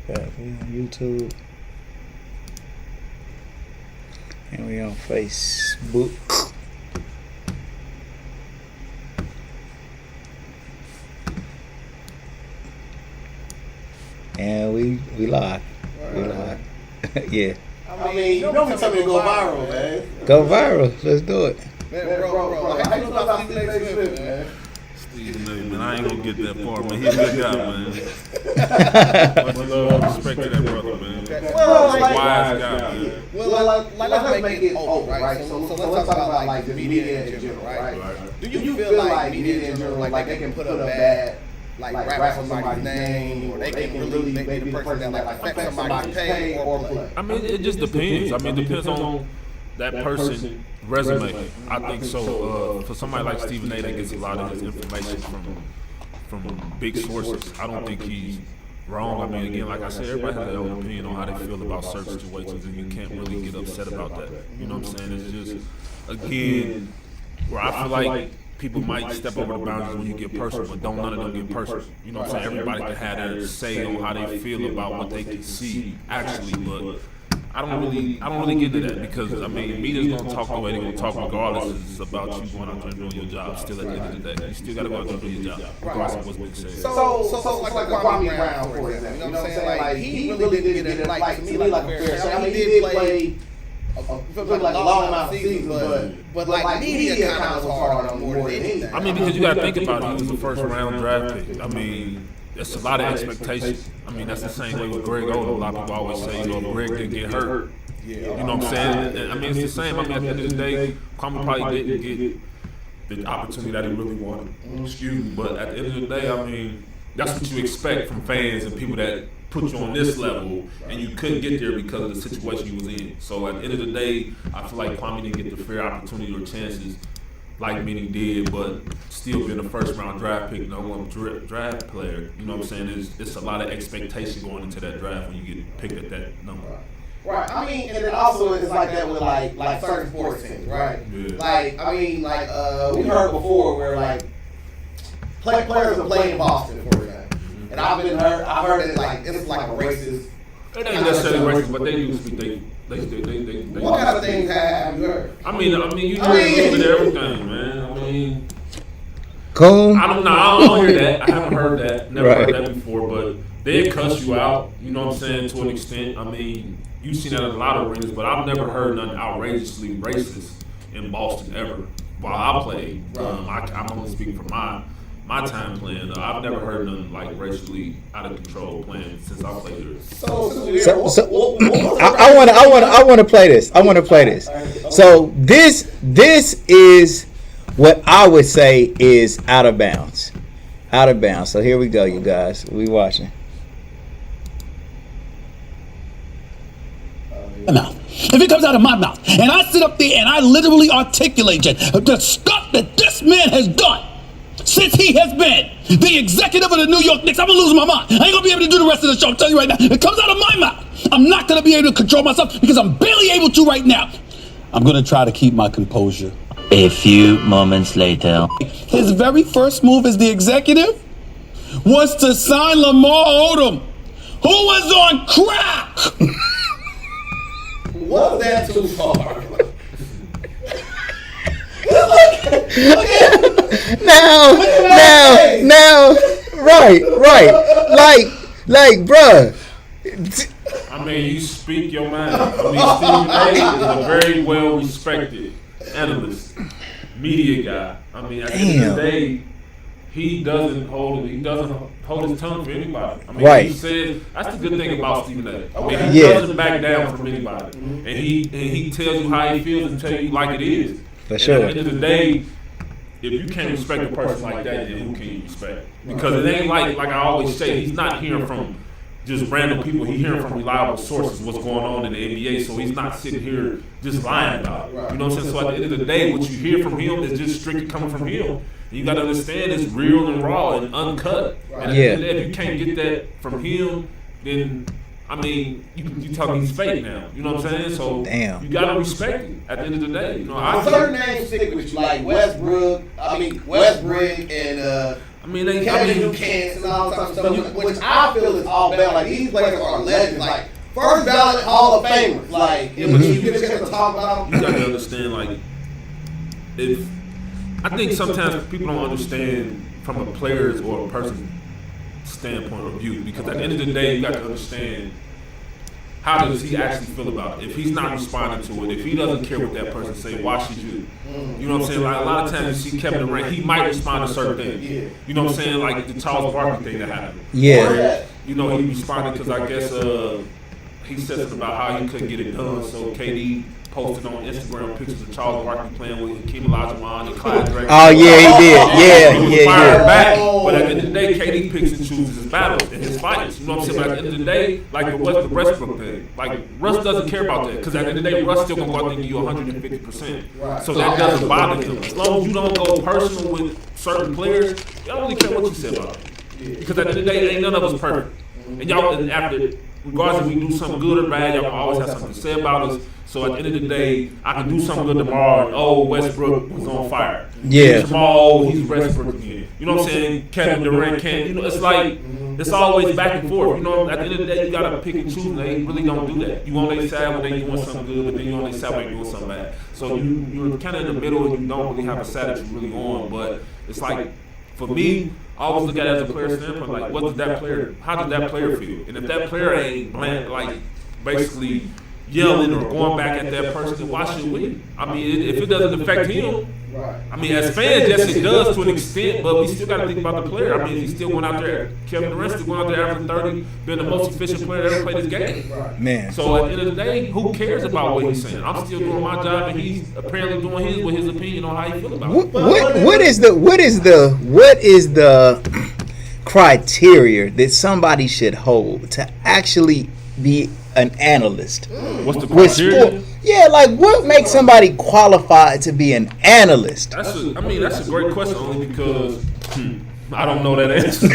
We on YouTube. And we on Facebook. And we live. We live. Yeah. I mean, you know we tell me to go viral, man. Go viral. Let's do it. Man, bro. How you feel about Stephen A. Smith, man? Stephen A, man, I ain't gonna get that far, man. He's a good guy, man. Much love, respect to that brother, man. Well, He's a wise guy, man. Well, let's make it open, right? So let's talk about like the media in general, right? Do you feel like media in general, like they can put up bad, like rap somebody's name, or they can really make the person that like affect somebody's pay or play? I mean, it just depends. I mean, it depends on that person's resume. I think so. For somebody like Stephen A. that gets a lot of his information from big sources, I don't think he's wrong. I mean, again, like I said, everybody has their own opinion on how they feel about certain situations, and you can't really get upset about that. You know what I'm saying? It's just, again, where I feel like people might step over the boundaries when you get personal, but don't none of them get personal. You know what I'm saying? Everybody can have their say on how they feel about what they can see actually, but I don't really get into that because I mean, media's gonna talk the way they're gonna talk regardless. It's about you going out there and doing your job. Still at the end of the day, you still gotta go out there and do your job, regardless of what's being said. So like Kwame Brown, for example, you know what I'm saying? Like he really didn't get it. Like to me, like a fair shake. I mean, he did play like a long amount of seasons, but like media kind of was hard on more than anything. I mean, because you gotta think about it. He was the first round draft pick. I mean, that's a lot of expectations. I mean, that's the same way with Greg Oden. A lot of people always say, you know, Greg didn't get hurt. You know what I'm saying? I mean, it's the same. I mean, at the end of the day, Kwame probably didn't get the opportunity that he really wanted. Excuse me. But at the end of the day, I mean, that's what you expect from fans and people that put you on this level, and you couldn't get there because of the situation you was in. So at the end of the day, I feel like Kwame didn't get the fair opportunity or chances like Meaning did, but still being a first round draft pick, no one draft player. You know what I'm saying? It's a lot of expectation going into that draft when you get picked at that number. Right. I mean, and then also it's like that with like certain sports teams, right? Yeah. Like I mean, like we heard before where like players are playing in Boston, for example, and I've heard it like it's like a racist. It ain't necessarily racist, but they do speak. They what kind of things have you heard? I mean, you hear a little bit of everything, man. I mean, Cool. I don't hear that. I haven't heard that. Never heard that before. But they cuss you out. You know what I'm saying? To an extent. I mean, you've seen that in a lot of arenas, but I've never heard nothing outrageously racist in Boston ever. While I played, I'm only speaking from my time playing. I've never heard nothing like racially out of control playing since I played there. I want to play this. I want to play this. So this is what I would say is out of bounds. Out of bounds. So here we go, you guys. We watching. Mouth. If it comes out of my mouth, and I sit up there and I literally articulate the stuff that this man has done since he has been the executive of the New York Knicks, I'm gonna lose my mind. I ain't gonna be able to do the rest of the show. I'm telling you right now, it comes out of my mouth. I'm not gonna be able to control myself because I'm barely able to right now. I'm gonna try to keep my composure. A few moments later. His very first move as the executive was to sign Lamar Odom, who was on crack. Was that too far? Now, right, like, bruh. I mean, you speak your mind. I mean, Stephen A. is a very well respected analyst, media guy. I mean, at the end of the day, he doesn't hold his tongue for anybody. I mean, he says that's the good thing about Stephen A. I mean, he doesn't back down from anybody, and he tells you how he feels and tell you like it is. For sure. At the end of the day, if you can't respect a person like that, then who can you respect? Because it ain't like I always say, he's not hearing from just random people. He's hearing from reliable sources what's going on in the NBA. So he's not sitting here just lying about it. You know what I'm saying? So at the end of the day, what you hear from him is just strictly coming from him. You got to understand it's real and raw and uncut. And at the end of the day, if you can't get that from him, then I mean, you talking he's fake now. You know what I'm saying? So you gotta respect it at the end of the day. You know, certain names stick with you, like Westbrook. I mean Westbrook and I mean, they catching new cans and all types of stuff, which I feel is all bad. Like, these players are legends. Like, first ballot Hall of Famers. Like, if you get a chance to talk about them. You got to understand, like, I think sometimes people don't understand from a player's or a person's standpoint of view, because at the end of the day, you got to understand how does he actually feel about it. If he's not responding to it, if he doesn't care what that person say, why should you? You know what I'm saying? Like, a lot of times you see Kevin Durant, he might respond to certain things. You know what I'm saying? Like the Charles Barkley thing that happened. Yeah. Where, you know, he responded because I guess he said something about how he couldn't get it done, so KD posted on Instagram pictures of Charles Barkley playing with Hakeem Olajuwon and Clyde Drexler. Oh yeah, he did. He was fired back. But at the end of the day, KD picks and chooses his battles and his fights. You know what I'm saying? But at the end of the day, like the Westbrook thing, like Russ doesn't care about that, because at the end of the day, Russ still gonna go out there and give you 150%. So that doesn't bother him. As long as you don't go personal with certain players, y'all don't really care what you say about it. Because at the end of the day, ain't none of us perfect. And y'all, after, regardless if we do something good or bad, y'all always have something to say about us. So at the end of the day, I can do something good tomorrow and, oh, Westbrook was on fire. Yeah. Tomorrow, he's Westbrook again. You know what I'm saying? Kevin Durant can't. You know, it's like, it's always back and forth. You know, at the end of the day, you got to pick and choose, and they really don't do that. You on their side when they doing something good, but then you on their side when they doing something bad. So you're kind of in the middle, and you don't really have a side that you're really on. But it's like, for me, I always look at it as a player standpoint, like, what does that player, how does that player feel? And if that player ain't bland, like, basically yelling or going back at that person, why should we? I mean, if it doesn't affect him, I mean, as fans, yes, it does to an extent, but we still got to think about the player. I mean, he's still going out there. Kevin Durant still going out there averaging 30, being the most efficient player to ever play this game. Man. So at the end of the day, who cares about what he's saying? I'm still doing my job, and he's apparently doing his with his opinion on how he feel about it. What is the criteria that somebody should hold to actually be an analyst? What's the criteria? Yeah, like what makes somebody qualified to be an analyst? That's a great question, only because I don't know that answer.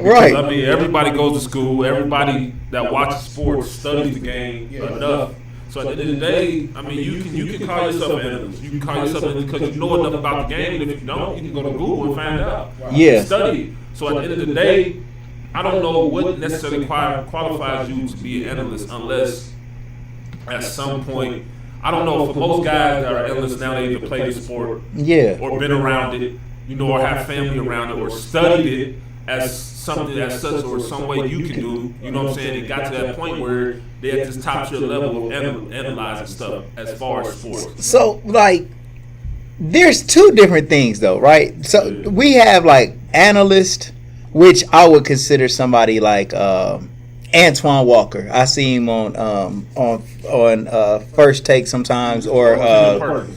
Right. I mean, everybody goes to school. Everybody that watches sports studies the game enough. So at the end of the day, I mean, you can call yourself an analyst. You can call yourself an analyst because you know enough about the game. And if you don't, you can go to Google and find out. Yeah. Study. So at the end of the day, I don't know what necessarily qualifies you to be an analyst unless at some point, I don't know, for most guys that are analysts now, they either play the sport or been around it, you know, or have family around it or studied it as something as such or some way you can do, you know what I'm saying? It got to that point where they're at this top tier level of analyzing stuff as far as sports. So, like, there's two different things though, right? So we have like analyst, which I would consider somebody like Antoine Walker. I see him on First Take sometimes, or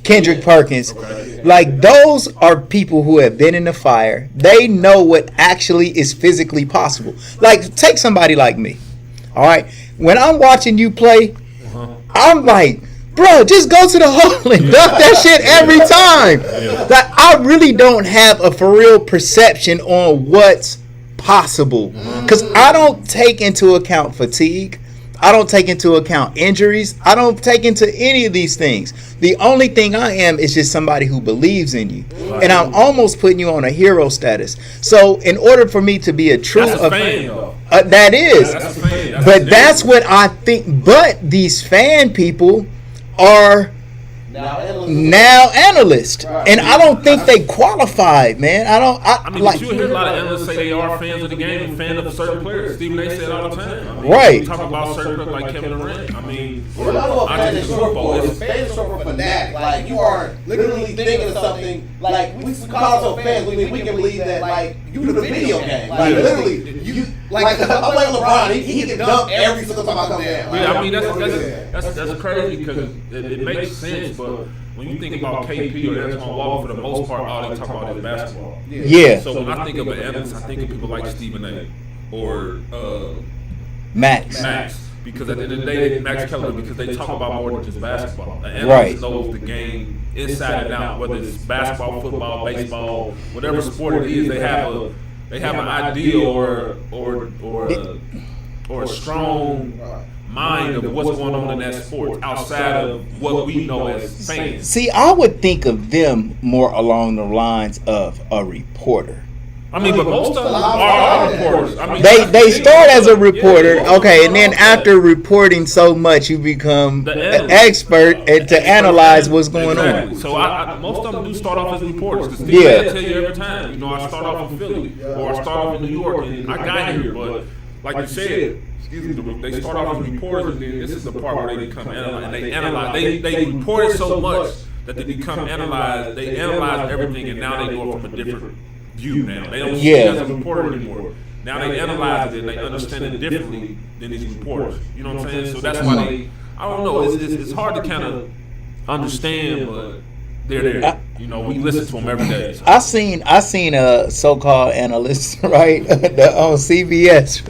Kendrick Perkins. Okay. Like, those are people who have been in the fire. They know what actually is physically possible. Like, take somebody like me. All right, when I'm watching you play, I'm like, bro, just go to the hole and dunk that shit every time. Like, I really don't have a for real perception on what's possible, because I don't take into account fatigue. I don't take into account injuries. I don't take into any of these things. The only thing I am is just somebody who believes in you. And I'm almost putting you on a hero status. So in order for me to be a true fan, that is. That's a fan. But that's what I think. But these fan people are now analysts, and I don't think they qualified, man. I mean, like, but you hear a lot of analysts say they are fans of the game and fans of certain players. Stephen A. said all the time. I mean, right. We talk about certain players like Kevin Durant. I mean, or fans are fanatic. Like, you are literally thinking of something. Like, we call ourselves fans. We can believe that, like, you do the video game. Like, literally, you like I'm like LeBron. He can dunk every single time I come down. Yeah, I mean that's crazy because it makes sense, but when you think about KP or Antoine Walker, for the most part, all they talk about is basketball. Yeah. So when I think of an analyst, I think of people like Stephen A. or Max. Because at the end of the day, Max Keller, because they talk about more than just basketball. An analyst knows the game inside and out, whether it's basketball, football, baseball, whatever sport it is. They have an idea or a strong mind of what's going on in that sport outside of what we know as fans. See, I would think of them more along the lines of a reporter. I mean, but most of them are reporters. I mean, They start as a reporter, okay, and then after reporting so much, you become an expert and to analyze what's going on. So most of them do start off as reporters. Because Yeah. tell you every time, you know, I start off in Philly or I start off in New York, and I got here, but like you said, they start off as reporters, and then this is the part where they become analyzed. And they analyze. They report it so much that they become analyzed. They analyze everything, and now they go from a different view. Now they don't see it as a reporter anymore. Now they analyze it and they understand it differently than these reporters. You know what I'm saying? So that's why they. I don't know. It's hard to kind of understand, but they're there. You know, we listen to them every day. So. I seen a so-called analyst right on CBS,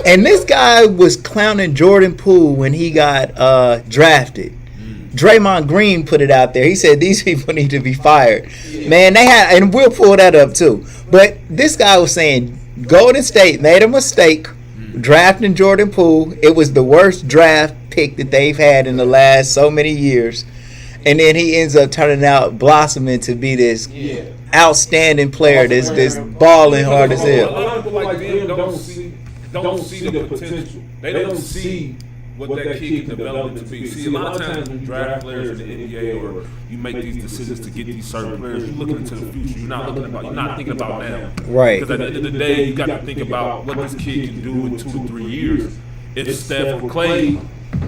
and this guy was clowning Jordan Poole when he got drafted. Draymond Green put it out there. He said these people need to be fired. Man, they had, and we'll pull that up too. But this guy was saying Golden State made a mistake drafting Jordan Poole. It was the worst draft pick that they've had in the last so many years. And then he ends up turning out, blossoming to be this outstanding player, this balling hard as hell. A lot of people like them don't see the potential. They don't see what that kid can develop into be. See, a lot of times when you draft players in the NBA or you make these decisions to get these certain players, you're looking into the future. You're not thinking about now. Right. Because at the end of the day, you got to think about what this kid can do in 2 to 3 years. If Steph or Clay,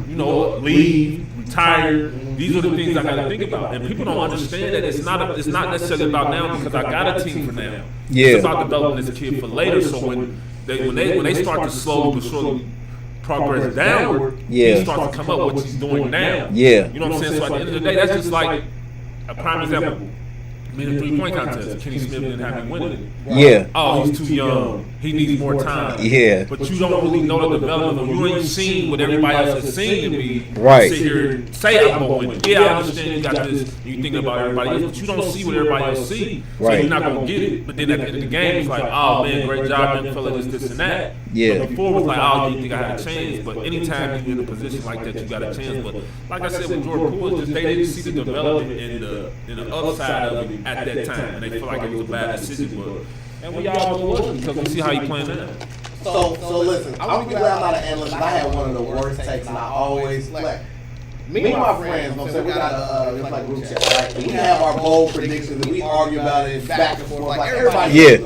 leave, retire, these are the things I got to think about. And people don't understand that it's not necessarily about now because I got a team for now. Yeah. It's about developing this kid for later. So when they start to slowly but surely progress downward, he starts to come up what he's doing now. Yeah. You know what I'm saying? So at the end of the day, that's just like a prime example. I mean, the 3-point contest, Kenny Smith didn't have him winning. Yeah. Oh, he's too young. He needs more time. Yeah. But you don't really know the development. You ain't seen what everybody else has seen to be. Right. Sit here and say I'm going to win. Yeah, I understand you got this. You thinking about everybody else, but you don't see what everybody else see. So Right. you're not going to get it. But then at the end of the game, it's like, oh, man, great job, man, fella, this, and that. Yeah. But before it was like, oh, you think I had a chance? But anytime you're in a position like that, you got a chance. But like I said with Jordan Poole, just they didn't see the development in the upside of it at that time. And they feel like it was a bad decision. But, and we all know it wasn't because we see how he playing now. So listen, I'm glad I'm not an analyst. I had one of the worst takes, and I always like. Me and my friends, we got a it's like group chat, right? We have our bold predictions, and we argue about it back and forth, like everybody. Yeah.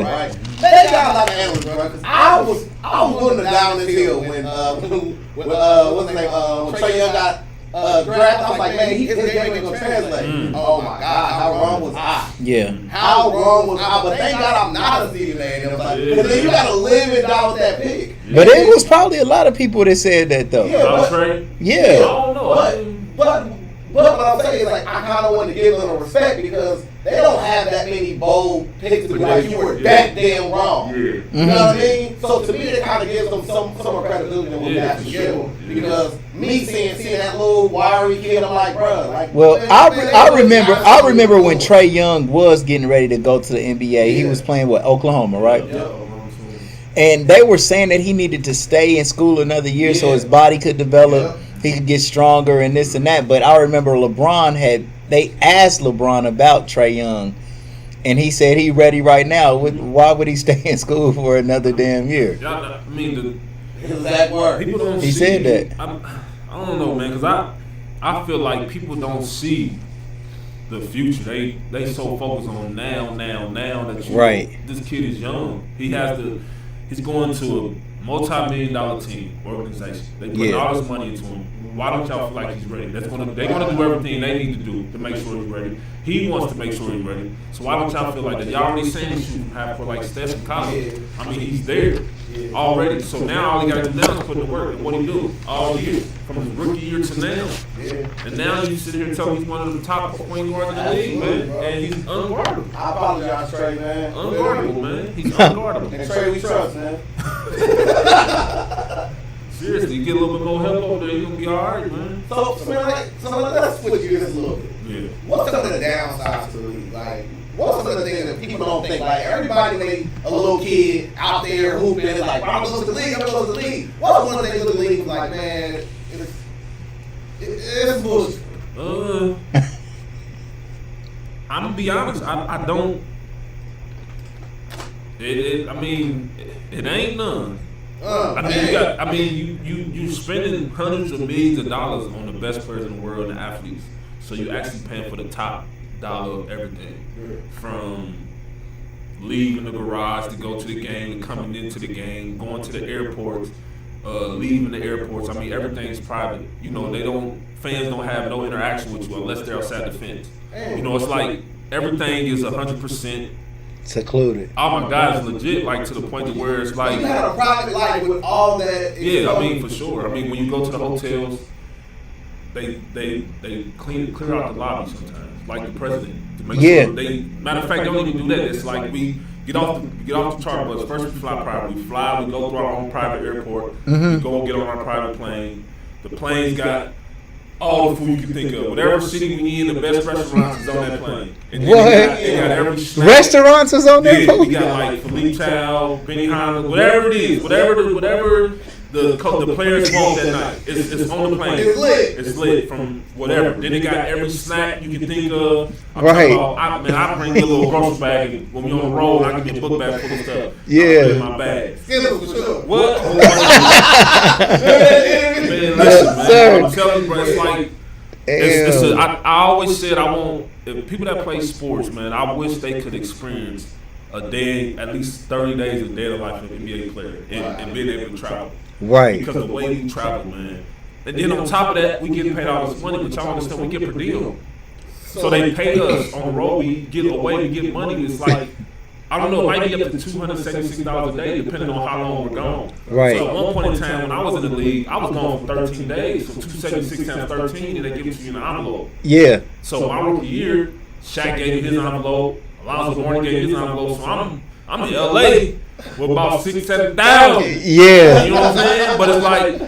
Right? They got a lot of analysts, bro. Because I was willing to down this hill when what's his name? When Trae Young got drafted. I was like, man, his game ain't gonna translate. Oh my God, how wrong was I? Yeah. How wrong was I? But thank God I'm not a Stevie man. Because then you gotta live and die with that pick. But it was probably a lot of people that said that though. Yeah, Yeah. don't know. But what I'm saying is like I kind of want to give them a respect because they don't have that many bold picks to be like you were that damn wrong. You know what I mean? So to me, it kind of gives them some more credibility than what we have to give. Because me seeing that little wiry kid, I'm like, bro, like. Well, I remember when Trae Young was getting ready to go to the NBA. He was playing with Oklahoma, right? And they were saying that he needed to stay in school another year so his body could develop, he could get stronger and this and that. But I remember they asked LeBron about Trae Young, and he said he ready right now. Why would he stay in school for another damn year? I mean, People don't He see, said that. I don't know, man, because I feel like people don't see the future. They so focused on now that this kid is young. He's going to a multi-million-dollar team organization. They put all this money into him. Why don't y'all feel like he's ready? They're gonna do everything they need to do to make sure he's ready. He wants to make sure he's ready. So why don't y'all feel like that? Y'all already seen him shoot half for like Steph in college. I mean, he's there already. So now all he got to do now is put in the work. And what he do all year, from his rookie year to now. And now you sit here and tell me he's one of the top point guards in the league, man. And he's unguardable. I apologize, Trae, man. Unguardable, man. He's unguardable. And Trae, we trust, man. Seriously, you get a little bit more help over there, you're going to be all right, man. So let's switch gears a little bit. Yeah. What's some of the downsides to the league? Like, what's some of the things that people don't think? Like, everybody when they a little kid out there hooping is like, I'm going to the league, I'm going to the league. What's one thing with the league? Like, man, it's bullshit. I'm going to be honest, I don't I mean, it ain't none. You spending hundreds of millions of dollars on the best players in the world and athletes, so you actually paying for the top dollar of everything, from leaving the garage to go to the game, coming into the game, going to the airports, leaving the airports. I mean, everything's private. You know, fans don't have no interaction with you unless they're outside the fence. You know, it's like everything is 100% secluded. Oh my God, it's legit, like to the point to where it's like you had a private life with all that. Yeah, I mean for sure. I mean when you go to the hotels, they clear out the lobby sometimes, like the president. To make sure matter of fact, they don't even do that. It's like we get off the charter bus. First we fly private. We go through our own private airport. We go and get on our private plane. The plane's got all the food you can think of. Whatever city we in, the best restaurants is on that plane. And what? They got every snack. Restaurants is on that plane? We got like Philippe Chow, Benihana, whatever it is, whatever the players want that night. It's on the plane. It's lit from whatever. Then they got every snack you can think of. I bring me a little grocery bag, and when we on the road, I give me a book bag full of stuff. Yeah. In my bag. What? Man, listen, man. I'm telling you, bro, it's like I always said if people that play sports, man, I wish they could experience a day, at least 30 days of daily life of an NBA player and being able to travel. Right. Because the way we travel, man. And then on top of that, we get paid all this money, but y'all understand we get per deal. So they pay us on the road, we get away, we get money. It's like, I don't know, it might be up to $276 a day, depending on how long we're gone. Right. So at one point in time, when I was in the league, I was gone for 13 days. So 276 times 13, and they give it to you in an envelope. Yeah. So my rookie year, Shaq gave me his envelope, Alonzo Mourning gave me his envelope. So I'm in LA with about 6,000-7,000. Yeah. You know what I'm saying? But it's like,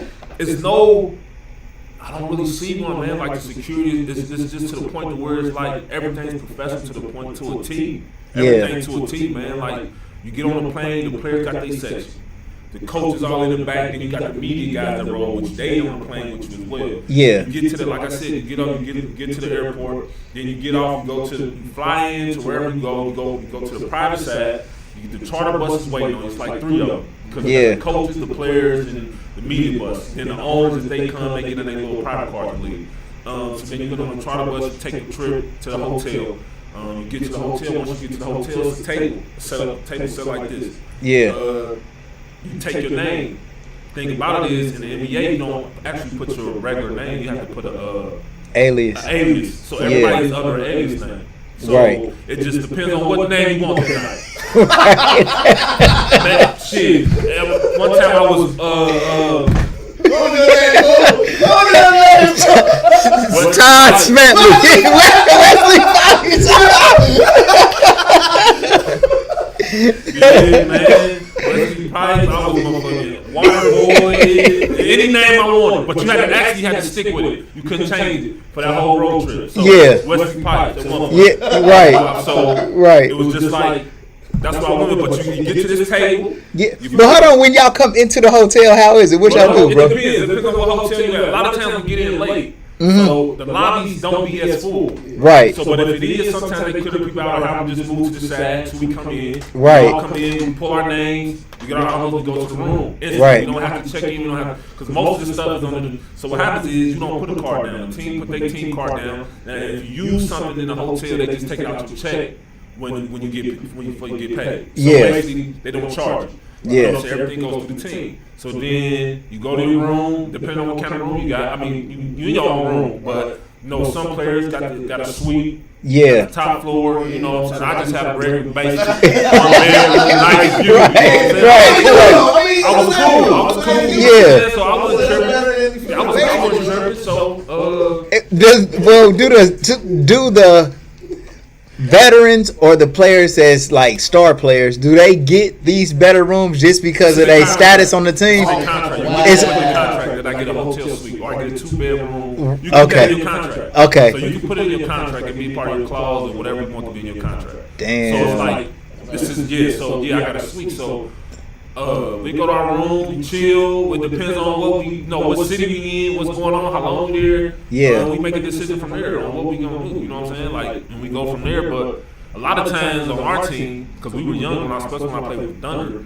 I don't really see one, man. Like the security is just to the point to where it's like everything's professional to the point to a T. Everything to a T, man. Like you get on the plane, the players got their section. The coaches all in the back, then you got the media guys that roll, which they on the plane with you as well. Yeah. You get to the, like I said, you get up, you get to the airport, then you get off, you fly in to wherever you go to the private side. You get the charter buses waiting on you. It's like 3 of them. Because the coaches, the players, and the media bus. Then the owners, as they come, they get in their little private car to leave. So then you get on the charter bus, take a trip to the hotel. You get to the hotel. Once you get to the hotel, it's a table set like this. Yeah. You take your name. Thing about it is, in the NBA, you don't actually put your regular name. You have to put a alias. So everybody's under an alias name. So it just depends on what name you want that night. Man, shit. One time I was Todd Smedley. Wesley Yeah, man. Wesley Pipes, I was motherfucking Water Boy, any name I wanted. But you had to stick with it. You couldn't change it for that whole road trip. So Wesley Pipes, that one. Yeah, right. So right. It was just like, that's why I wanted, but you get to this table. Yeah. But hold on, when y'all come into the hotel, how is it? What y'all do, bro? It depends on what hotel you at. A lot of times we get in late. So the lobbies don't be as full. Right. So, but if it is, sometimes they clear people out and have them just move to the side till we come in. Right. We all come in, we pull our names, we get our envelopes, we go to the room. Right. We don't have to check in, we don't have because most of the stuff is on the. So what happens is you don't put a card down. The team put their team card down. And if you use something in the hotel, they just take it out your check before you get paid. So basically, they don't charge you. Yeah. So everything goes through the team. So then you go to your room, depending on what kind of room you got. I mean, you in your own room, but some players got a suite. Yeah. Top floor, you know what I'm saying? I just have a regular basic nice view. Right. I was cool. Yeah. So I wasn't tripping. So do the veterans or the players as like star players, do they get these better rooms just because of their status on the team? It's a contract that I get a hotel suite or I get a 2-bedroom. You can get in your contract. Okay. So you can put it in your contract and be part of your clause or whatever you want to be in your contract. Damn. So it's like I got a suite. So we go to our room, we chill. It depends on what city we in, what's going on, how long we're there. Yeah. We make a decision from there on what we gonna do. You know what I'm saying? Like, and we go from there. But a lot of times on our team, because we were young, especially when I played with Thunder,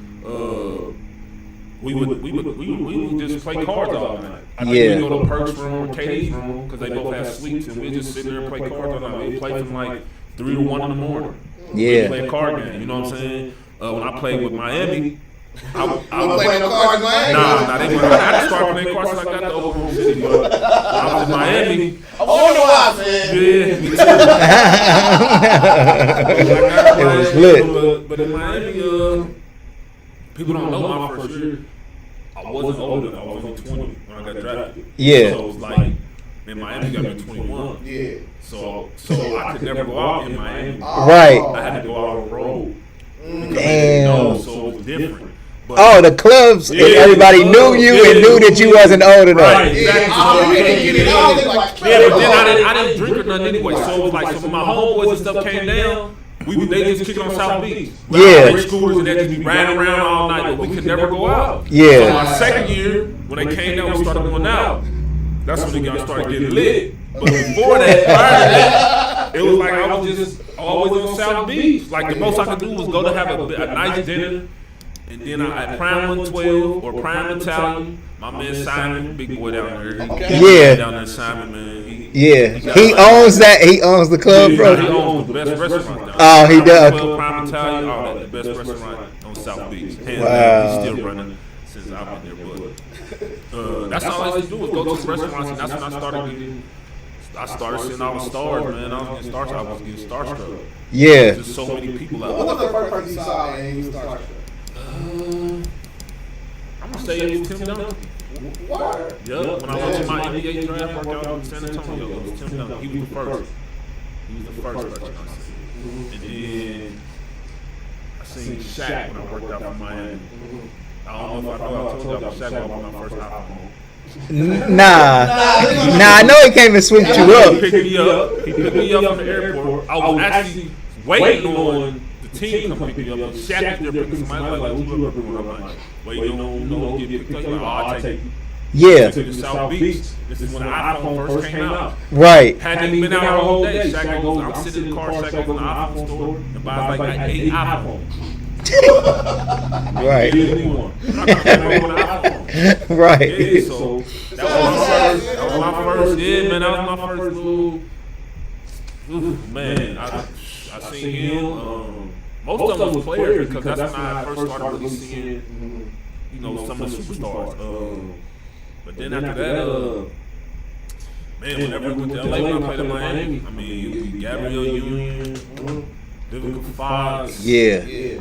we would just play cards all night. I think we go to Perk's room or Katie's room because they both have suites, and we just sit there and play cards all night. We play from like 3 to 1 in the morning. Yeah. We play a card game. You know what I'm saying? When I played with Miami. I was playing no cards, man. Nah, they weren't. I just started playing cards like that the Oklahoma City, but I was in Miami. I wonder why, man. Yeah, me too. It was lit. But in Miami, people don't know my first year. I wasn't old enough. I was only 20 when I got drafted. Yeah. So it was like, in Miami got me 21. Yeah. So I could never go out in Miami. Right. I had to go out on the road. Damn. So it was different. Oh, the clubs, and everybody knew you and knew that you wasn't old enough. Right, exactly. But then I didn't drink or nothing anyway. So it was like, so when my homeboys and stuff came down, they just kick it on South Beach. Yeah. Scooters and they just be riding around all night, but we could never go out. Yeah. So my second year, when they came down, we started going out. That's when they started getting lit. But before that, prior to that, it was like I was just always on South Beach. Like the most I could do was go to have a nice dinner. And then I Prime 112 or Prime Italian. My man Simon, big boy down there. Yeah. Down there, Simon, man. He owns that. He owns the club, bro. He owns the best restaurant down there. Oh, he does. Prime Italian, all that, the best restaurant on South Beach. Hands Wow. down, he's still running since I've been there. But that's all I used to do was go to the restaurants, and that's when I started seeing all the stars, man. I was getting starstruck. Yeah. Just so many people out What was there. the first person you saw and you was starstruck? I'm gonna say it was Tim Duncan. What? Yeah, when I went to my NBA draft workout in San Antonio, it was Tim Duncan. He was the first. He was the first person I seen. And then I seen Shaq when I worked out for Miami. I don't know if I told you about Shaq bought my first iPhone. Nah, I know he came and swooped you He up. picked me up. He picked me up from the airport. I was actually waiting on the team to come pick me up. And Shaq was there picking somebody like, who you representing? I'm like, waiting on get picked up. He's like, I'll take you. Yeah. To the South Beach. This is when the iPhone first came out. Right. Hadn't even been out the whole day. Shaq goes, I'm sitting in the car, Shaq goes in the iPhone store and buys like 8 iPhones. Right. Right. Yeah, so that was my first. Yeah, man, that was my first little. Man, I seen him. Most of them was players because that's when I first started really seeing, some of the superstars. But then after that, man, whenever we went to LA, when I played in Miami, I mean, Gabrielle Union, Vivica Fox, Yeah.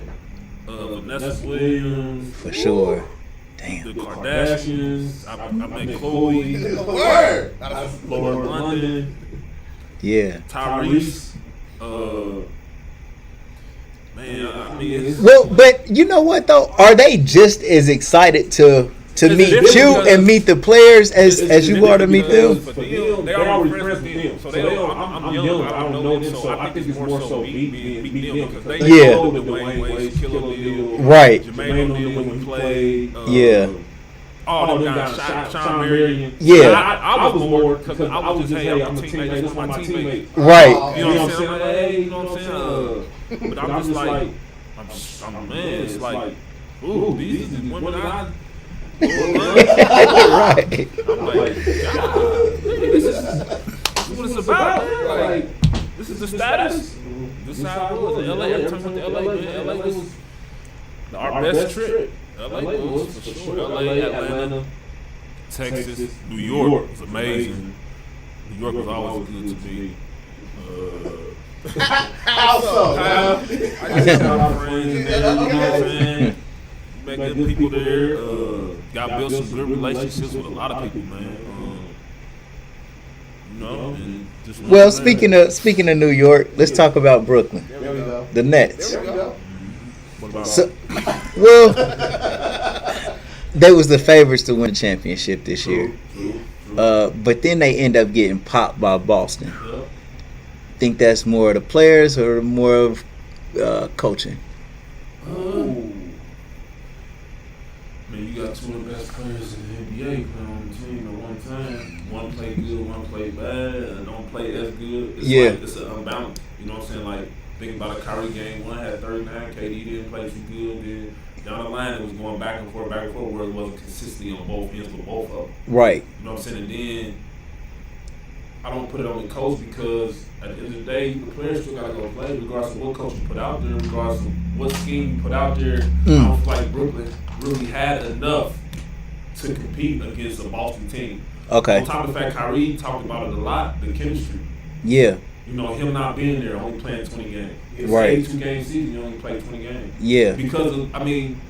Vanessa Williams, For sure. Damn. the Kardashians. I met Chloe, Word. Laura London, Yeah. Tyrese. Man, I mean, it's, Well, but you know what though? Are they just as excited to meet you and meet the players as you are to meet them? For them, they already friends with them. So they don't, I'm young, I don't know them. So I think it's more so meet them because they know the Dwayne Wade, Killer Lil, Right. Jermaine O'Neal when we played. Yeah. All them guys, Sean Marion. Yeah. I was more because I was just, hey, I'm a teammate, this is my teammate. Right. You know what I'm saying? Like, hey, you know what I'm saying? But I'm just like, I'm man, it's like, ooh, these are the women I. Right. I'm like, God, this is what it's about, man. Like, this is the status. This is how it was in LA. Every time I went to LA, man, LA was our best trip. LA was for sure. LA, Atlanta, Texas, New York was amazing. New York was always good to me. How so? I just got my friends in there, you know what I'm saying? Met good people there. Got built some good relationships with a lot of people, man. And just Well, speaking of New York, let's talk about Brooklyn. There we go. The Nets. There we go. What about So, well, they was the favorites to win the championship this year. But then they end up getting popped by Boston. Think that's more of the players or more of coaching? Man, you got two of the best players in the NBA playing on the team at one time. One play good, one play bad, and don't play as good. It's like, it's an unbalance. You know what I'm saying? Like, Think about a Kyrie game 1 had 39, KD didn't play too good. Then down the line it was going back and forth, where it wasn't consistently on both ends for both of them. Right. You know what I'm saying? And then I don't put it on the coach because at the end of the day, the players still gotta go play, regardless of what coach you put out there, regardless of what scheme you put out there. I don't feel like Brooklyn really had enough to compete against a Boston team. Okay. On top of the fact, Kyrie talked about it a lot, the chemistry. Yeah. You know, him not being there, only playing 20 games. It's Right. 82-game season, you only play 20 games. Yeah. Because of, I mean,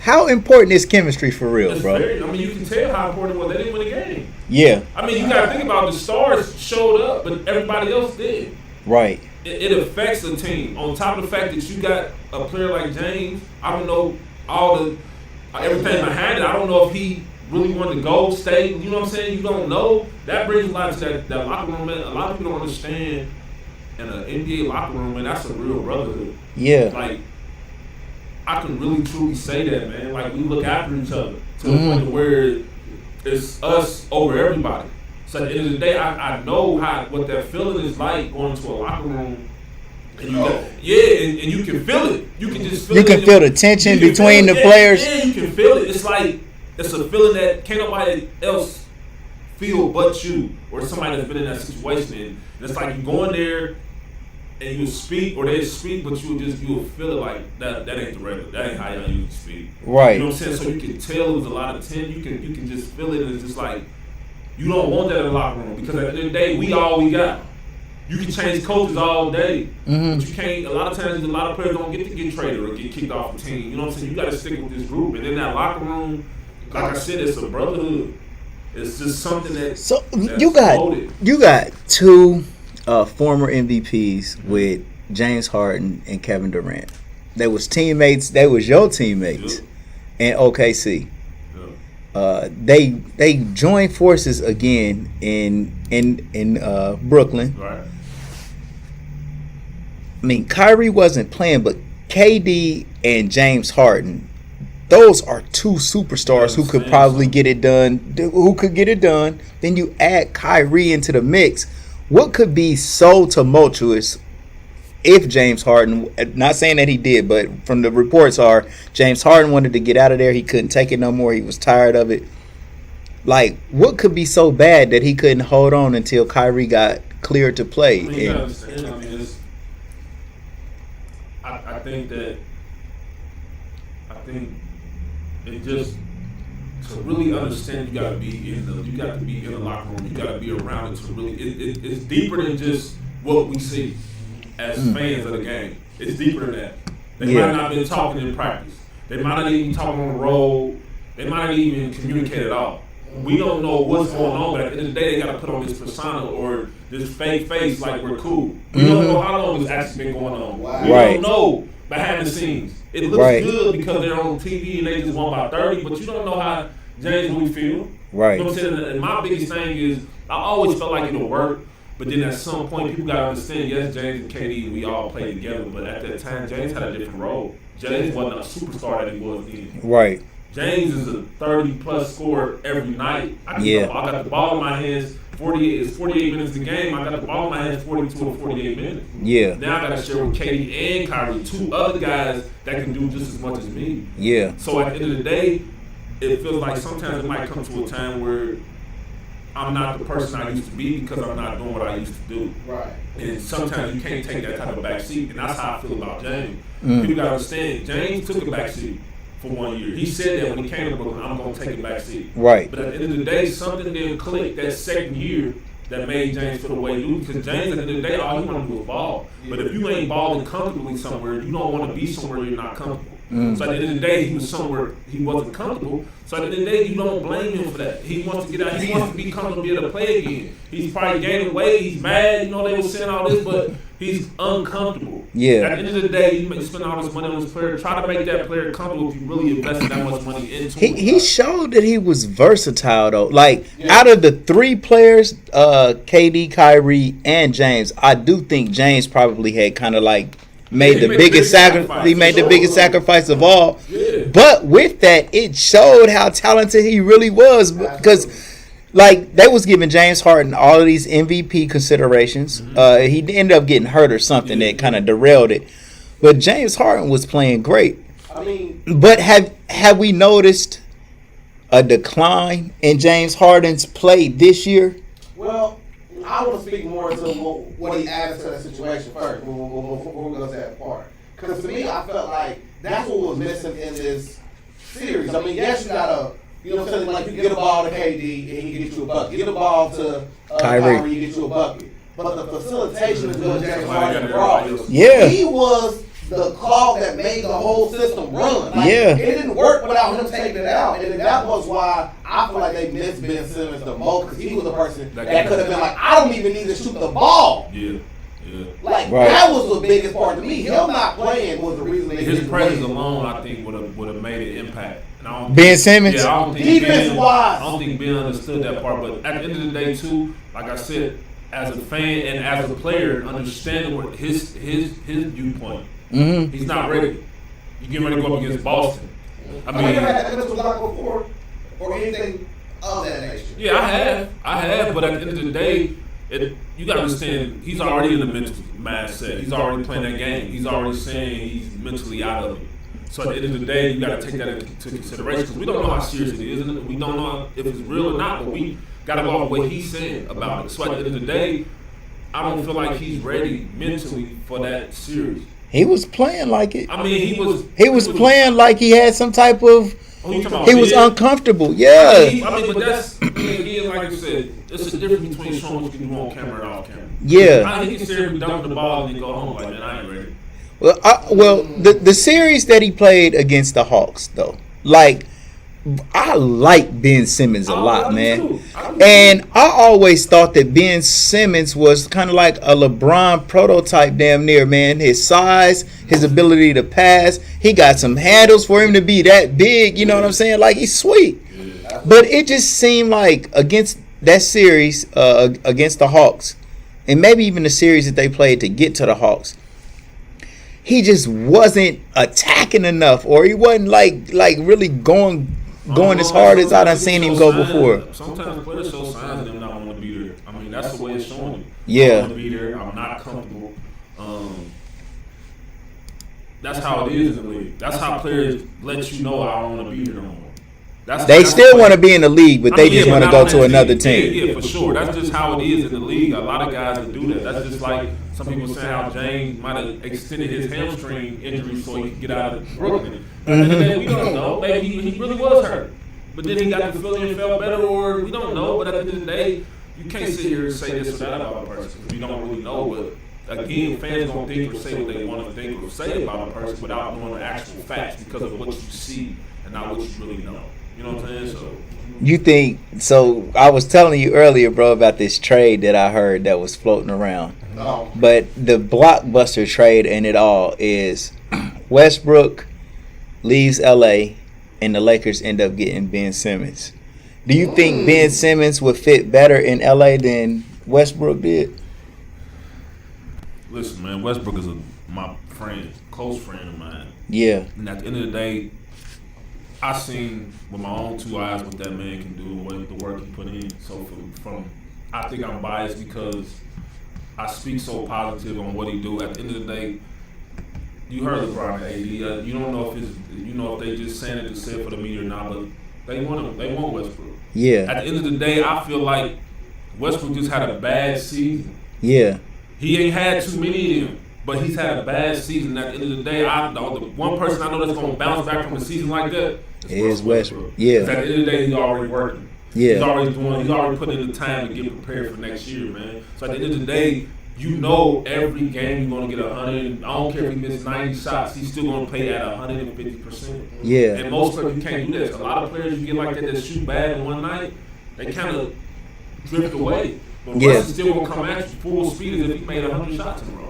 How important is chemistry for real, it's bro? very, I mean, you can tell how important it was. They didn't win the game. Yeah. I mean, you got to think about the stars showed up, but everybody else did. Right. It affects the team. On top of the fact that you got a player like James, I don't know everything behind it. I don't know if he really wanted to go, stay. You know what I'm saying? You don't know. That brings a lot to that locker room, man. A lot of people don't understand in an NBA locker room, man, that's a real brotherhood. Yeah. Like, I can really truly say that, man. Like, we look after each other to the point where it's us over everybody. So at the end of the day, I know what that feeling is like going to a locker room. And you and you can feel it. You can just feel it. You can feel the tension between the players. Yeah, you can feel it. It's like, it's a feeling that can't nobody else feel but you or somebody that's been in that situation. And it's like you go in there and you speak, or they speak, but you'll feel it like that ain't the regular. That ain't how y'all usually speak. Right. You know what I'm saying? So you can tell it was a lot of tension. You can just feel it, and it's just like you don't want that in the locker room because at the end of the day, we all we got. You can change coaches all day, but you can't. A lot of times, a lot of players don't get to get traded or get kicked off the team. You know what I'm saying? You got to stick with this group, and in that locker room, like I said, it's a brotherhood. It's just something that. So that's you got two former MVPs with James Harden and Kevin Durant. They was teammates. They was your teammates in OKC. They joined forces again in Brooklyn. Right. I mean, Kyrie wasn't playing, but KD and James Harden, those are two superstars who could probably get it done. Who could get it done? Then you add Kyrie into the mix. What could be so tumultuous if James Harden, not saying that he did, but from the reports are James Harden wanted to get out of there. He couldn't take it no more. He was tired of it. Like, what could be so bad that he couldn't hold on until Kyrie got cleared to play? I mean, you gotta understand, I mean, I think it just, to really understand, you gotta be in the locker room. You gotta be around it to really. It's deeper than just what we see as fans of the game. It's deeper than that. They might not have been talking in practice. They might not even talking on the road. They might not even communicate at all. We don't know what's going on, but at the end of the day, they got to put on this persona or this fake face like we're cool. We don't know how long this actually been going on. We don't know behind the scenes. It looks good because they're on TV and they just won by 30, but you don't know how James really feel. Right. You know what I'm saying? And my biggest thing is, I always felt like it'll work, but then at some point, people got to understand, yes, James and KD, we all played together, but at that time, James had a different role. James wasn't a superstar that he was then. Right. James is a 30-plus scorer every night. I got the ball in my hands. 48 minutes a game. I got the ball in my hands 42 or 48 minutes. Yeah. Now I got to share with KD and Kyrie, two other guys that can do just as much as me. Yeah. So at the end of the day, it feels like sometimes it might come to a time where I'm not the person I used to be because I'm not doing what I used to do. Right. And sometimes you can't take that type of back seat, and that's how I feel about James. People got to understand, James took a back seat for 1 year. He said that when he came to Brooklyn, I'm going to take a back seat. Right. But at the end of the day, something didn't click that second year that made James feel the way he do. Because James, at the end of the day, all he want to do is ball. But if you ain't balling comfortably somewhere, you don't want to be somewhere you're not comfortable. So at the end of the day, he was somewhere he wasn't comfortable. So at the end of the day, you don't blame him for that. He wants to get out. He wants to be comfortable, be able to play again. He's probably gaining weight. He's mad. You know, they were saying all this, but he's uncomfortable. Yeah. At the end of the day, you spend all this money on this player. Try to make that player comfortable if you really invested that much money into him. He showed that he was versatile, though. Like, out of the three players, KD, Kyrie, and James, I do think James probably had kind of like made the biggest sacrifice. He made the biggest sacrifice of all. Yeah. But with that, it showed how talented he really was. Because like they was giving James Harden all of these MVP considerations. He ended up getting hurt or something that kind of derailed it. But James Harden was playing great. I mean, but have we noticed a decline in James Harden's play this year? Well, I want to speak more to what he added to that situation first. Before we go to that part, because to me, I felt like that's what was missing in this series. I mean, yes, you gotta. You know what I'm saying? Like, you get a ball to KD and he gets you a bucket. Get a ball to Kyrie, he gets you a bucket. But the facilitation is what James Harden brought. Yeah. He was the clock that made the whole system run. Like, yeah. It didn't work without him taking it out. And that was why I feel like they missed Ben Simmons the most, because he was the person that could have been like, I don't even need to shoot the ball. Yeah. Like, that was the biggest part to me. Him not playing was the reason they his didn't presence win. alone, I think, would have made an impact. Ben Simmons? Yeah, I don't think defense-wise. I don't think Ben understood that part. But at the end of the day, too, like I said, as a fan and as a player, understanding what his viewpoint, he's not ready. You get ready to go up against Boston. I mean, you ever had that mental block before or anything of that nature? Yeah, I have. But at the end of the day, you got to understand, he's already in the mental mindset. He's already playing that game. He's already saying he's mentally out of it. So at the end of the day, you got to take that into consideration, because we don't know how serious it is, and we don't know if it's real or not. But we got to go off what he's saying about it. So at the end of the day, I don't feel like he's ready mentally for that series. He was playing like it. I mean, he was playing like he had some type of. He was uncomfortable. Yeah. I mean, but that's again, like you said, it's a difference between showing what you can do on camera and off camera. Yeah. I think he seriously dunk the ball and then go home like, man, I ain't ready. Well, the series that he played against the Hawks, though, like, I like Ben Simmons a lot, man. And I always thought that Ben Simmons was kind of like a LeBron prototype, damn near, man. His size, his ability to pass, he got some handles for him to be that big. You know what I'm saying? Like, he's sweet. But it just seemed like against that series, against the Hawks, and maybe even the series that they played to get to the Hawks, he just wasn't attacking enough, or he wasn't like really going as hard as I done seen him go before. Sometimes players show signs of them not want to be there. I mean, that's the way it's showing you. Yeah. I want to be there. I'm not comfortable. That's how it is in the league. That's how players let you know I don't want to be here no more. They still want to be in the league, but they just want to go to another team. Yeah, for sure. That's just how it is in the league. A lot of guys that do that. That's just like some people saying how James might have extended his hamstring injury so he could get out of Brooklyn. And then we don't know. Maybe he really was hurt. But then he got the feeling and felt better, or we don't know. But at the end of the day, you can't sit here and say this or that about a person. You don't really know. But again, fans don't think or say what they want to think or say about a person without knowing the actual facts, because of what you see and not what you really know. You know what I'm saying? So you think so? I was telling you earlier, bro, about this trade that I heard that was floating around. Oh. But the blockbuster trade in it all is Westbrook leaves LA and the Lakers end up getting Ben Simmons. Do you think Ben Simmons would fit better in LA than Westbrook did? Listen, man, Westbrook is my friend, close friend of mine. Yeah. And at the end of the day, I seen with my own two eyes what that man can do, what the work he put in. So from I think I'm biased because I speak so positive on what he do. At the end of the day, you heard LeBron and AD. You don't know if they just saying it to say it for the media or not, but they want Westbrook. Yeah. At the end of the day, I feel like Westbrook just had a bad season. Yeah. He ain't had too many of them, but he's had a bad season. At the end of the day, the one person I know that's going to bounce back from a season like that is Westbrook. Yeah. At the end of the day, he's already working. Yeah. He's already putting in the time to get prepared for next year, man. So at the end of the day, you know every game you're going to get 100. I don't care if he missed 90 shots, he's still going to play at 150%. Yeah. And most players, you can't do that. So a lot of players you get like that shoot bad in one night, they kind of drift away. But Russ is still going to come at you full speed as if he made 100 shots in a row.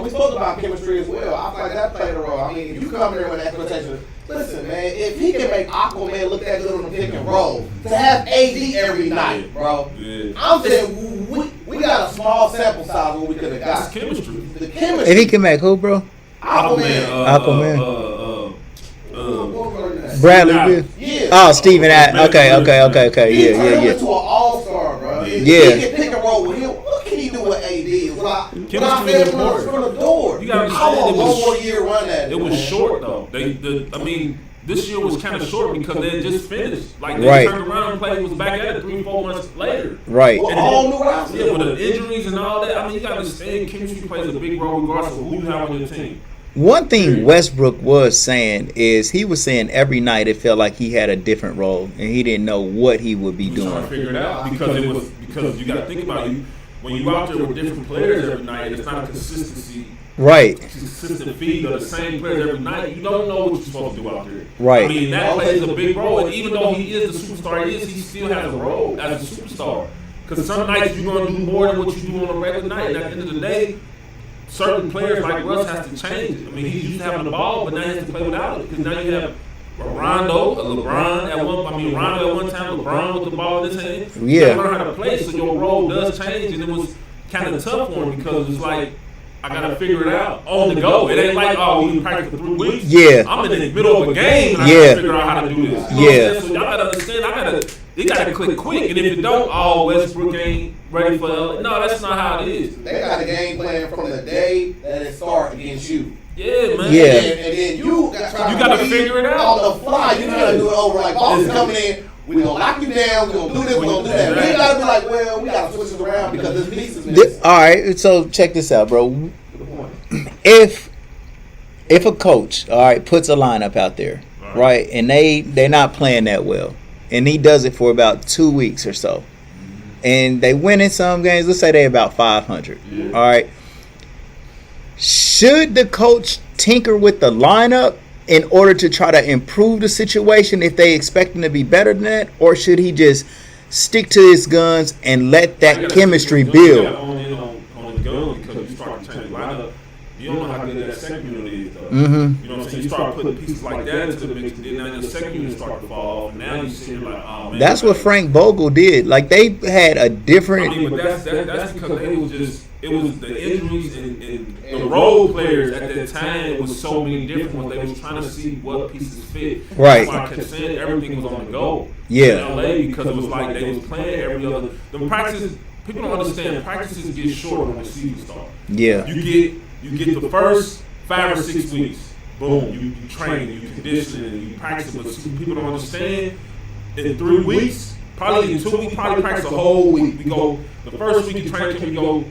We spoke about chemistry as well. I feel like that played a role. I mean, if you come there with expectations, listen, man, if he can make Aquaman look that good on the pick and roll, to have AD every night, bro, I'm saying we got a small sample size what we could have got. That's chemistry. The chemistry. If he can make who, bro? Aquaman. Bradley Beal. Yeah. Oh, Steven. Okay. Yeah. He turned into an Yeah. He can pick and roll with him. What can he do with AD? When I Chemistry fed is from important. the door. You gotta I understand want it one was- more year run at it. It was short though. I mean, this year was kind of short because they had just finished. Like they Right. turned around and played, was back at it 3-4 months later. Right. Well, all new roster. Yeah, with the injuries and all that. I mean, you gotta understand chemistry plays a big role regardless of who you have on your team. One thing Westbrook was saying is he was saying every night it felt like he had a different role and he didn't know what he would be He was trying to doing. figure it out because you gotta think about it. When you out there with different players every night, it's not a Right. consistent feed of the same players every night. You don't know what you're supposed to do out there. Right. I mean, that plays a big role. And even though he is the superstar he still has a role as a superstar. Because some nights you're going to do more than what you do on a regular night. And at the end of the day, certain players like Russ has to change it. I mean, he's used to having the ball, but now he has to play without it. Because now you have Rondo, LeBron Rondo at one time, LeBron with the ball in his hand. You Yeah. gotta learn how to play, so your role does change. And it was kind of tough for him because it's like, I gotta figure it out on the go. It ain't like, oh, we practice for 3 weeks. Yeah. I'm in the middle of a game and I Yeah. gotta figure out how to do this. You know what I'm Yeah. saying? So y'all gotta understand, it gotta click quick. And if it don't, oh, Westbrook ain't ready for it. No, that's not how it is. They got a game plan from the day that it starts against you. Yeah, man. Yeah. And then you gotta figure it out. On the fly, you gotta do it over. Like, boss is coming in, we gonna lock you down, we gonna do this, we gonna do that. We ain't gotta be like, well, we gotta switch it around because this piece is missing. All right, so check this out, bro. If a coach, all right, puts a lineup out there, right, and they're not playing that well, and he does it for about 2 weeks or so, and they win in some games, let's say they're about 500, all right, should the coach tinker with the lineup in order to try to improve the situation if they expect him to be better than that, or should he just stick to his guns and let that chemistry build? On the gun because you start to change the lineup. You don't know how good that second unit is, though. Mm-hmm. You know what I'm saying? You start putting pieces like that into the mix, and then now your second unit start to fall off. And now you see like, oh man. That's what Frank Vogel did. Like they had a different. I mean, but that's because it was the injuries and the role players at that time was so many different ones. They was trying to see what pieces fit. Right. That's why I kept saying everything was on the go. Yeah. In LA because it was like they was playing every other. The practices, people don't understand. Practices get shorter when the season starts. Yeah. You get the first 5 or 6 weeks. Boom. You train, you condition, and you practice. But people don't understand. In 3 weeks, probably in 2 weeks, probably practice a whole week. We go the first week of training camp. We go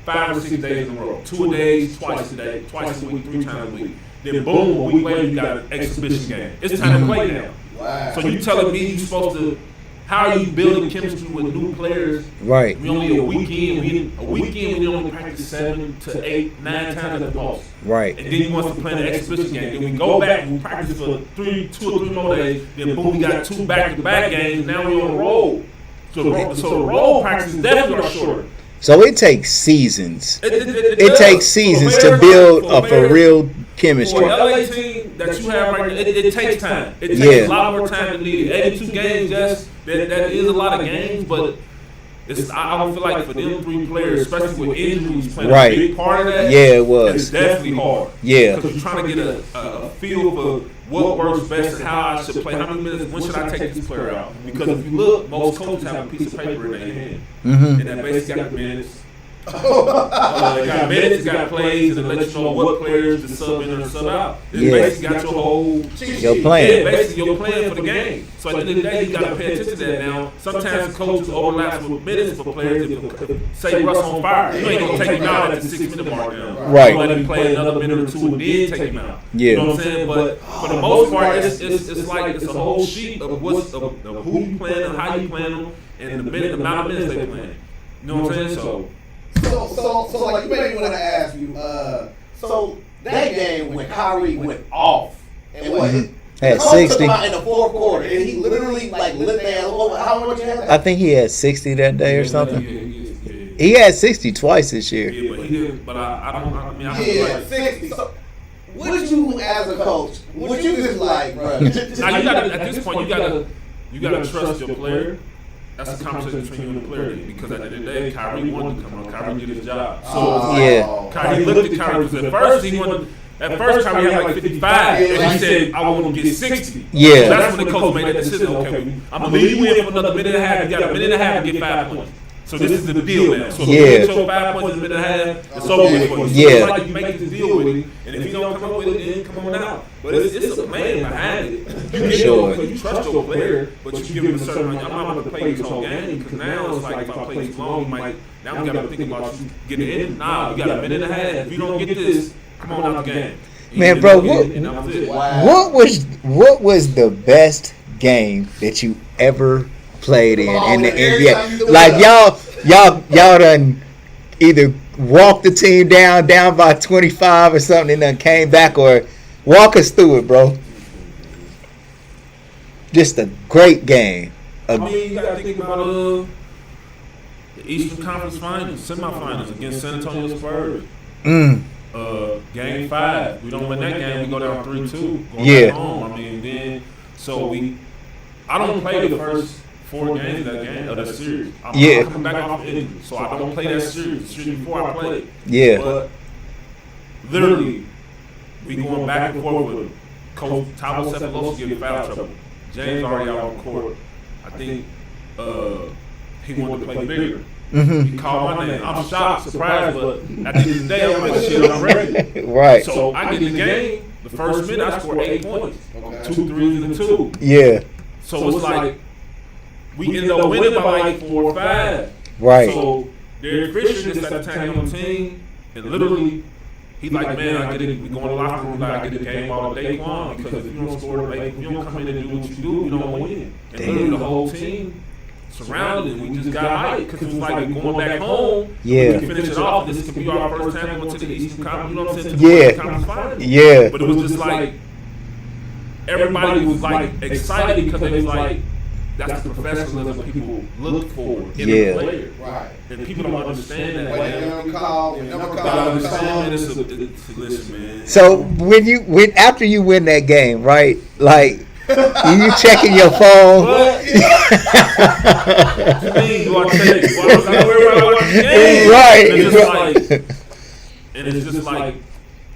5 or 6 days in a row. 2 days, twice a day, twice a week, 3 times a week. Then boom, a week later you got an exhibition game. It's time to play now. Wow. So you telling me you supposed to? How are you building chemistry with new players? Right. We only a weekend. We only practice 7 to 8, 9 times at the most. Right. And then he wants to play an exhibition game. Then we go back and we practice for 2 or 3 more days. Then boom, we got 2 back-to-back games. Now we on the roll. So the roll practices definitely are shorter. So it takes seasons. It It takes seasons to build a for real For chemistry. an LA team that you have right now, it takes time. It takes Yeah. a lot more time than needed. 82 games, yes, that is a lot of games, but I don't feel like for them 3 players, especially with injuries playing Right. a big part of that, Yeah, it was. it's definitely hard. Yeah. Because you're trying to get a feel for what works best and how I should play. How many minutes, when should I take this player out? Because if you look, most coaches have a piece of paper in their hand. Mm-hmm. And that basically got the minutes. They got minutes, got plays, and let you know what players to sub in or sub out. It Yeah. basically got your whole Your plan. Yeah, basically your plan for the game. So at the end of the day, you got to pay attention to that now. Sometimes coaches overlap with minutes for players. If say Russ on fire, you ain't gonna take him out at the 6-minute mark now. Right. You let him play another minute or 2 and then take him out. Yeah. You know what I'm saying? But for the most part, it's like it's a whole sheet of of who you playing and how you playing them and the amount of minutes they playing. You know what I'm saying? So like you made me want to ask you. So that game when Kyrie went off and what? Had Coach 60. took him out in the 4th quarter, and he literally like lit that. How much you have? I think he had 60 that day or something. Yeah. He had 60 twice this year. Yeah, but he didn't. But I mean, I feel Yeah, like 60. So, would you, as a coach, would you just like, bro? now you gotta at this point you gotta trust your player. That's a conversation between you and the player because at the end of the day, Kyrie wanted to come on. Kyrie did his job. So Yeah. Kyrie looked at Kyrie because at first Kyrie had like 55, and he said, "I want to get 60." Yeah. So that's when the coach made that decision. Okay, I'm gonna leave you in for another minute and a half. You got a minute and a half to get 5 points. So this is the deal now. So if Yeah. you get your 5 points in the minute and a half, it's over with for you. So Yeah. it's like you make the deal with him, and if you don't come up with it, then come on out. But it's a man behind it. You get Sure. it because you trust your player, but you give him a certain amount. I'm not going to play this whole game because now it's like if I play too long, you might. Now we got to think about you getting in. Nah, you got a minute and a half. If you don't get this, come on out the game. Man, bro, What? what was the best game that you ever played in the NBA? Like y'all done either walked the team down by 25 or something, and then came back, or walk us through it, bro. Just a great game. I mean, you got to think about the Eastern Conference Finals, semifinals against San Antonio Spurs. Game 5, we don't win that game, we go down 3-2. Yeah. Home. I mean, then I don't play the first 4 games of that series. I'm coming back off injury, so I don't play that series. The series before I play. Yeah. But literally, we going back and forth with Coach Tabo Cephalosky getting foul trouble. James already out on court. I think he wanted to play bigger. He called my name. I'm shocked, surprised, but at the end of the day, I'm like, shit, I'm ready. Right. So I get in the game. The first minute, I scored 8 points. 2 threes and 2. Yeah. So it's like we ended up winning by like 4 or 5. Right. So Derek Fisher just at the time on the team, and literally, he's like, man, I get it. We go in the locker room, I get the game ball to Daequan because if you don't score, if you don't come in and do what you do, you don't win. And literally, the whole team surrounded, and we just got hyped because it was like we're going back home. Yeah. We can finish it off. This could be our first time going to the Eastern Conference. You know what I'm saying? Yeah. Conference Finals. Yeah. But it was just like everybody was like excited because they was like, that's the professionalism people look for in a player. Right. And people don't understand that. Like, never call. Listen, man. So after you win that game, right? Like, you checking your phone? What? Do I check? Why was I worried about watching the game? Right. And it's just like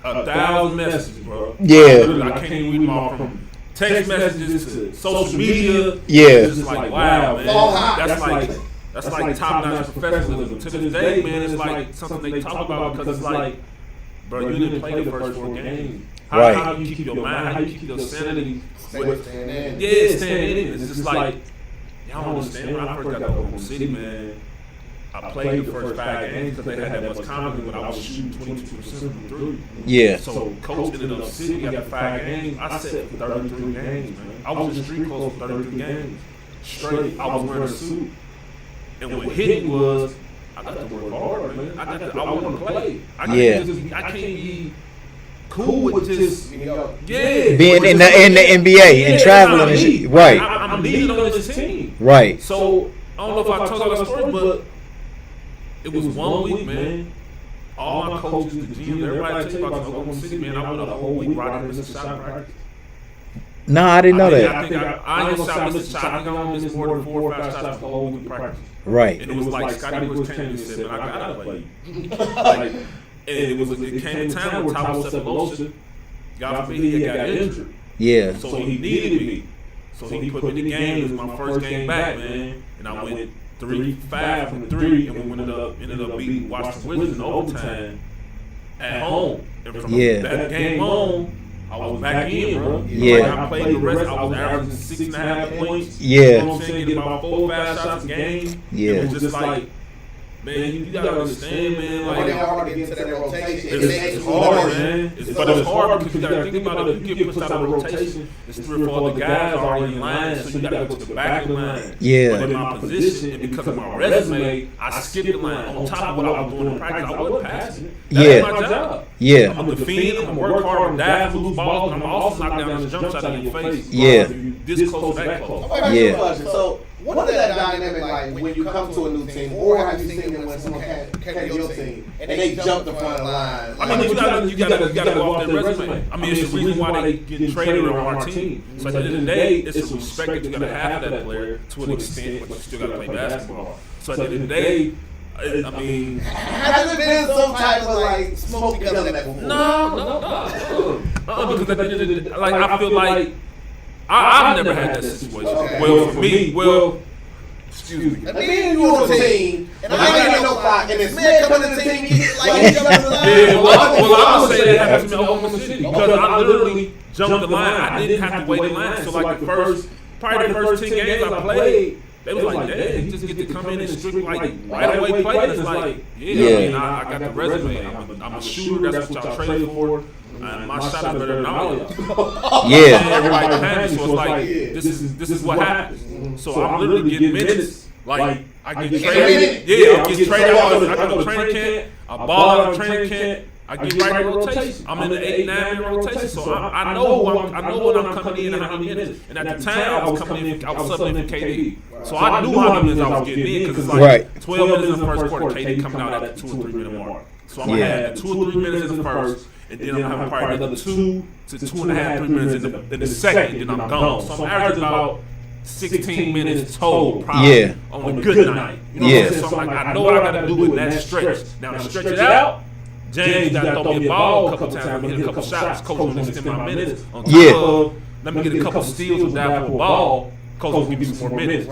1,000 messages, bro. Yeah. I can't even read them all from text messages to social media. Yeah. It's just like, wow, man. That's like top-notch professionalism. To this day, man, it's like something they talk about because it's like, bro, you didn't play the first 4 games. How do you keep your mind? How do you keep your sanity? Staying in. It's just like, y'all don't understand. When I first got to Oklahoma City, man, I played the first 5 games because they had that much confidence, but I was shooting 22% from 3. Yeah. So coach ended up sitting after 5 games. I sat for 33 games, man. I was in street clothes for 33 games straight. I was wearing a suit. And what hit me was, I got to work hard, man. I want to play. I can't be cool with just being in the NBA and traveling and shit. Right. I'm needed on this team. Right. So I don't know if I told you that story, but it was 1 week, man. All my coaches, the GM, everybody took about Oklahoma City, man. I went a whole week riding Mr. Shaq practice. No, I didn't know that. I think I ain't shot Mr. Shaq. I think I only missed more than 4 or 5 shots the whole week practice. Right. And it was like Scotty Bush came and said, man, I gotta play you. Like, and it came a time when Tabo Cephalosky, God forbid, he got injured. Yeah. So he needed me. So he put me in the game. It was my first game back, man. And I went 3-5 from 3, and we ended up beating Washington Wizards in overtime at home. And from that game on, I was back in, bro. Yeah. Like I played the rest. I was averaging 6.5 points. Yeah. You know what I'm saying? Getting about 4 or 5 shots a game. Yeah. It was just like, man, you gotta understand, man. Like, hard to get into that rotation. it's hard, man. But it's hard because you gotta think about it. If you get pushed out of the rotation, there's 3 or 4 other guys already in line, so you gotta go to the back of the line. Yeah. But in my position, and because of my resume, I skipped the line. On top of what I was doing in practice, I wasn't passing it. That's my job. Yeah. I'm a defend, I'm gonna work hard, I'm dive for loose balls, and I'm also knock down this jump shot in your face. Yeah. This close, that close. Yeah. So, what is that dynamic like when you come to a new team, or have you seen it when someone came to your team and they jump the front line? I mean, you gotta go off their resume. I mean, it's the reason why they get traded on our team. So at the end of the day, it's a respect that you gotta have for that player to an extent, but you still gotta play basketball. So at the end of the day, I mean, has there been some type of like smoke because of that before? No. Because at the end of the day, like I feel like I've never had that situation. Okay. Well, for me, Excuse me. And me and you on the team, and I ain't getting no clock, and this man coming to the team, he like he jumping the line. Yeah, well, I'm gonna say that happened to me in Oklahoma City because I literally jumped the line. I didn't have to wait in line. So like the first 10 games I played, they was like, "Damn, he just get to come in and strictly like right away play." And it's like, yeah. I mean, I got the resume. I'm a shooter. That's what y'all traded for. My shot is better than all of y'all. Yeah. Everybody behind me, so it's like this is what happens. So I'm literally getting minutes. Like I get traded. Yeah, I get traded. I go to training camp. I ball out of training camp. I get right in rotation. I'm in the 8-9 minute rotation, so I know when I'm coming in and how many minutes. And at the time, I was coming in, I was subbing in for KD, so I knew how many minutes I was getting in because it's like 12 minutes in the first quarter, KD coming out at the 2 or 3 minute mark. So I'm gonna have 2 or 3 minutes in the first, and then I'm gonna have probably another 2 to 2.5, 3 minutes in the second, then I'm gone. So I'm averaging about 16 minutes total, probably on a good night. You know what I'm saying? So I'm like, I know what I gotta do in that stretch. Now to stretch it out. James got to throw me a ball a couple times. Let me hit a couple shots. Coach will extend my minutes. On top of, let me get a couple steals with that for a ball. Coach will give me some more minutes.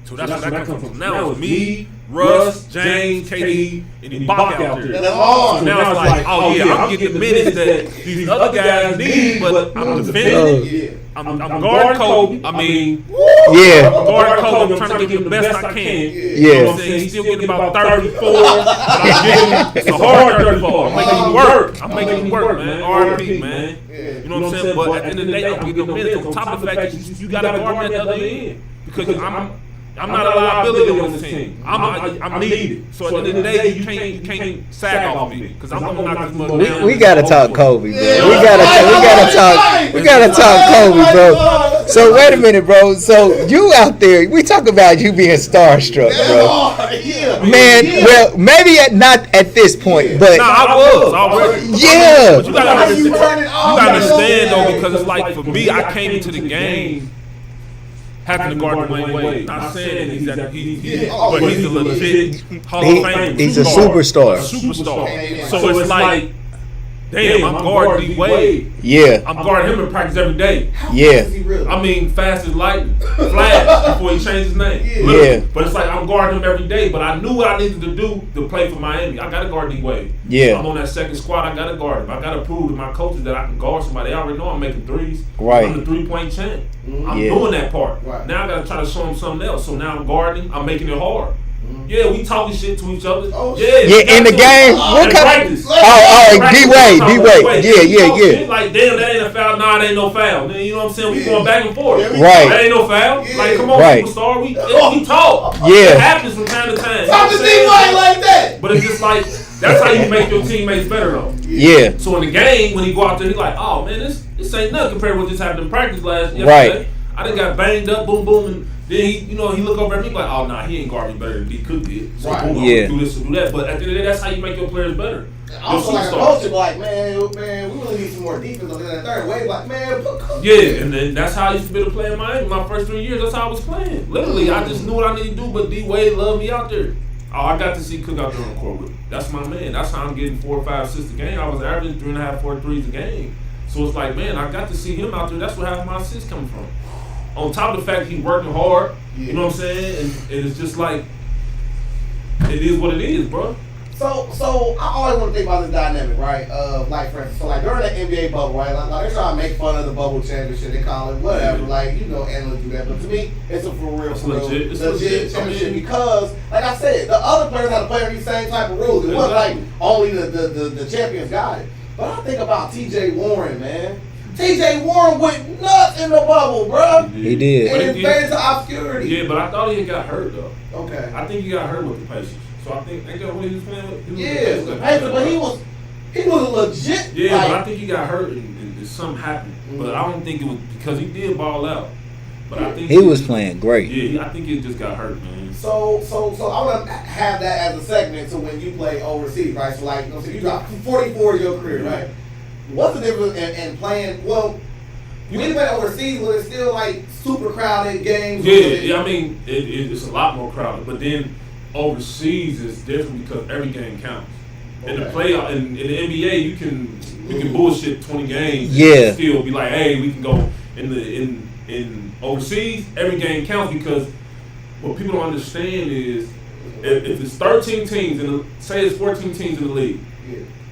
So that's where that comes from. Now it's me, Russ, James, KD, and Ibaka out there. So now it's like, oh yeah, I'm getting the minutes that these other guys need, but I'm defending. I'm guarding Kobe. I mean, I'm guarding Kobe. I'm trying to give him the best I can. You know what I'm saying? He's still getting about 34. But I'm getting it's a hard 34. I'm making him work. I'm making him work, man. RP, man. You know what I'm saying? But at the end of the day, I'm getting the minutes. On top of the fact that you got to guard me at the other end because I'm not a liability on this team. I'm needed. So at the end of the day, you can't sag off me because I'm gonna knock this mother down. We gotta talk Kobe, bro. We gotta talk Kobe, bro. So wait a minute, bro. So you out there? We talk about you being starstruck, bro. Man, well, maybe not at this point, but I was already. Yeah. But you gotta understand though, because it's like for me, I came into the game having to guard Dwayne Wade. Not saying but he's a legit Hall of Fame. He's a superstar. So it's like, damn, I'm guarding D Wade. Yeah. I'm guarding him in practice every day. Yeah. I mean, fast as lightning, flash before he changed his name. Yeah. But it's like I'm guarding him every day. But I knew what I needed to do to play for Miami. I got to guard D Wade. Yeah. I'm on that second squad. I got to guard him. I got to prove to my coaches that I can guard somebody. They already know I'm making threes. Right. I'm the 3-point champ. I'm doing that part. Right. Now I got to try to show them something else. So now I'm guarding. I'm making it hard. Yeah, we talking shit to each other. Yeah, in the game. What kind of? D Wade. Yeah. Like, damn, that ain't a foul. Nah, that ain't no foul. Then you know what I'm saying? We going back and forth. Right. That ain't no foul. Like, come on, superstar. We talk. Yeah. It happens from time to time. Talk to D Wade like that. But it's just like that's how you make your teammates better, though. Yeah. So in the game, when he go out there, he's like, oh man, this ain't nothing compared to what just happened in practice yesterday. Right. I done got banged up, boom, boom, and then he look over at me like, oh nah, he ain't guard me better than D Cook did. So boom, I'm gonna do this and do that. But at the end of the day, that's how you make your players better. Also, like a coach, like, man, we really need some more defense on that third wave. Like, man, put Cook. Yeah, and then that's how I used to be able to play in Miami. My first 3 years, that's how I was playing. Literally, I just knew what I needed to do. But D Wade loved me out there. Oh, I got to see Cook out there on the court with me. That's my man. That's how I'm getting 4 or 5 assists a game. I was averaging 3.5, 4 threes a game. So it's like, man, I got to see him out there. That's where half my assists coming from. On top of the fact he's working hard, you know what I'm saying? And it's just like, it is what it is, bro. So I always want to think about this dynamic, right? Like, for instance, so like during the NBA bubble, right? Like they're trying to make fun of the bubble championship. They call it whatever. Like, you know, analysts do that. But to me, it's a for real legit championship because, like I said, the other players had to play under these same type of rules. It wasn't like only the champions got it. But I think about T.J. Warren, man. T.J. Warren went nuts in the bubble, bro. He did. And it faded to obscurity. Yeah, but I thought he had got hurt, though. Okay. I think he got hurt with the Pacers. So I think that what he was playing with? The Pacers, but he was legit. Yeah, but I think he got hurt and something happened. But I don't think it was because he did ball out. But I think he was playing great. Yeah, I think he just got hurt, man. So I want to have that as a segment to when you play overseas, right? So like, you got 44 in your career, right? What's the difference in playing? Well, when you play overseas, but it's still like super crowded games. Yeah. I mean, it's a lot more crowded. But then overseas is different because every game counts. Okay. In the playoff, in the NBA, you can bullshit 20 games. Yeah. And still be like, hey, we can go in overseas. Every game counts because what people don't understand is if it's 13 teams and say it's 14 teams in the league,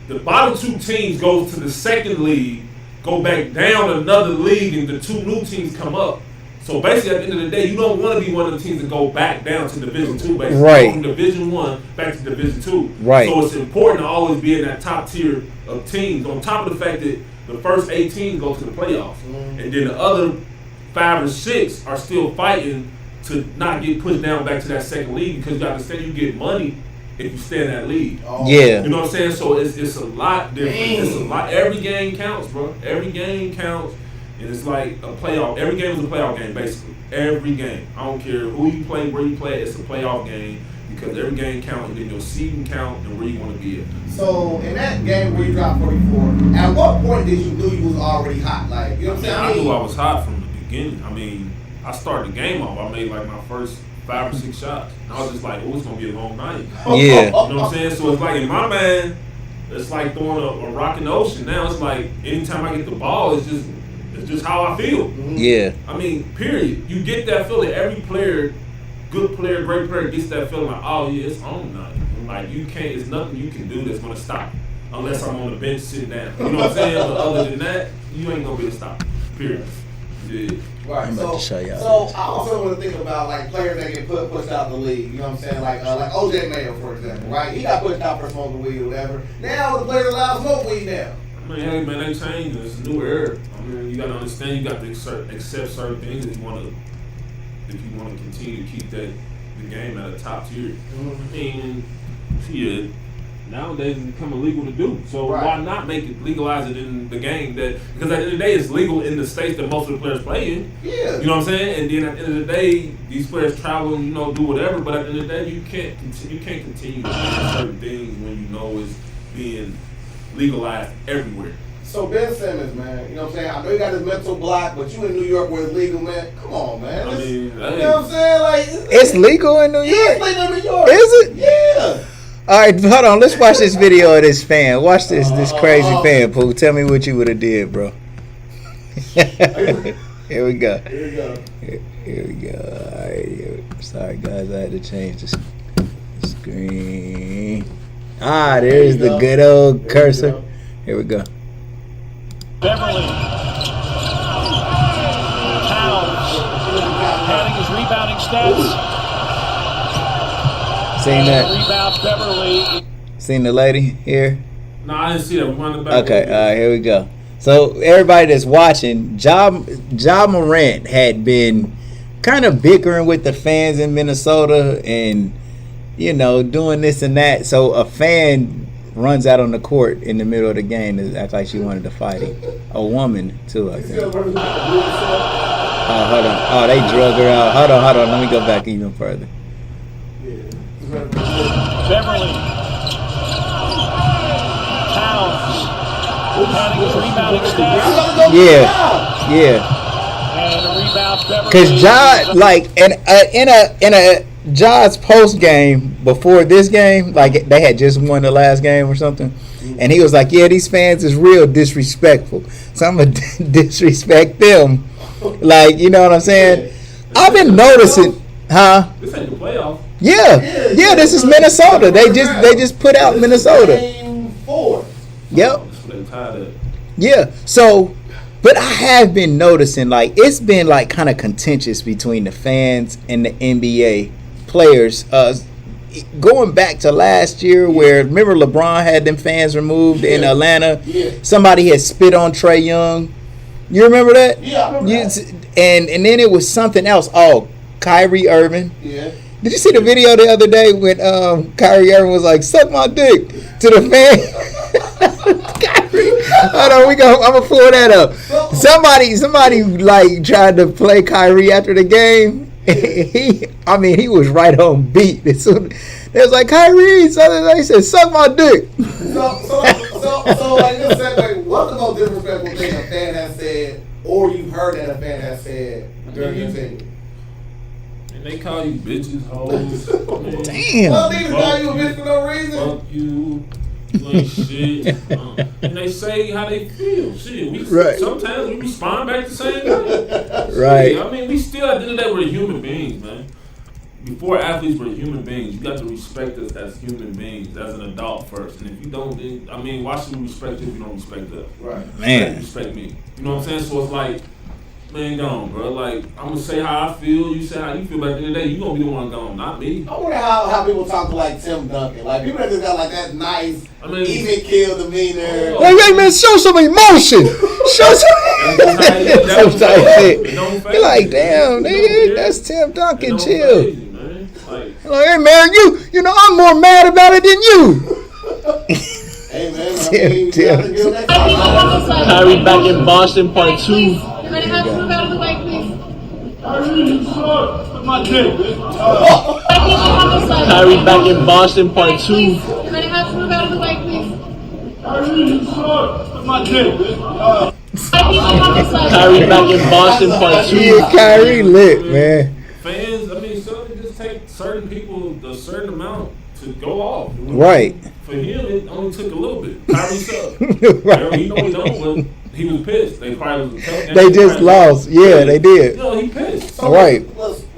the bottom 2 teams go to the second league, go back down another league, and the 2 new teams come up. So basically, at the end of the day, you don't want to be one of the teams that go back down to Division 2, basically. Right. Go from Division 1 back to Division 2. Right. So it's important to always be in that top tier of teams. On top of the fact that the first 8 teams go to the playoffs, and then the other 5 or 6 are still fighting to not get pushed down back to that second league, because you understand you get money if you stay in that league. Yeah. You know what I'm saying? So it's a lot different. It's a lot. Every game counts, bro. Every game counts. And it's like a playoff. Every game is a playoff game, basically. Every game. I don't care who you play, where you play. It's a playoff game because every game counts. And then your seeding count and where you want to be at. So in that game where you dropped 44, at what point did you know you was already hot? Like, you know what I'm saying? I knew I was hot from the beginning. I mean, I started the game off. I made like my first 5 or 6 shots. And I was just like, oh, it's gonna be a long night. Yeah. You know what I'm saying? So it's like in my mind, it's like throwing a rock in the ocean. Now it's like anytime I get the ball, it's just how I feel. Yeah. I mean, period. You get that feeling. Every player, good player, great player, gets that feeling like, oh yeah, it's on night. Like you can't. It's nothing you can do that's gonna stop me, unless I'm on the bench sitting down. You know what I'm saying? But other than that, you ain't gonna be able to stop me. Period. Yeah. Right. I'm about to show y'all So this. I also want to think about like players that get pushed out of the league. You know what I'm saying? Like OJ Mayo, for example, right? He got pushed out for smoking weed or whatever. Now the players allowed to smoke weed now. I mean, hey man, they changing. It's a new era. I mean, you gotta understand. You got to accept certain things if you want to continue to keep the game at a top tier. I mean, shit. Nowadays it's becoming legal to do. So why not legalize it in the game? Because at the end of the day, it's legal in the states that most of the players play in. Yeah. You know what I'm saying? And then at the end of the day, these players travel and do whatever. But at the end of the day, you can't continue to do certain things when you know it's being legalized everywhere. So Ben Simmons, man, you know what I'm saying? I know you got this mental block, but you in New York where it's legal, man. Come on, man. I mean, you know what I'm saying? Like It's legal in New yeah, York. it's legal in New York. Is it? Yeah. All right, hold on. Let's watch this video of this fan. Watch this crazy fan, Pooh. Tell me what you would have did, bro. Here we go. Here we go. Here we go. All right. Sorry, guys. I had to change the screen. There's the good old cursor. Here we go. Beverly. Towns. Adding his rebounding stats. Seen that? Rebound Beverly. Seen the lady here? No, I didn't see that. Rewind it back. Okay, all right, here we go. So everybody that's watching, Ja Morant had been kind of bickering with the fans in Minnesota and, doing this and that. So a fan runs out on the court in the middle of the game to act like she wanted to fight him. A woman, too, I think. Oh, hold on. Oh, they drug her out. Hold on. Let me go back even further. Beverly. Towns. Adding his rebounding stats. Yeah. And a rebound Beverly. Because Ja, like, in a Ja's post game before this game, like they had just won the last game or something, and he was like, "Yeah, these fans is real disrespectful, so I'm gonna disrespect them." Like, you know what I'm saying? I've been noticing, huh? This ain't the playoff. Yeah. This is Minnesota. They just put out Minnesota. Game 4. Yep. They tied up. Yeah. So, but I have been noticing, like, it's been like kind of contentious between the fans and the NBA players. Going back to last year, where remember LeBron had them fans removed in Atlanta. Yeah. Somebody had spit on Trae Young. You remember that? Yeah, I remember that. And then it was something else. Oh, Kyrie Irving. Yeah. Did you see the video the other day when Kyrie Irving was like, "Suck my dick" to the fan? Kyrie, hold on, I'm gonna pull that up. Somebody like tried to play Kyrie after the game. He was right on beat. They was like, Kyrie, they said, "Suck my dick." So like this segue, what's the most disrespectful thing a fan has said, or you've heard that a fan has said during your tenure? And they call you bitches, hoes. Damn. Well, they even call you a bitch for no reason. Fuck you. You ain't shit. And they say how they feel. Shit, sometimes we respond back the same way. Right. I mean, we still at the end of the day, we're human beings, man. before athletes were human beings, you got to respect us as human beings, as an adult first. And if you don't, then, I mean, why should we respect you if you don't respect us? Right. Man. Respect me. You know what I'm saying? So it's like, man, gone, bro. Like, I'm gonna say how I feel. You say how you feel. But at the end of the day, you gonna be the one gone, not me. I wonder how people talk to like Tim Duncan. Like people that just got like that nice, I mean, even kill demeanor. Like, hey man, show some emotion. Show some type shit. You're like, damn, nigga, that's Tim Duncan. Chill. Crazy, man. Like, hey man, you know, I'm more mad about it than you. Hey man, Tim. Kyrie back in Boston, part 2. You're gonna have to move out of the way, please. Kyrie back in Boston, part 2. You're gonna have to move out of the way, please. Kyrie back in Boston, part 2. Yeah, Kyrie lit, man. Fans, I mean, so they just take certain people a certain amount to go off. Right. For him, it only took a little bit. Kyrie sucked. Right. He know he don't, but he was pissed. They probably was They just lost. Yeah, they did. You know, he pissed. So, Right.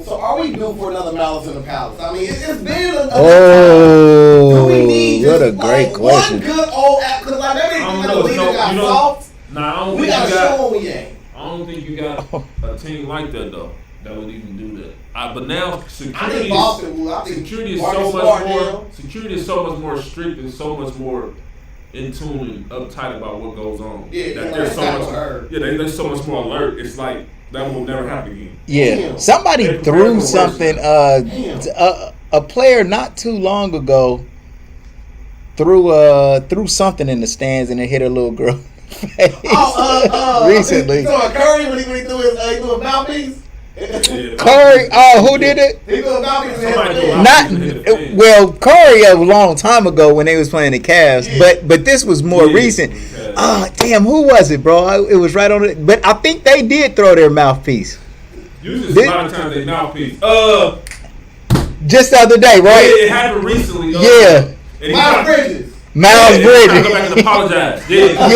So are we due for another Malice in the Palace? I mean, it's been a Oh, do we need what just, a great like, question. One good old act, because like everything the leader got soft. Nah, I don't We think gotta you got. show them we ain't. I don't think you got a team like that though that would even do that. But now I think security, Boston will. I think security is Marcus so much Smart more. now. Security is so much more strict and so much more in tune and uptight about what goes on. Yeah, that like there's so that much. word. Yeah, they're so much more alert. It's like that will never happen again. Yeah, somebody threw something. A player not too long ago threw something in the stands and it hit a little girl in the face. Recently. So Curry when he threw his mouthpiece. Curry, who did it? He threw a mouthpiece and Somebody hit threw a the mouthpiece. Not well, Curry a long time ago when they was playing the Cavs, but this was more recent. Damn, who was it, bro? It was right on it. But I think they did throw their mouthpiece. Usually, a lot of times they mouthpiece. Just the other day, right? It happened recently. Yeah. Miles Bridges. Miles Bridges. Go back and apologize. Yeah.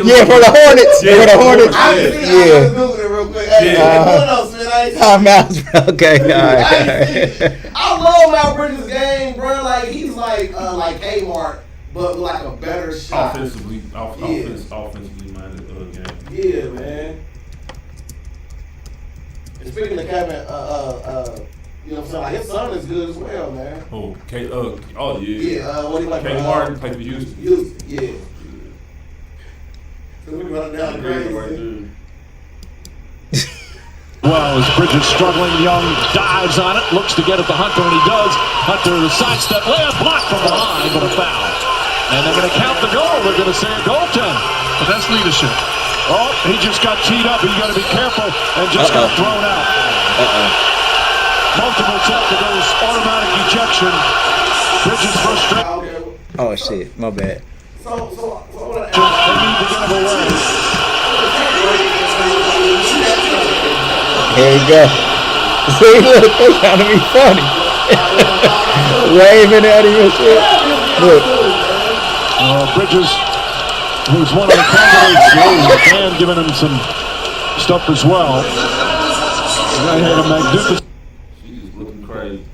Yeah, for the Hornets. Yeah, For the Hornets. I was Googling it real quick. Hey, Miles Okay, all right. I love Miles Bridges' game, bro. Like he's like Kmart, but with like a better shot. Offensively minded game. Yeah, man. And speaking of Kevin, you know what I'm saying? Like his son is good as well, man. Oh, yeah. Yeah, what do you like? K. Martin played for Houston. Yeah. So we run down crazy. Well, as Bridges struggling, Young dives on it, looks to get it to Hunter, and he does. Hunter, the sidestep layup blocked from behind, but a foul. And they're going to count the goal. They're going to say a goaltend. But that's leadership. Oh, he just got teed up. You got to be careful, and just got thrown out. Multiple technicals, automatic ejection. Bridges frustrated. Oh shit, my bad. So They need to get him away. Here you go. See, look, they're trying to be funny. Waving at him and shit. Look. Bridges, who's one of the candidates, and giving him some stuff as well. They had a magnificent. She's looking crazy.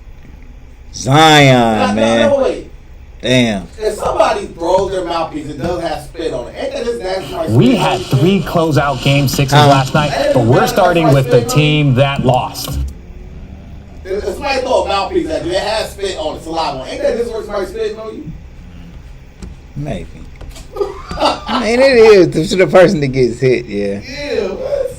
Zion, man. Wait. Damn. If somebody throws their mouthpiece, it does have spit on it. Ain't that just nasty? We had 3 closeout game 6s last night, but we're starting with the team that lost. If somebody throw a mouthpiece at you, it has spit on it, saliva on it. Ain't that just where somebody spitting on you? Maybe. I mean, it is to the person that gets hit, yeah. Yeah,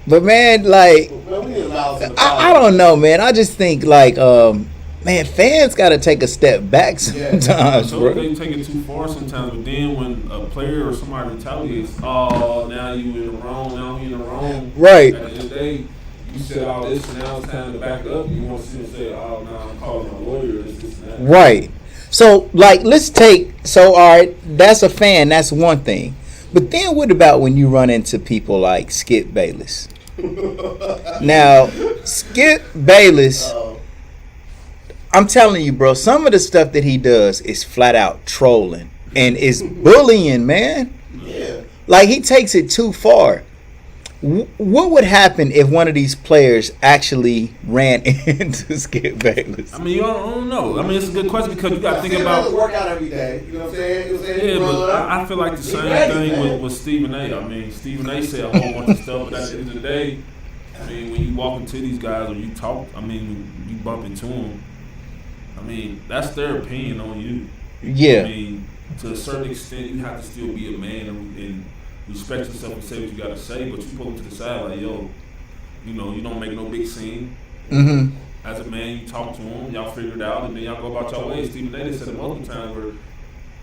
But man, like, man, we need a malice in the I don't know, man. I just think like, man, fans got to take a step back sometimes, So bro. they take it too far sometimes, but then when a player or somebody retaliates, now you in the wrong, now he in the wrong. Right. At the end of the day, you said all this, and now it's time to back up. You want to see them say, oh, no, I'm calling a lawyer, this, and that. Right. So, like, all right, that's a fan, that's one thing. But then what about when you run into people like Skip Bayless? Now, Skip Bayless, I'm telling you, bro, some of the stuff that he does is flat out trolling and is bullying, man. Yeah. Like, he takes it too far. What would happen if one of these players actually ran into Skip Bayless? I mean, I don't know. I mean, it's a good question because you got to think about work out every day. You know what I'm saying? Yeah, but I feel like the same thing with Stephen A. I mean, Stephen A. said a whole bunch of stuff, but at the end of the day, I mean, when you walk into these guys or you talk, I mean, when you bump into them, I mean, that's their opinion on you. Yeah. I mean, to a certain extent, you have to still be a man and respect yourself and say what you got to say, but you pull them to the side like, yo, you know, you don't make no big scene. Mm-hmm. As a man, you talk to him, y'all figure it out, and then y'all go about your way. Stephen A. said it multiple times where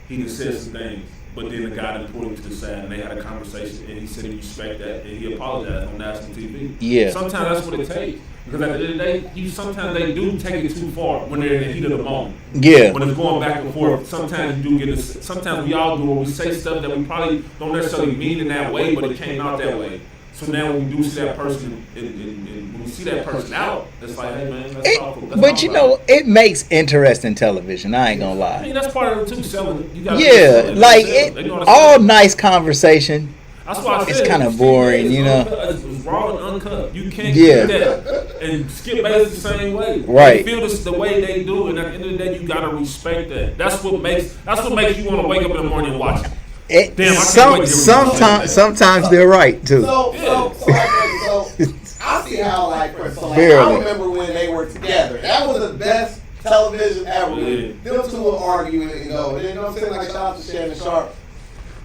he just said some things, but then the guy that pulled him to the side and they had a conversation, and he said he respect that, and he apologized on national TV. Yeah. Sometimes that's what it takes. Because at the end of the day, sometimes they do take it too far when they're in the heat of the moment. Yeah. When it's going back and forth, sometimes you do get sometimes we all do where we say stuff that we probably don't necessarily mean in that way, but it came out that way. So now when we do see that person, and when we see that person out, it's like, hey man, that's powerful. But you know, it makes interesting television. I ain't gonna lie. I mean, that's part of it too, selling. You gotta all nice conversation. That's why I said it's kind of boring, you know. It's raw and uncut. You can't get that. And Skip Bayless the same way. Right. They feel this the way they do, and at the end of the day, you gotta respect that. That's what makes you want to wake up in the morning and watch it. Sometimes they're right too. So I see how I remember when they were together. That was the best television ever. Yeah. Them two would argue and go. You know what I'm saying? Like shout out to Shannon Sharp.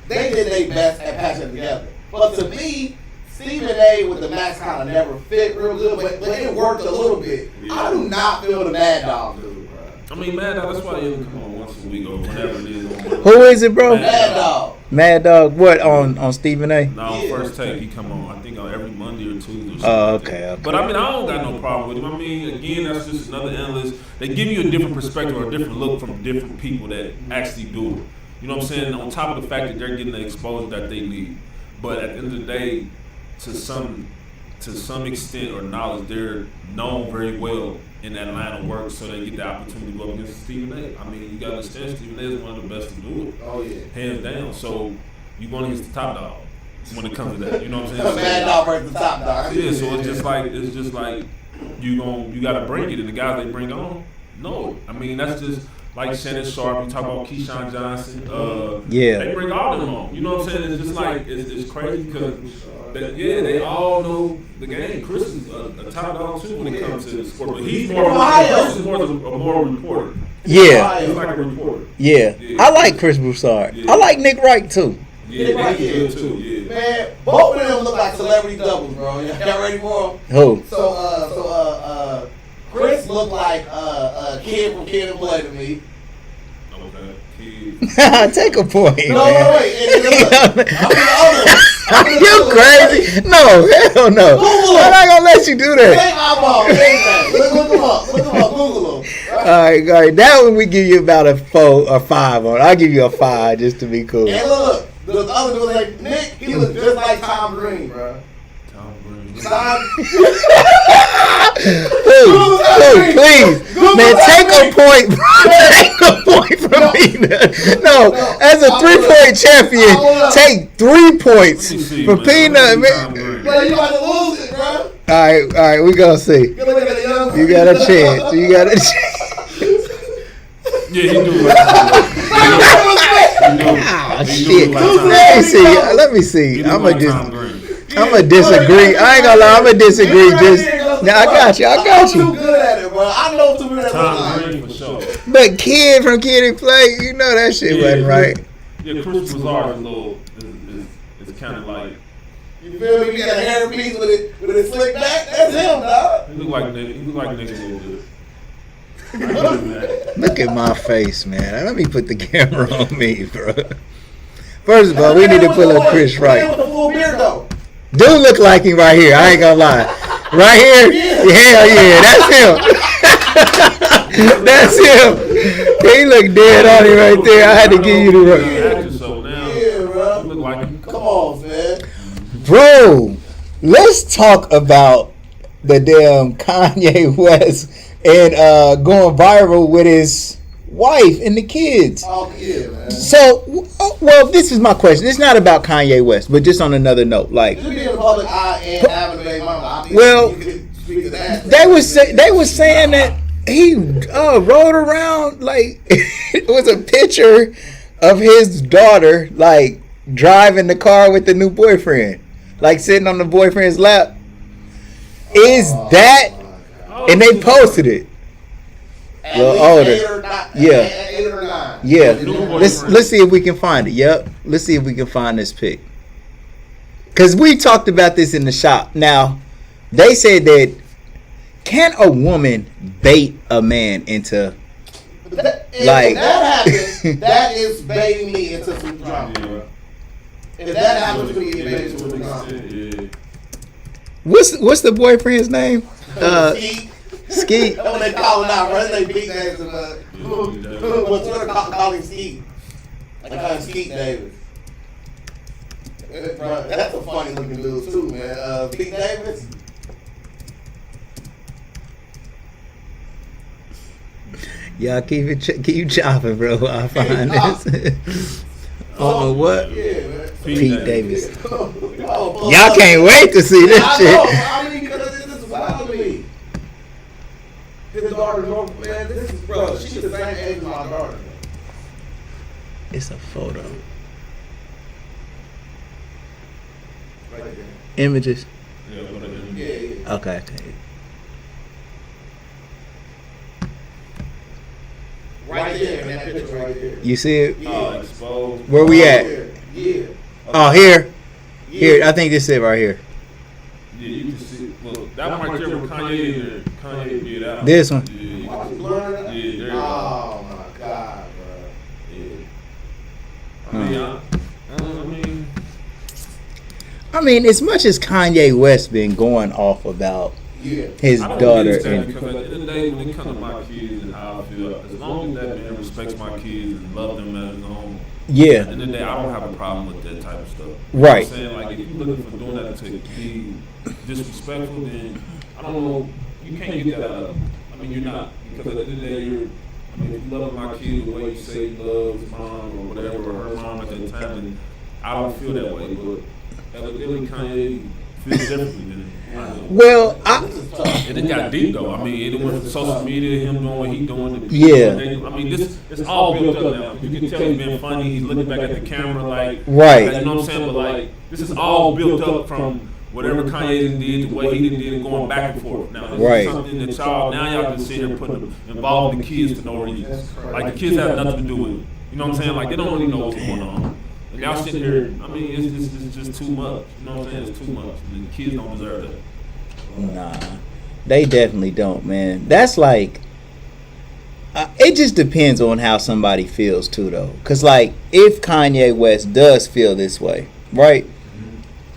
They did their best at patching it together. But to me, Stephen A. with the Max kind of never fit real good, but it worked a little bit. Yeah. I do not feel the Mad Dog dude, bro. I mean, Mad Dog, that's why you come on once a week or whatever it is. Who is it, bro? Mad Dog. Mad Dog, what, on Stephen A? No, First Take, he come on, I think on every Monday or Tuesday or something. Oh, okay. But I mean, I don't got no problem with him. I mean, again, that's just another analyst. They give you a different perspective or a different look from different people that actually do it. You know what I'm saying? On top of the fact that they're getting the exposure that they need. But at the end of the day, to some extent or knowledge, they're known very well in that line of work, so they get the opportunity to go up against Stephen A. I mean, you got to understand, Stephen A. is one of the best to do it. Oh, yeah. Hands down. So you going against the top dog when it comes to that. You know what I'm saying? Mad Dog versus the top dog. Yeah, so it's just like you got to bring it, and the guys they bring on, no. I mean, that's just like Shannon Sharp. You talk about Keyshawn Johnson. They bring all them on. You know what I'm saying? It's just like it's crazy because they all know the game. Chris is a top dog too when it comes to the sport, but he's more a moral reporter. Yeah, he's like a reporter. Yeah. I like Chris Broussard. Yeah. I like Nick Wright too. Yeah, he's good too. Yeah. Man, both of them look like celebrity doubles, bro. Y'all ready for them? Who? So Chris looked like a kid from Kid and Play to me. Okay, kid. Take a point. No, man. wait. I'm the You crazy? No, hell no. I'm not gonna let you do that. Take eyeball. Look him up. Google him. All right. That one we give you about a 4 or 5 on. I'll give you a 5 just to be cool. And look, the other dude like Nick, he looks just like Tom Green, bro. Please, man, take a point. Take a point from me. No, as a 3-point champion, take 3 points from Peanut. Bro, you about to lose it, bro. All right, we gonna see. You got a chance. Yeah, he do. Shit. Let me see. I'm gonna disagree. I ain't gonna lie. I'm gonna disagree. I got you. I'm too good at it, bro. I know too good at Tom Green for sure. But Kid from Kid and Play, you know that shit wasn't right. Yeah, Chris Broussard is a little. It's kind of like. You feel me? You got a hairpiece with it slick back. That's him, dog. He look like Nick a little bit. Look at my face, man. Let me put the camera on me, bro. First of all, we need to pull up Chris Wright. With a full beard, though. Dude look like him right here. I ain't gonna lie. Right here? Hell yeah, that's him. That's him. He look dead on him right there. I had to give you the right. So now, bro. Look like him. Come on, man. Bro, let's talk about the damn Kanye West and going viral with his wife and the kids. Oh, yeah, man. So, well, this is my question. It's not about Kanye West, but just on another note, like, Just be in the public eye and having a baby mama. Well, you can speak to that. they was saying that he rode around like it was a picture of his daughter like driving the car with the new boyfriend, like sitting on the boyfriend's lap. Is that? And they posted it. A little older. 8 or 9. Yeah. 8 or 9. Yeah. Let's see if we can find it. Yep. Let's see if we can find this pic. Cause we talked about this in the shop. Now, they said that can a woman bait a man into If that happens, that is baiting me into some drama, bro. If that happens to me, it's baiting into some drama. what's the boyfriend's name? Skeet. That's what they call him out, bro. His name Big Davis. What's Twitter call him Skeet? They call him Skeet Davis. Bro, that's a funny looking dude too, man. Big Davis. Y'all keep you chopping, bro. I find this. Oh, what? Yeah, man. Pete Davis. Oh, Y'all can't wait to see this I shit. know. I mean, because this is wild to me. His daughter, man, this is, bro, she's the same age as my daughter. It's a photo. Right there. Images. Yeah. Okay. Right there, in that picture right there. You see it? Yeah. Exposed. Where we at? Yeah. Oh, here. Here. I think this is it right here. Yeah, you can see. Look, that one right there with Kanye. Kanye did out. This one. Yeah. Watch it blur it. Yeah, there you go. Oh my God, bro. Yeah. I mean, as much as Kanye West been going off about Yeah. his I don't daughter get that and because at the end of the day, when it comes to my kids and how I feel, as long as that man respects my kids and love them as his own, at the yeah, end of the day, I don't have a problem with that type of stuff. Right. You know what I'm saying? Like, if you're looking for doing that to be disrespectful, then I don't know, you can't get that out of them. I mean, you're not, because at the end of the day, I mean, if you love my kid the way you say you love his mom or whatever, or her mom at that time, then I don't feel that way, but evidently Kanye feels differently than I do. well, And it got deep though. I mean, it went from social media, him doing what he doing. Yeah. I mean, this it's all built up now. You can tell he's being funny. He's looking back at the camera like, Right. You know what I'm saying? But like, this is all built up from whatever Kanye did, the way he did, going back and forth. Now, this Right. is something that y'all can sit here and involving the kids for no reason. Like the kids have nothing to do with it. You know what I'm saying? Like they don't really know what's going on. And y'all sitting here, I mean, it's just too much. You know what I'm saying? It's too much. And the kids don't deserve that. nah, they definitely don't, man. That's like, it just depends on how somebody feels too, though. Cause like, if Kanye West does feel this way, right?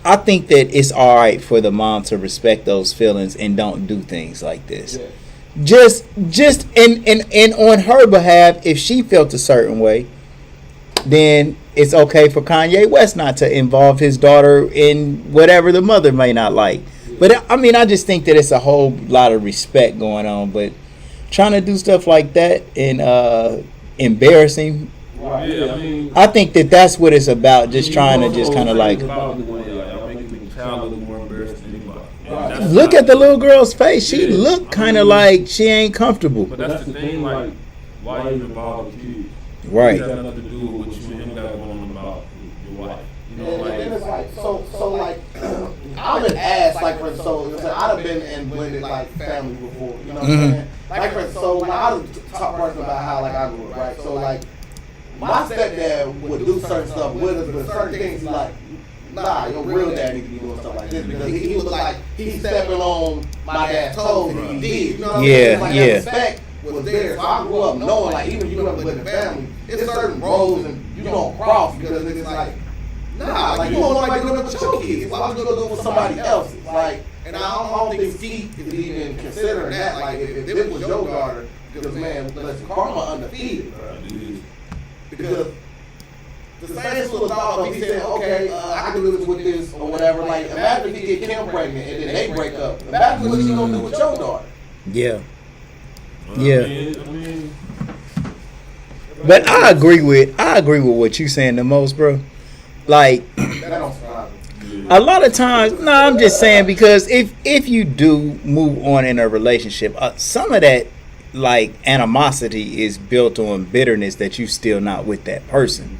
I think that it's all right for the mom to respect those feelings and don't do things like this. Yeah. Just and on her behalf, if she felt a certain way, then it's okay for Kanye West not to involve his daughter in whatever the mother may not like. But I mean, I just think that it's a whole lot of respect going on. But trying to do stuff like that and embarrassing, Right. Yeah, I mean, I think that that's what it's about. Just trying to just kind of like making the child look more embarrassed than anybody. And that's look not- at the little girl's face. She Yeah. looked kind of like she ain't comfortable. But that's the thing, like, why you involve the kids? Right. It has nothing to do with what you and him got going on about your wife. You know, And it's like, like, so like, I've been asked, like, for so I've been in blended, like, family before, you know what I'm saying? Like, for so, like, I was talk person about how, like, I grew up, right? So, like, my stepdad would do certain stuff with us, but certain things, he's like, nah, your real dad need to be doing stuff like this, because he looked like he's stepping on my dad's toes, and he did, you know what I'm Yeah, saying? Like, yeah. that respect was there, so I grew up knowing, like, even if you grew up with a family, it's certain roles and you don't cross, because it's like, nah, like, you don't want nobody doing it with your kids. Why would you go do it with somebody else's? Like, and I don't think Skeet is even considering that. Like, if it was your daughter, because, man, listen, karma undefeated, bro. Because the same little thought of he said, okay, I can do this with this or whatever. Like, imagine if he get Kim pregnant and then they break up. Imagine what you gonna do with your daughter. Yeah. I Yeah. mean, But I agree with what you saying the most, bro. Like a lot of times, no, I'm just saying because if you do move on in a relationship, some of that like animosity is built on bitterness that you still not with that person.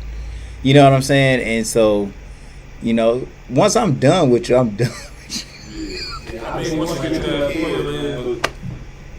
You know what I'm saying? And so, you know, once I'm done with you, I'm done with you. I mean, once you get to that point, man,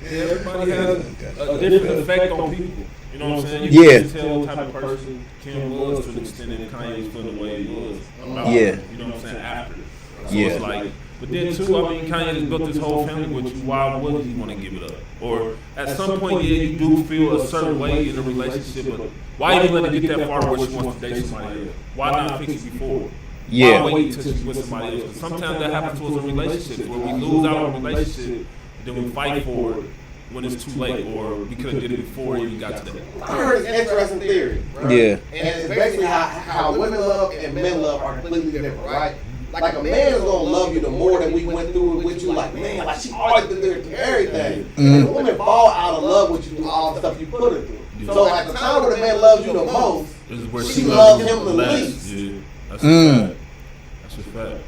everybody has a different effect on people. You know what I'm saying? You can tell what type of person Kim was to an extent that Kanye was feeling the way he was. You know what I'm saying? After. So it's like, but then too, I mean, Kanye has built this whole family with you. Why would he want to give it up? Or at some point, yeah, you do feel a certain way in a relationship, but why even let it get that far where she wants to date somebody else? Why not fix it before? Yeah. Why wait until she's with somebody else? Sometimes that happens to us in relationships where we lose out on a relationship, then we fight for it when it's too late, or we could have did it before you got to that. I heard an interesting theory. Right? Yeah. And it's basically how women love and men love are completely different, right? Like a man is gonna love you the more that we went through it with you. Like, man, like she always been there through everything. And the women fall out of love with you through all the stuff you put her through. Yeah. So at the time where the man loves you the most, she loves him the least. Yeah, that's a fact. That's a fact.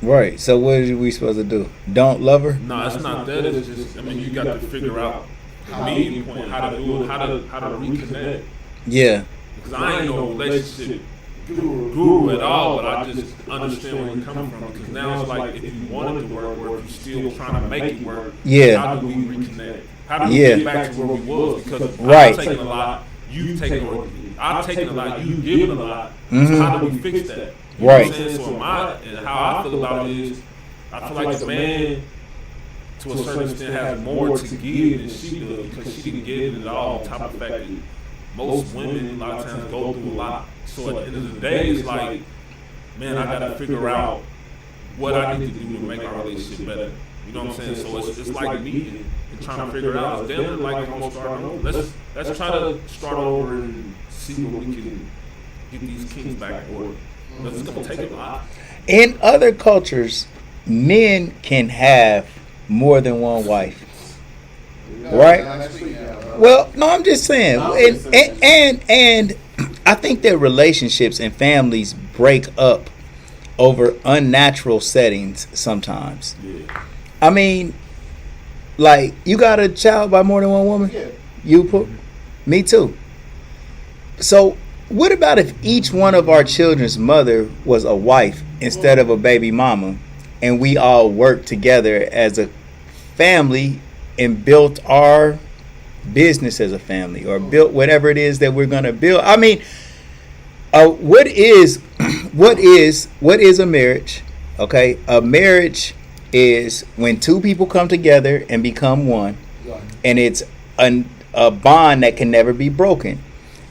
Right. So what are we supposed to do? Don't love her? No, it's not that. It's just, I mean, you got to figure out the meeting point, how to do it, how to reconnect. Yeah. Because I ain't no relationship guru at all, but I just understand where you're coming from. Because now it's like if you wanted to work, or if you're still trying to make it work, how do we reconnect? How do we get back to where we was? Because I've taken a lot, you've taken a lot, I've taken a lot, you've given a lot. So how do we fix that? You know what I'm saying? So how I feel about it is, I feel like the man, to a certain extent, has more to give than she does, because she can give it all, on top of the fact that most women a lot of times go through a lot. So at the end of the day, it's like, man, I gotta figure out what I need to do to make our relationship better. You know what I'm saying? So it's like meeting and trying to figure it out. It's damn like I'm gonna start over. Let's try to start over and see where we can get these kinks back in order. It's gonna take a lot. In other cultures, men can have more than one wife. Right? Well, no, I'm just saying. And I think that relationships and families break up over unnatural settings sometimes. Yeah. I mean, like, you got a child by more than one woman? Yeah. You put? Me too. So what about if each one of our children's mother was a wife instead of a baby mama, and we all worked together as a family and built our business as a family, or built whatever it is that we're going to build? I mean, what is a marriage? Okay, a marriage is when two people come together and become one, and it's a bond that can never be broken.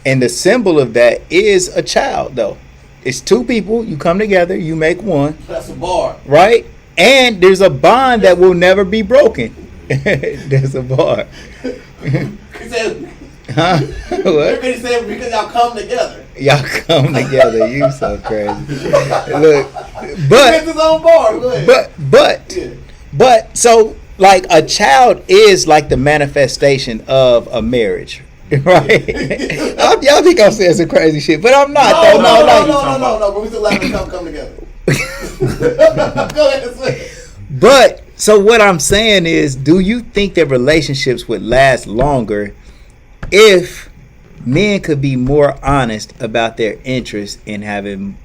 And the symbol of that is a child, though. It's two people, you come together, you make one. That's a bar. Right? And there's a bond that will never be broken. There's a bar. Huh? What? He said because y'all come together. Y'all come together. You so crazy. Look, but his own bar. Go ahead. But so like a child is like the manifestation of a marriage. Right? Y'all think I'm saying some crazy shit, but I'm not. No. But we still let them come together. Go ahead and say it. But so what I'm saying is, do you think that relationships would last longer if men could be more honest about their interest in having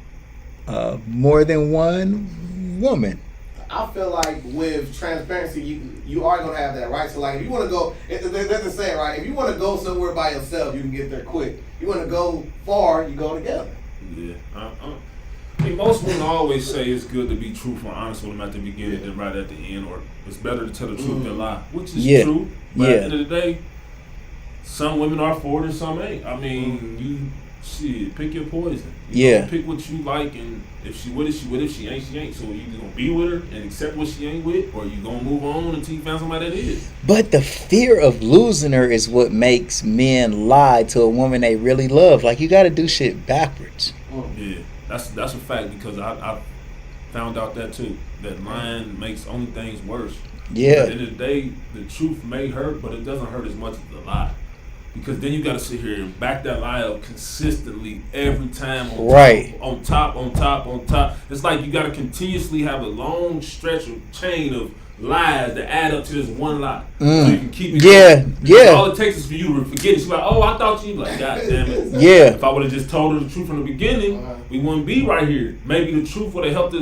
more than one woman? I feel like with transparency, you are gonna have that, right? So like, if you want to go, there's a saying, right? If you want to go somewhere by yourself, you can get there quick. You want to go far, you go together. Yeah. I mean, most women always say it's good to be truthful and honest with them at the beginning than right at the end, or it's better to tell the truth than lie, which is true. But at the end of the day, some women are for it and some ain't. I mean, pick your poison. You know, pick what you like, and if she with it, she with it. If she ain't, she ain't. So you either gonna be with her and accept what she ain't with, or you gonna move on until you find somebody that is. But the fear of losing her is what makes men lie to a woman they really love. Like, you got to do shit backwards. Yeah, that's a fact, because I found out that too. That lying makes only things worse. Yeah. At the end of the day, the truth may hurt, but it doesn't hurt as much as the lie. Because then you got to sit here and back that lie up consistently every time. On top. It's like you got to continuously have a long stretch of chain of lies that add up to this one lie. So you can keep it going. Because all it takes is for you to forget it. She's like, oh, I thought you. Like, God damn it. Yeah. If I would have just told her the truth from the beginning, we wouldn't be right here. Maybe the truth would have helped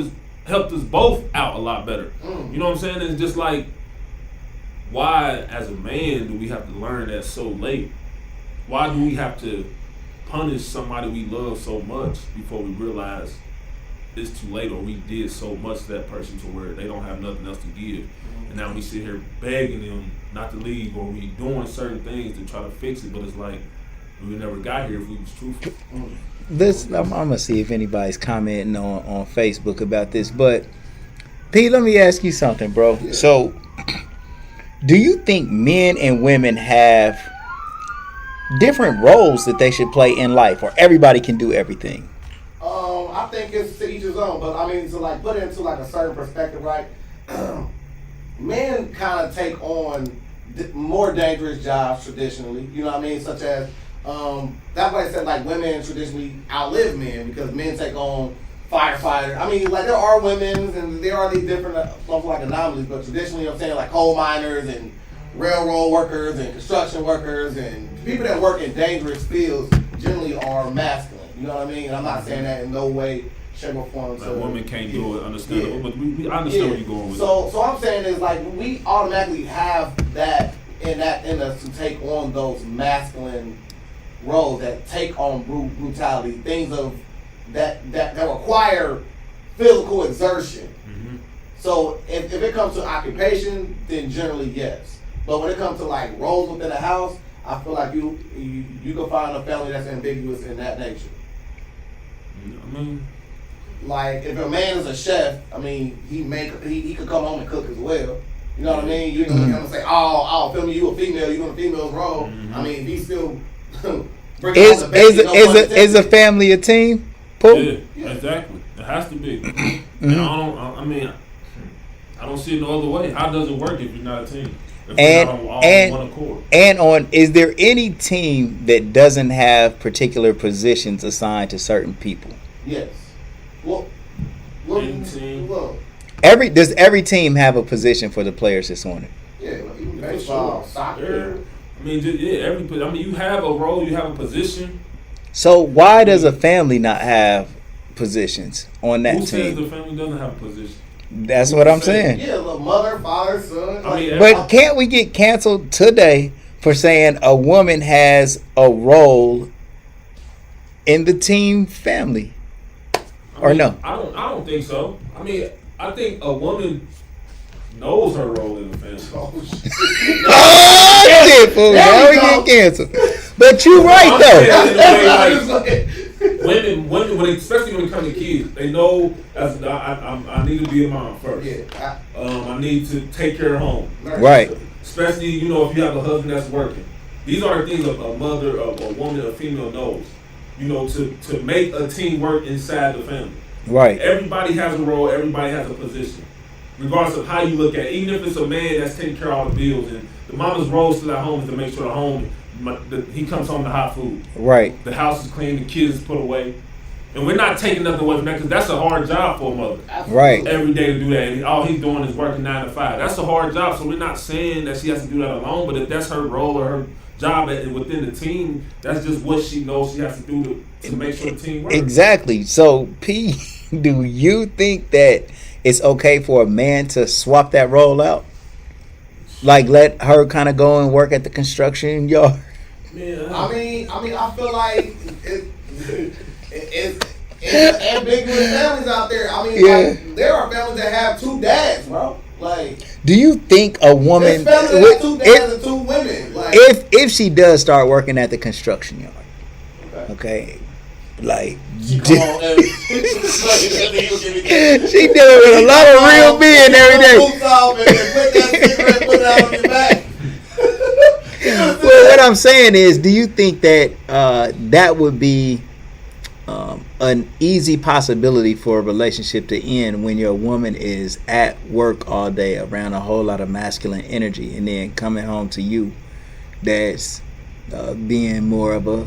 us both out a lot better. You know what I'm saying? It's just like, why, as a man, do we have to learn that so late? Why do we have to punish somebody we love so much before we realize it's too late, or we did so much to that person to where they don't have nothing else to give? And now we sit here begging them not to leave, or we doing certain things to try to fix it, but it's like we never got here if we was truthful. I'm gonna see if anybody's commenting on Facebook about this, but P, let me ask you something, bro. So, do you think men and women have different roles that they should play in life, or everybody can do everything? I think it's to each his own, but I mean, to like put it into like a certain perspective, right? Men kind of take on more dangerous jobs traditionally, you know what I mean? Such as, that's why I said like women traditionally outlive men, because men take on firefighter. I mean, like there are women and there are these different like anomalies, but traditionally, I'm saying like coal miners and railroad workers and construction workers and people that work in dangerous fields generally are masculine. You know what I mean? And I'm not saying that in no way, shape, or form. Like women can't do it, understandable, but I understand where you're going with it. So I'm saying is like we automatically have that in us to take on those masculine roles that take on brutality, things of that require physical exertion. So if it comes to occupation, then generally yes. But when it comes to like roles within a house, I feel like you can find a family that's ambiguous in that nature. I mean, like if a man is a chef, I mean he could come home and cook as well. You know what I mean? You ain't gonna come and say, "Oh, feel me, you a female, you in a female's role." I mean, if he still is a family a team? Paul? Yeah, exactly. It has to be. And I don't see it no other way. How does it work if you're not a team? Is there any team that doesn't have particular positions assigned to certain people? Yes. Well, team. Does every team have a position for the players that's on it? Yeah, even baseball, soccer. I mean, you have a role, you have a position. So why does a family not have positions on that team? Who says the family doesn't have a position? That's what I'm saying. Yeah, little mother, father, son. But can't we get canceled today for saying a woman has a role in the team family? No? I don't think so. I mean, I think a woman knows her role in the family. Oh shit, fool! Now we get canceled. But you right though. Women, especially when it comes to kids, they know I need to be a mom first. Yeah. I need to take care of home. Right. Especially, if you have a husband that's working. These are the things a mother, a woman, a female knows. To make a team work inside the family. Right. Everybody has a role. Everybody has a position. Regardless of how you look at it. Even if it's a man that's taking care of all the bills, and the mama's role still at home is to make sure the home, he comes home to hot food. Right. The house is clean, the kids is put away. And we're not taking nothing away from that, because that's a hard job for a mother. Right. Every day to do that. And all he's doing is working 9 to 5. That's a hard job, so we're not saying that she has to do that alone, but if that's her role or her job within the team, that's just what she knows she has to do to make sure the team works. Exactly. So, P, do you think that it's okay for a man to swap that role out? Like, let her kind of go and work at the construction yard? Yeah. I mean, I feel like it's ambiguous families out there. I mean, like, there are families that have 2 dads, bro. Like, do you think a woman, there's families that have 2 dads and 2 women? Like, if she does start working at the construction yard, okay, like, she dealing with a lot of real men every day. Well, what I'm saying is, do you think that that would be an easy possibility for a relationship to end when your woman is at work all day around a whole lot of masculine energy, and then coming home to you that's being more of a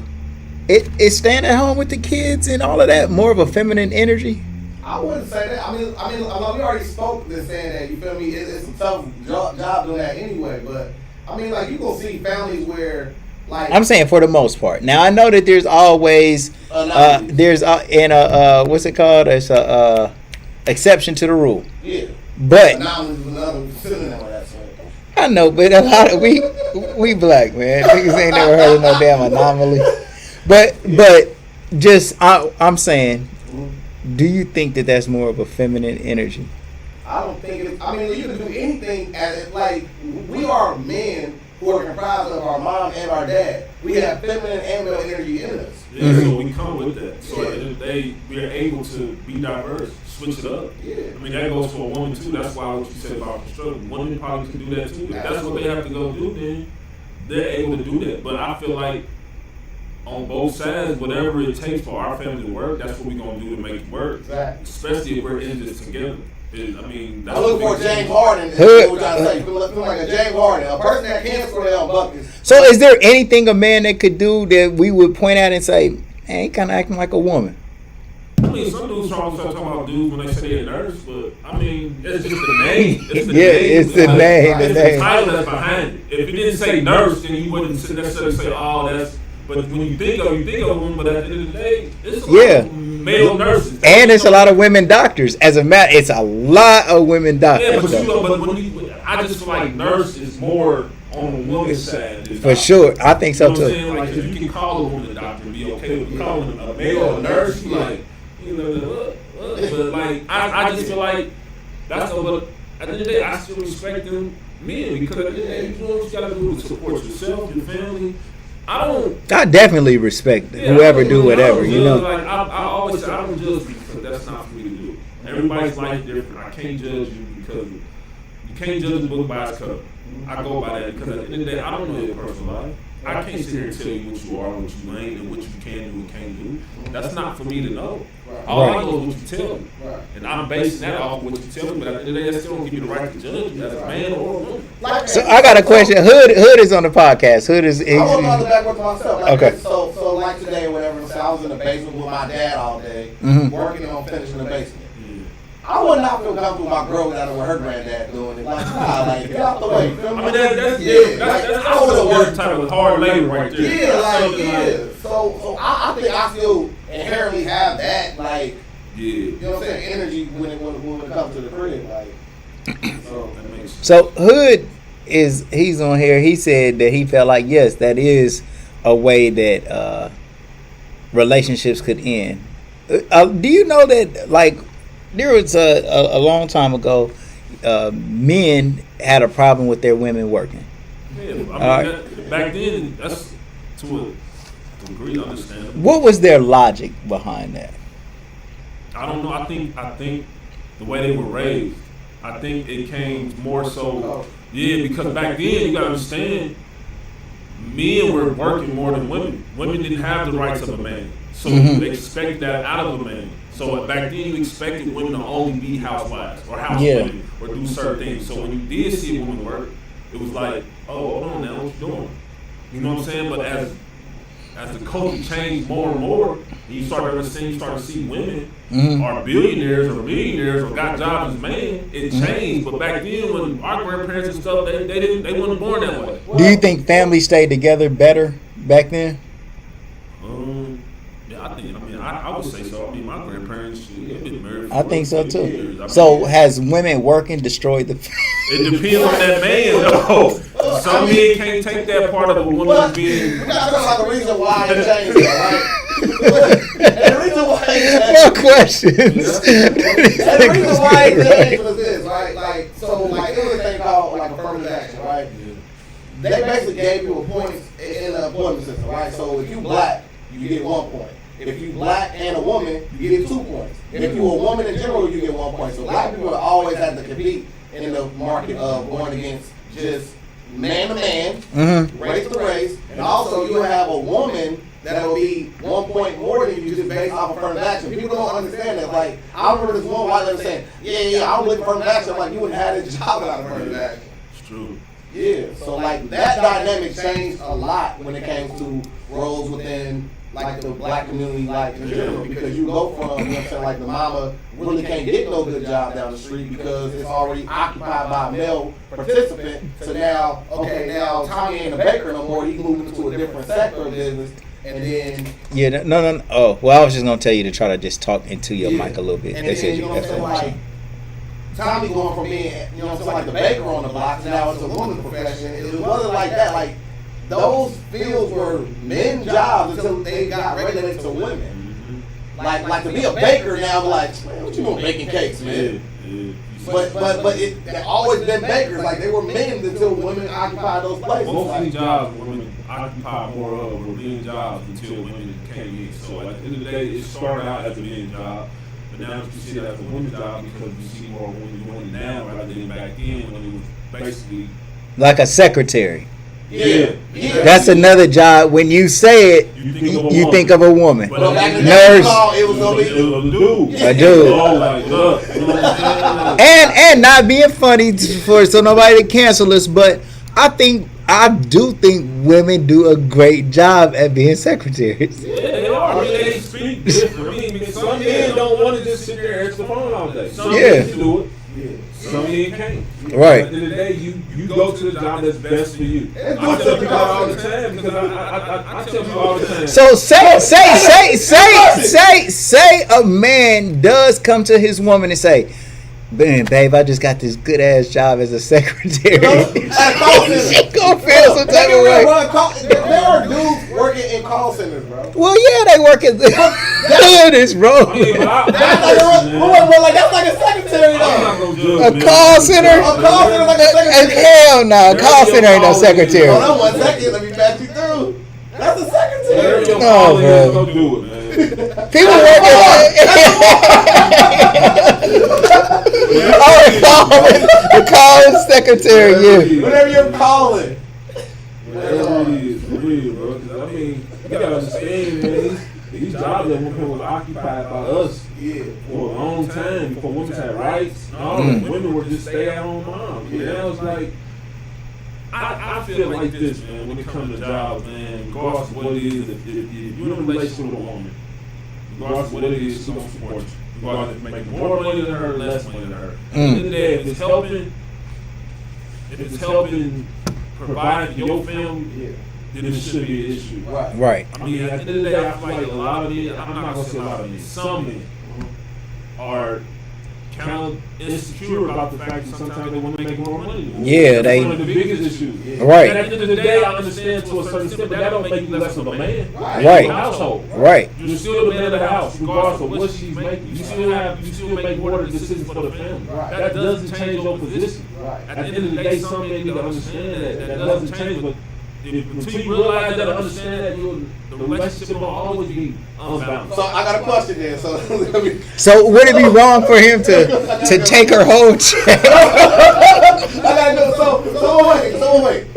it's staying at home with the kids and all of that, more of a feminine energy? I wouldn't say that. I mean, we already spoke this saying that, you feel me? It's a tough job doing that anyway. But I mean, like, you gonna see families where, like, I'm saying for the most part. Now I know that there's always there's in a what's it called? It's a exception to the rule. Yeah. But another synonym of that. I know, but a lot of we black, man. Niggas ain't never heard of no damn anomaly. But just I'm saying, do you think that that's more of a feminine energy? I don't think it's. I mean, you can do anything as like we are men who are comprised of our mom and our dad. We have feminine and male energy in us. Yeah, so we come with that. So at the end of the day, we are able to be diverse, switch it up. Yeah. I mean, that goes for a woman too. That's why what you said about the struggle. Women probably can do that too. If that's what they have to go do, then they're able to do that. But I feel like on both sides, whatever it takes for our family to work, that's what we're going to do to make it work. Exactly. Especially if we're in this together. I mean, that's I look for James Harden. What you trying to say? You look like a James Harden, a person that can score their own buckets. So, is there anything a man that could do that we would point out and say, "Hey, he kind of acting like a woman"? I mean, some dudes try to talk about dudes when they say they're a nurse, but I mean, it's just the name. It's the yeah, name. it's the name. It's the title that's behind it. If it didn't say nurse, then you wouldn't necessarily say, "Oh, that's." But when you think of a woman, but at the end of the day, it's a lot of male nurses. And it's a lot of women doctors. As a matter, it's a lot of women doctors. Yeah, but when you, I just feel like nurse is more on the woman's side. For sure. I think so too. You know what I'm saying? Like, if you can call a woman a doctor and be okay with calling a male a nurse, you like, but like, I just feel like that's what, at the end of the day, I still respect them men because at the end of the day, you know what you gotta do to support yourself, your family. I definitely respect whoever do whatever, you know. Like I always say, I don't judge you because that's not for me to do. Everybody's life is different. I can't judge you because you can't judge a book by its cover. I go by that because at the end of the day, I don't know your personal life. I can't sit here and tell you what you are, what you ain't, and what you can do and can't do. That's not for me to know. All I know is what you tell me. And I'm basing that off what you tell me, but at the end of the day, that still don't give you the right to judge you as a man or a woman. So I got a question. Hood is on the podcast. Hood is. I want to go back with myself. Like, okay. So like today or whatever, so I was in the basement with my dad all day, working on finishing the basement. I would not feel comfortable with my girl without what her granddad doing. Like, like, get out the way. I mean, that's I would have worked type of hard labor right there. Yeah, So I think I still inherently have that, like, you know what I'm saying, energy when it comes to the crib, like. So Hood he's on here. He said that he felt like yes, that is a way that relationships could end. Do you know that like? There was a long time ago, men had a problem with their women working. Yeah, I mean, back then, that's to a degree understandable. What was their logic behind that? I don't know. I think the way they were raised, I think it came more so. Yeah, because back then you gotta understand, men were working more than women. Women didn't have the rights of a man, so they expected that out of a man. So back then you expected women to only be housewives or housewomen or do certain things. So when you did see a woman work, it was like, oh, hold on now, what you doing? You know what I'm saying? But as the culture changed more and more, you start to see women are billionaires or millionaires or got jobs as men. It changed. But back then, when our grandparents and stuff, they weren't born that way. Do you think families stayed together better back then? Yeah, I would say so. I mean, my grandparents, they've been married for I think so too. years. So has women working destroyed the it depends on that man, though. Some men can't take that part of a woman being. We got to talk about the reason why it changed, right? The reason why it changed. More questions. The reason why it changed was this, right? Like, so, like, it was a thing called, like, affirmative action, right? They basically gave people points in the employment system, right? So, if you black, you get 1 point. If you black and a woman, you get 2 points. If you a woman in general, you get 1 point. So black people always have to compete in the market of going against just man to man, race to race, and also you have a woman that will be 1 point more than you just based off of affirmative action. People don't understand that. Like, I remember this one white lady saying, yeah, I'm looking for affirmative action. I'm like, you wouldn't have this job without affirmative action. It's true. Yeah, so like that dynamic changed a lot when it came to roles within like the black community, like in general, because you go from, you know what I'm saying, like the mama really can't get no good job down the street because it's already occupied by a male participant. So now, okay, now Tommy ain't a baker no more. He's moving into a different sector of business, and then no. Oh, well, I was just gonna tell you to try to just talk into your mic a little bit. And then, you know what I'm saying, like Tommy going from being, you know what I'm saying, like the baker on the block to now it's a woman's profession. It wasn't like that. Like those fields were men's jobs until they got regulated to women. Like to be a baker now, like, man, what you doing baking cakes, man? But it always been bakers. Like they were men until women occupied those places. Most of these jobs women occupy more of were men's jobs until women came in. So at the end of the day, it started out as a men's job. But now you see it as a women's job because you see more women doing it now rather than back then when it was basically like a secretary. Yeah. That's another job. When you say it, you think of a woman. But back in the Nurse. day, it was gonna be A dude. And not being funny so nobody to cancel us, but I do think women do a great job at being secretaries. Yeah, they are. I mean, they speak different. I mean, some men don't want to just sit there and answer the phone all day. Some men can do it. Some men can't. Right. At the end of the day, you go to the job that's best for you. I tell people all the time because I tell people all the time. So say a man does come to his woman and say, "Man, babe, I just got this good ass job as a secretary." She gonna feel some type of way. There are dudes working in call centers, bro. Well, yeah, they work at this, bro. That's like a secretary, though. A call center? A call center like a secretary. Hell no, a call center ain't no secretary. Hold on 1 second, let me pass you through. That's a secretary. Oh, man. Go do it, man. People working the call secretary, yeah. Whatever you're calling. Whatever it is, for real, bro. Because, I mean, you gotta understand, man, these jobs that women were occupied by us for a long time before women had rights. All women were just stay-at-home moms. Now it's like, I feel like this, man, when it comes to jobs, man, regardless of what it is, if you're in a relationship with a woman, regardless of what it is, she's going to support you. Regardless if you're making more money than her or less money than her. At the end of the day, if it's helping provide for your family, then it should be an issue. Right. I mean, at the end of the day, I feel like a lot of men, I'm not going to say a lot of men, some men are kind of insecure about the fact that sometimes they want to make more money. Yeah, That's one of the biggest issues. Right. And at the end of the day, I understand to a certain extent, but that don't make you less of a man. Right. In the household. Right. You're still the man of the house, regardless of what she's making. You still make more decisions for the family. That doesn't change your position. At the end of the day, some men need to understand that. That doesn't change, but until you realize that and understand that, the relationship will always be unbalanced. So I got a question then. So would it be wrong for him to take her whole check? I gotta know. So wait.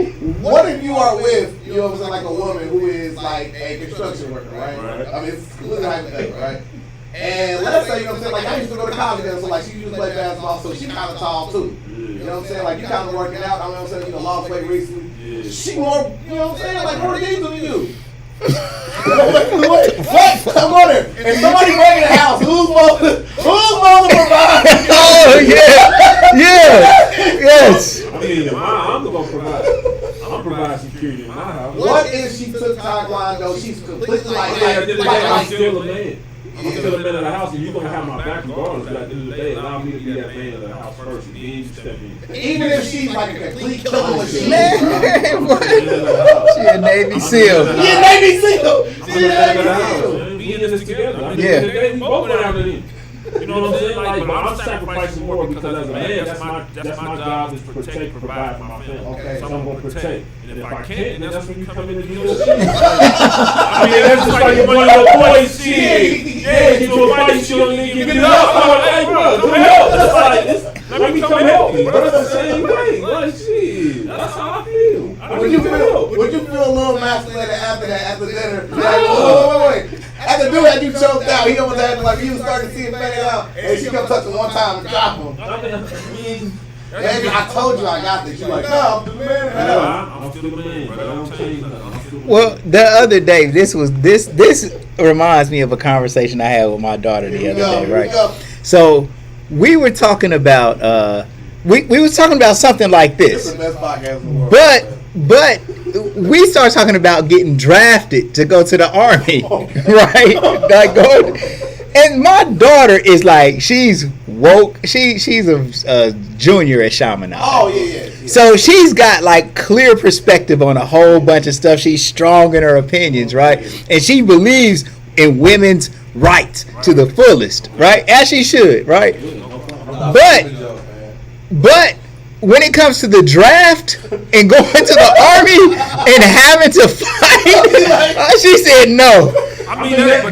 What if you are with, you know what I'm saying, like a woman who is like a construction worker, right? I mean, it's completely hypothetical, right? And let's say, you know what I'm saying, like I used to go to college together, so like she used to play basketball, so she kind of tall too. You know what I'm saying? Like you kind of working out. I mean, I'm saying, you know, lost weight recently. She more, you know what I'm saying, like more diesel than you. What? Come on there. If somebody breaking the house, who's supposed to provide? Oh yeah, yes. I mean, I'm gonna provide. I'm gonna provide security in my house. What if she took timeline though? She's completely I'm still a man. I'm still a man of the house, and you're gonna have my back regardless. But at the end of the day, allow me to be that man of the house first, and then you step in. Even if she's like a complete killer machine. Man, what? She a Navy SEAL. We in this together. I mean, at the end of the day, we both went out there. You know what I'm saying? Like, but I'm sacrificing more because as a man, that's my job is to protect, provide for my family. Okay. So I'm gonna protect. And if I can't, then that's when you come in and do your shit. I mean, that's just like one of your boys shit. Yeah, get to a fight, you don't even give it up. I'm like, hey, bro, come help. It's like, let me come help you, bro. It's the same way. Like, shit. That's how I feel. Would you feel a little masculine after that, after dinner? Like, wait. After doing that, you choked out. He almost had to, like, he was starting to see it fade out. And she kept touching one time and drop him. I mean, Baby, I told you I got this. You're like, no, I'm the man. I'm still the man, but I don't change nothing. Well, the other day, this reminds me of a conversation I had with my daughter the other day, right? So we were talking about we was talking about something like this, It's the best podcast in the world. but we started talking about getting drafted to go to the Army, right? Like going, and my daughter is like, she's woke. She's a junior at Chaminade. Oh yeah. So she's got like clear perspective on a whole bunch of stuff. She's strong in her opinions, right? And she believes in women's rights to the fullest, right? As she should, right? But when it comes to the draft and going to the Army and having to fight, she said no. I mean, that's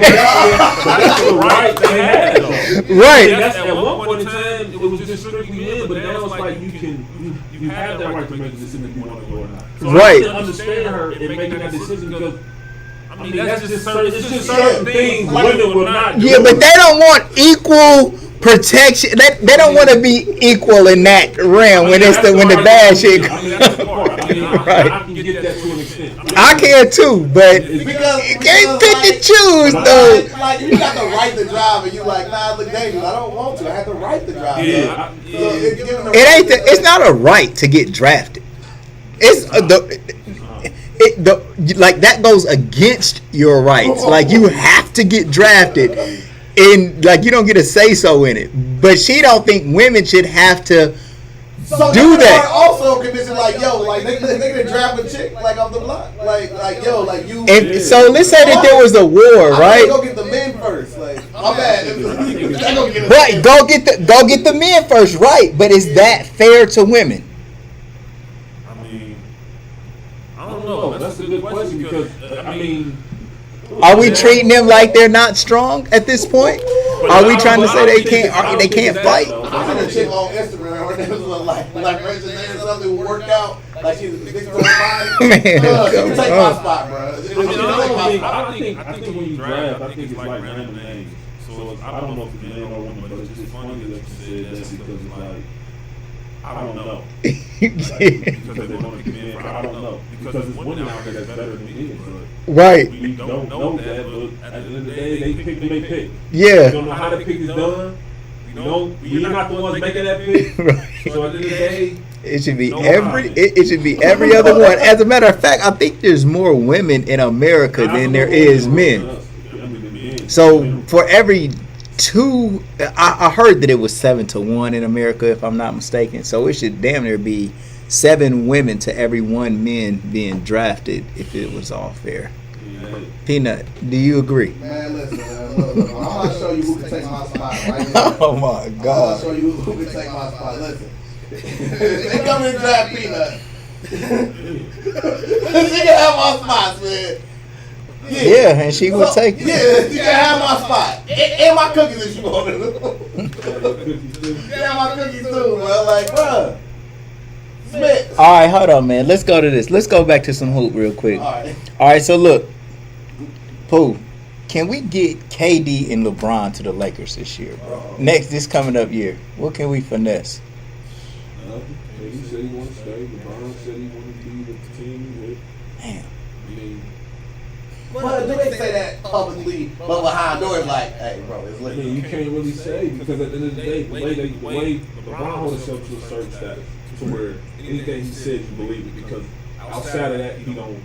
the right they had, though. Right. That's, at one point in time, it was just strictly men, but now it's like you have that right to make a decision if you want to go or not. So Right. I can understand her in making that decision because, I mean, that's just certain things women will not do. Yeah, but they don't want equal protection. They don't want to be equal in that realm when the bad shit comes. Right. I can get that to an extent. I can too, but you can't pick and choose though. Like you got the right to drive, and you like, nah, look dangerous. I don't want to. I have the right to drive. Yeah. It's not a right to get drafted. It's like that goes against your rights. Like you have to get drafted, and like you don't get a say so in it. But she don't think women should have to do that. Also, condition like, yo, like they can draft a chick like off the block, like yo, like you. And so let's say that there was a war, right? Go get the men first. Like my bad. Right, go get the men first, right? But is that fair to women? I mean, I don't know. That's a good question because, I mean, Are we treating them like they're not strong at this point? Are we trying to say they can't fight? I seen a chick on Instagram. Her name was like Rachel Nance, something worked out. Like she's a 6'5". Man, She can take my spot, bro. I think when you draft, I think it's like random names. So I don't know if it's men or women, but it's just funny that you said that because it's like, I don't know. Because they want to pick men, I don't know. Because there's women out there that's better than men, but Right. we don't know that, but at the end of the day, they pick who they pick. Yeah. You don't know how the pick is done. You're not the ones making that pick. Right. So at the end of the day, It should be every other one. As a matter of fact, I think there's more women in America than there is men. So for every two, I heard that it was 7-1 in America, if I'm not mistaken. So it should damn near be 7 women to every 1 man being drafted if it was all fair. Peanut, do you agree? Man, listen, look, I'm gonna show you who can take my spot right now. Oh my I'm God. gonna show you who can take my spot. Listen, they come in and draft Peanut. She can have my spots, man. Yeah, and she would take it. Yeah, you can have my spot. And my cookies if you want to. You can have my cookies too, bro. Like, bro. Smith. All right, hold on, man. Let's go to this. Let's go back to some hoop real quick. All right, so look. Pooh, can we get KD and LeBron to the Lakers this year, bro? This coming up year. What can we finesse? KD said he wanted to stay. LeBron said he wanted to be with the team. Damn. I mean, But do they say that publicly, but behind doors like, hey, bro, it's lit. you can't really say because at the end of the day, the way LeBron holds himself to a certain status, to where anything he says you believe it. Because outside of that, he don't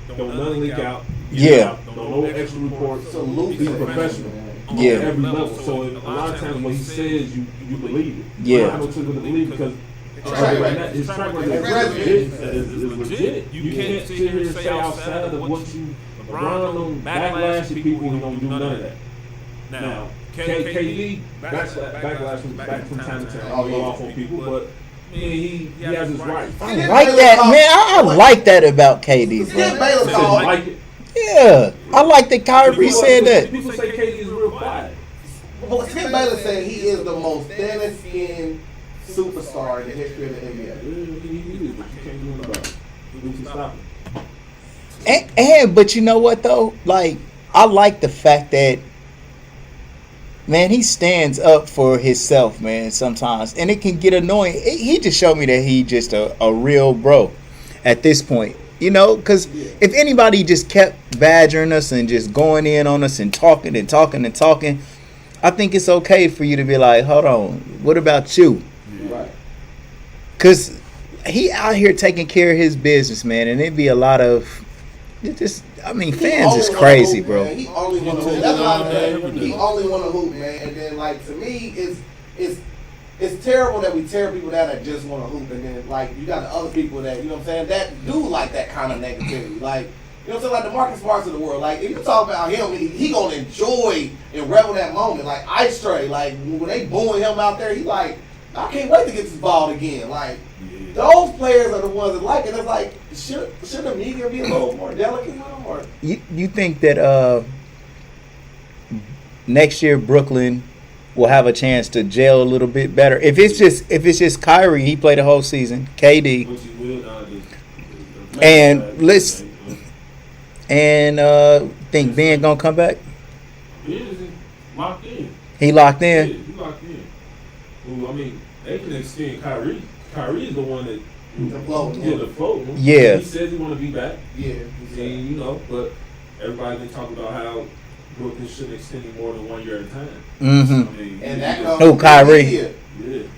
nothing leak out. Yeah. No extra reports. He's a professional. Yeah. On every level. So a lot of times what he says, you believe it. Yeah. I have no choice but to believe because his track record is legit. You can't sit here and say outside of what you. LeBron don't backlash to people who don't do none of that. Now, KD backlash from time to time. Go off on people, but he has his right. I like that, man. I like that about KD, Skip bro. Bayless called. Like it. Yeah, I like that Kyrie said that. People say KD is real quiet. Well, Skip Bayless said he is the most thinest skinned superstar in the history of the NBA. He is, but you can't do nothing about it. You need to stop him. And but you know what though? Like I like the fact that Man, he stands up for himself, man, sometimes. And it can get annoying. He just showed me that he just a real bro at this point. You know, because if anybody just kept badgering us and just going in on us and talking, I think it's okay for you to be like, hold on, what about you? Right. Because he out here taking care of his business, man, and it'd be a lot of fans is crazy, hoop, bro. Man. He only want to hoop. That's what I'm saying. He only want to hoop, man. And then, like, to me, it's terrible that we tear people down that just want to hoop, and then, like, you got the other people that, you know what I'm saying, that do like that kind of negativity. Like, you know what I'm saying, like the Marcus Smarts of the world. Like, if you talk about him, he gonna enjoy and revel that moment. Like, Ice Stray, like, when they booing him out there, he like, I can't wait to get this ball again. Like, those players are the ones that like it. It's like, should the media be a little more delicate with them? Or? You think that next year Brooklyn will have a chance to gel a little bit better? If it's just Kyrie, he played the whole season, KD, think Ben gonna come back? Ben is locked in. He locked in. Yeah, he locked in. Well, I mean, they can extend Kyrie. Kyrie is the one that the float. Yeah. He says he want to be back. Yeah. And, you know, but everybody been talking about how Brooklyn shouldn't extend him more than 1 year at a time. Mm-hmm. I mean, and that comes Kyrie. Yeah.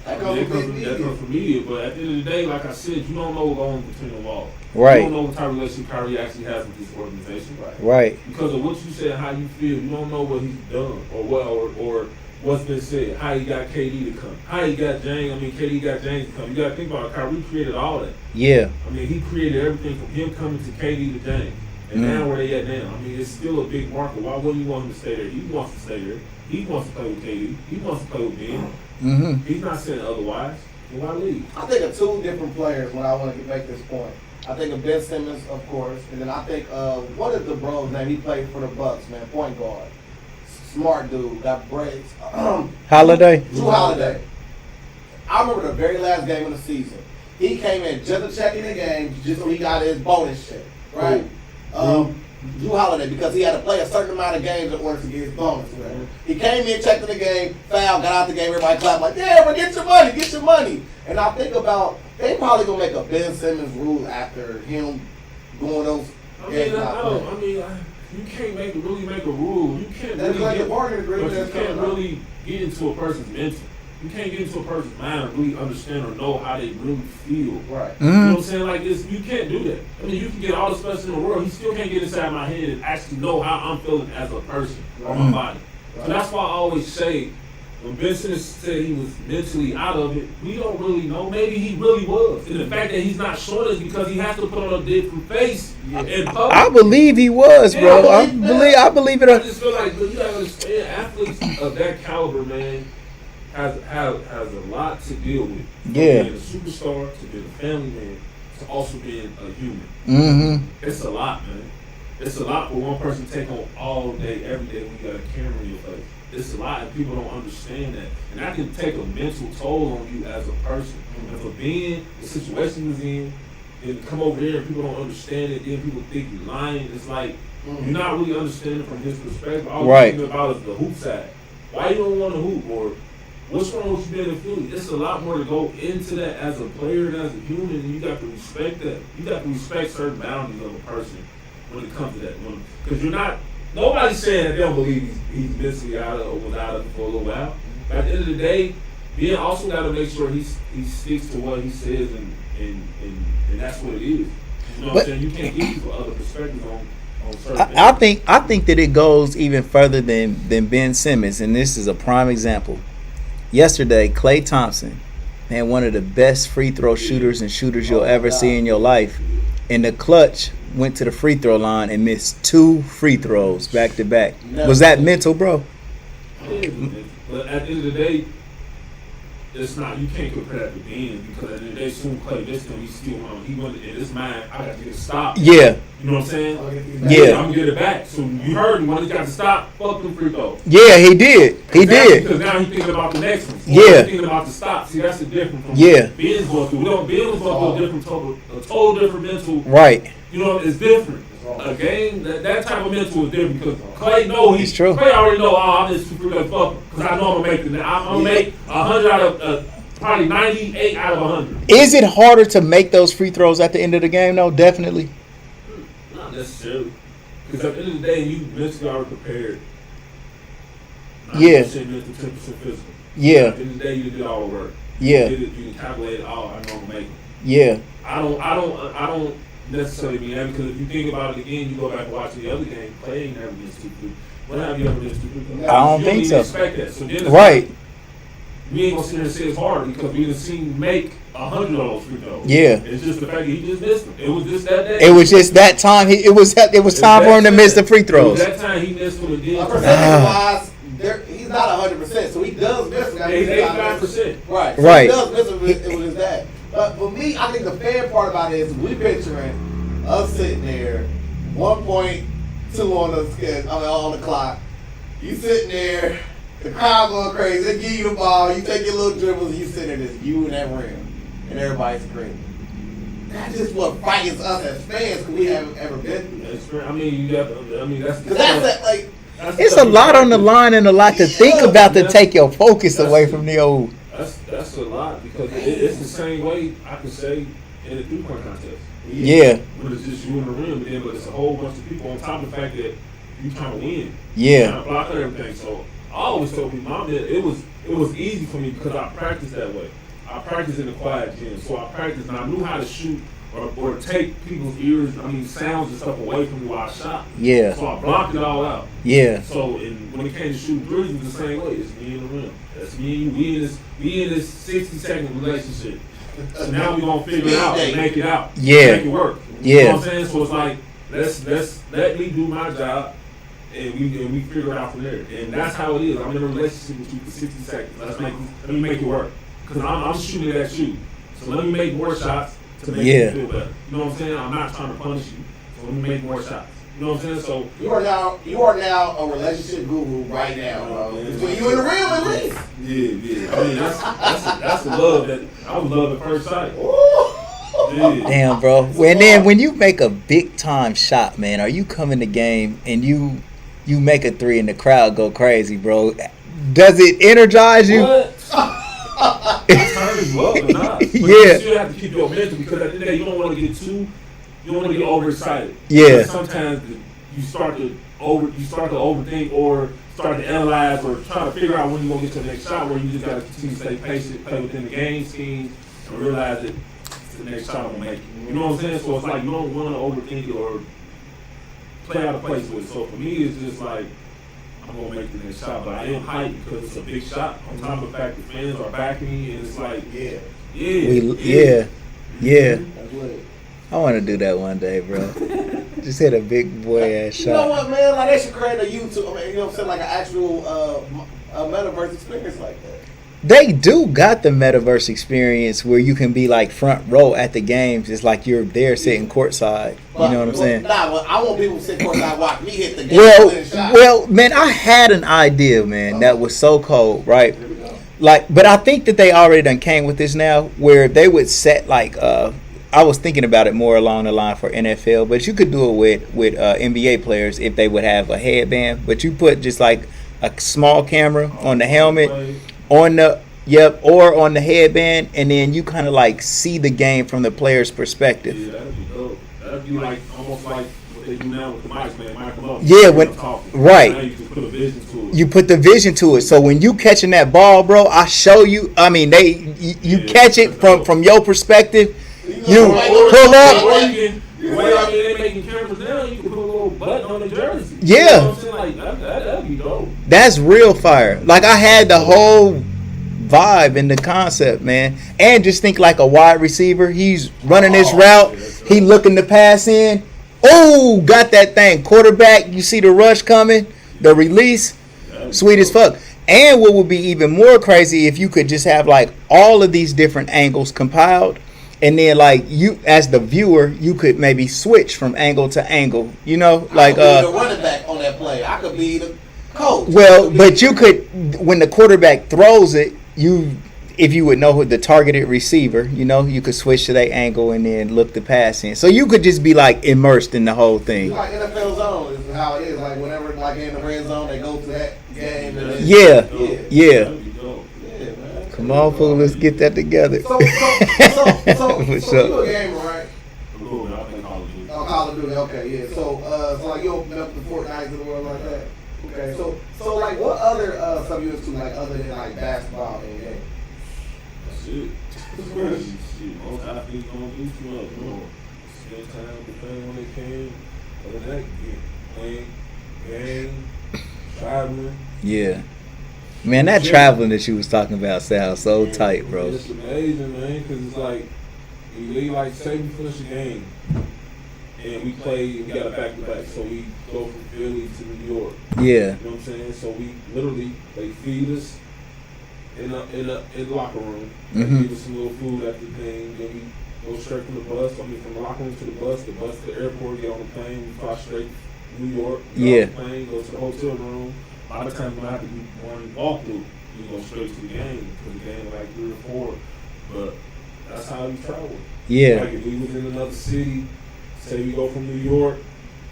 That comes from media. But at the end of the day, like I said, you don't know what's going on between the walls. Right. You don't know what type of relationship Kyrie actually has with this organization. Right. Because of what you said, how you feel, you don't know what he's done or what's been said, how he got KD to come, how he got James. I mean, KD got James to come. You got to think about it. Kyrie created all that. Yeah. I mean, he created everything from him coming to KD to James. And now where they at now? I mean, it's still a big market. Why wouldn't you want him to stay there? He wants to stay there. He wants to play with KD. He wants to play with Ben. Mm-hmm. He's not saying otherwise. Why leave? I think of two different players when I want to make this point. I think of Ben Simmons, of course, and then I think of, what is the bro's name? He played for the Bucks, man, point guard. Smart dude, got braids. Holiday? Drew Holiday. I remember the very last game of the season. He came in just to check in the game, just so he got his bonus check, right? Drew Holiday, because he had to play a certain amount of games in order to get his bonus. Right? He came in, checked in the game, fouled, got out the game, everybody clapped like, yeah, but get your money. And I think about, they probably gonna make a Ben Simmons rule after him going those games. You can't really make a rule. You can't that's really like the bargain agreement. But you can't really get into a person's mental. You can't get into a person's mind and really understand or know how they really feel. Right. Mm-hmm. You know what I'm saying? Like, you can't do that. I mean, you can get all the special in the world. You still can't get inside my head and actually know how I'm feeling as a person or my body. So that's why I always say, when Ben Simmons said he was mentally out of it, we don't really know. Maybe he really was. And the fact that he's not showing us because he has to put on a different face in public. I believe he was, bro. I believe it. I just feel like, you gotta understand, athletes of that caliber, man, has a lot to deal with. From being a superstar, to being a family man, to also being a human. Mm-hmm. It's a lot, man. It's a lot for one person to take on all day, every day when you got a camera in your face. It's a lot, and people don't understand that. And that can take a mental toll on you as a person. And for being the situation he's in, and come over here and people don't understand it, then people think you're lying. It's like, you're not really understanding from his perspective. All you're thinking about is the hoop side. Why you don't want to hoop? Or what's wrong with you being a Philly? It's a lot more to go into that as a player and as a human, and you got to respect that. You got to respect certain boundaries of a person when it comes to that. Because you're not, nobody's saying that they don't believe he's mentally out of or was out of it for a little while. But at the end of the day, Ben also got to make sure he sticks to what he says, and that's what it is. You know what I'm saying? You can't give people other perspectives on certain I think that it goes even further than Ben Simmons, and this is a prime example. Yesterday, Klay Thompson, man, one of the best free throw shooters you'll ever see in your life. In the clutch, went to the free throw line and missed 2 free throws back to back. Was that mental, bro? But at the end of the day, it's not. You can't compare that to Ben, because at the end of the day, soon Klay this time, he wanted in his mind, I got to get a stop. Yeah. You know what I'm saying? Yeah. I'm gonna get it back. So you heard him when he got to stop. Fuck them free throws. Yeah, he did. Because now he's thinking about the next one. Yeah. He's thinking about the stop. See, that's the difference from Ben's going through. Ben was going through a total different mental. Right. You know, it's different. a game, that type of mental is different because Clay know It's true. Clay already know, I'm just free throws, fuck, because I know I'm gonna make it. I'm gonna make 100 out of probably 98 out of 100. Is it harder to make those free throws at the end of the game? though? Definitely. Not necessarily, because at the end of the day, you mentally already prepared. 90% Yeah. mental, 10% physical. Yeah. At the end of the day, you did all the work. Yeah. You can calculate it all. I know I'm gonna make it. Yeah. I don't necessarily mean that because if you think about it again, you go back and watch the other game. Clay ain't never been stupid. When have you ever been stupid? I don't You think even so. Expect that. So then it's Right. like, we ain't gonna sit there and say it's hard because we done seen him make 100 of those free throws. Yeah. It's just the fact that he just missed them. It was just that day. It was just that time. It was time for him to miss the free It throws. was that time he missed them and then. Percentage-wise, he's not 100%, so he does miss them. He's 85%. Right. So Right. He does miss them with his dad. But for me, I think the fair part about it is we picturing us sitting there, 1.2 on the clock. You sitting there, the crowd going crazy. They give you the ball, you take your little dribbles, and you sitting there, just you in that rim, and everybody's screaming. That's just what frightens us as fans because we haven't ever been through that. I mean, you got. I mean, that's. Because that's like. It's a lot on the line and a lot to think about to take your focus away from the old. That's a lot because it's the same way I could say in a three-point contest. Yeah. When it's just you in the rim, but it's a whole bunch of people on top of the fact that you trying to win. Yeah. Trying to block everything. So I always told people, Mom, that it was easy for me because I practiced that way. I practiced in the quiet gym, so I practiced and I knew how to shoot or take people's ears, sounds and stuff away from me while I shot. Yeah. So I blocked it all out. Yeah. So when it came to shooting threes, it was the same way. It's me in the rim. That's me and you. We in this 60-second relationship. So now we're gonna figure it out and make it out. Yeah. Make it work. Yeah. You know what I'm saying? So it's like let's let me do my job and we figure it out from there. And that's how it is. I'm in a relationship with you for 60 seconds. Let me make it work. Because I'm shooting at you. So let me make more shots to make you feel better. You know what I'm saying? I'm not trying to punish you. So let me make more shots. You know what I'm saying? So you are now a relationship guru right now, bro. Between you and the real at least. Yeah. I mean that's the love that I was love at first sight. Yeah. Damn, bro. And then when you make a big time shot, man, are you coming to game and you make a three and the crowd go crazy, bro? Does it energize you? What? Turns you up or not? But Yeah. you still have to keep your mental because at the end of the day you don't want to get overexcited. Yeah. Because sometimes you start to overthink or start to analyze or try to figure out when you're gonna get to the next shot where you just gotta continue to stay patient, play within the game scheme and realize that the next shot will make it. You know what I'm saying? So it's like you don't want to overthink it or play out of place with it. So for me it's just like I'm gonna make the next shot, but I am hyped because it's a big shot. On top of the fact that fans are backing me, and it's like, yeah. I want to do that one day, bro. Just hit a big boy ass shot. You know what, man? Like they should create a YouTube. You know what I'm saying? Like an actual a metaverse experience like that. They do got the metaverse experience where you can be like front row at the games. It's like you're there sitting courtside. You know what I'm saying? Nah, I want people to sit courtside watch me hit the game. Well, man, I had an idea, man, that was so cold, right? Like, but I think that they already done came with this now, where they would set like I was thinking about it more along the line for NFL, but you could do it with NBA players if they would have a headband. But you put just like a small camera on the helmet, on the or on the headband, and then you kind of like see the game from the player's perspective. Yeah, that'd be dope. That'd be like almost like what they do now with the mics, man. Mic them up. Yeah, right. Now you can put a vision to it. You put the vision to it. So when you catching that ball, bro, I show you. I mean, you catch it from your perspective. You pull up. They making cameras now. You can put a little button on the jersey. Yeah. You know what I'm saying? Like that'd be dope. That's real fire. Like I had the whole vibe in the concept, man. And just think like a wide receiver. He's running his route. He looking to pass in. Oh, got that thing. Quarterback, you see the rush coming, the release. Sweet as fuck. And what would be even more crazy if you could just have like all of these different angles compiled. And then, like you, as the viewer, you could maybe switch from angle to angle. You know, like I could be the running back on that play. I could be the coach. Well, but you could, when the quarterback throws it, if you would know who the targeted receiver, you know, you could switch to that angle and then look the pass in. So you could just be like immersed in the whole thing. Like NFL zone is how it is. Like whenever like in the red zone, they go to that game. And then, Yeah. Man. Come on, fool, let's get that together. So you a gamer, right? Call of Duty. Okay, yeah. So like you open up the Fortnites of the world like that. Okay, so like what other stuff you into like other than like basketball and games? Shit. Most athletes don't do too much, bro. Spend time with the family when they can. Other than that, playing, game, traveling. Yeah. Man, that traveling that you was talking about sounds so tight, bro. It's amazing, man, because it's like, we leave like, say we finish a game, and we got a back-to-back, so we go from Philly to New York. Yeah. You know what I'm saying? So we literally, they feed us in the locker room. They give us some little food after the thing. Then we go straight from the bus. I mean, from the locker room to the bus to the airport, get on the plane, we fly straight to New York. Get on the plane, go to the hotel room. A lot of times we don't have to do one walkthrough. We go straight to the game. Because the game like 3 or 4. But that's how we travel. Yeah. Like if we was in another city, say we go from New York,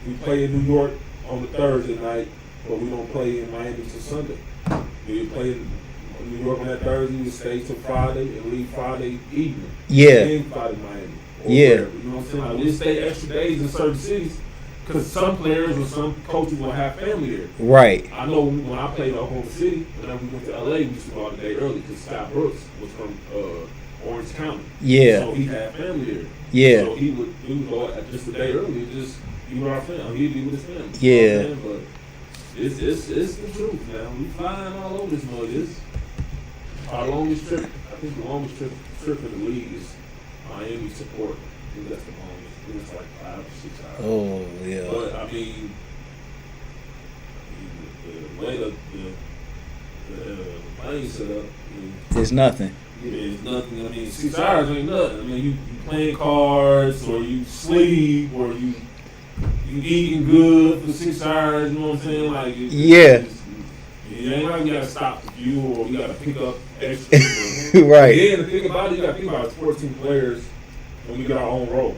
we play in New York on the Thursday night, but we don't play in Miami till Sunday. We play in New York on that Thursday, we stay till Friday and leave Friday evening. Yeah. And fly to Miami. Or Yeah. wherever, you know what I'm saying? Like, we stay extra days in certain cities because some players or some coaches will have family there. Right. I know when I played Oklahoma City, whenever we went to LA, we used to go out a day early because Scott Brooks was from Orange County. Yeah. So he had family there. Yeah. So we would go just a day early, just be with our family. He'd be with his family. Yeah. You know what I'm saying? But it's the truth, man. We flying all over this mud. It's our longest trip. I think the longest trip in the league is Miami to Port. I think that's the longest. I think it's like 5 or 6 hours. Oh yeah. But I mean the way the plane set up. It's nothing. It's nothing. I mean, 6 hours ain't nothing. I mean, you playing cards, or you sleep, or you eating good for 6 hours. You know what I'm saying? Like, it ain't like you gotta stop the fuel or you gotta pick up extra. Right. Yeah, the thing about it, you gotta think about it, 14 players, and we got our own row.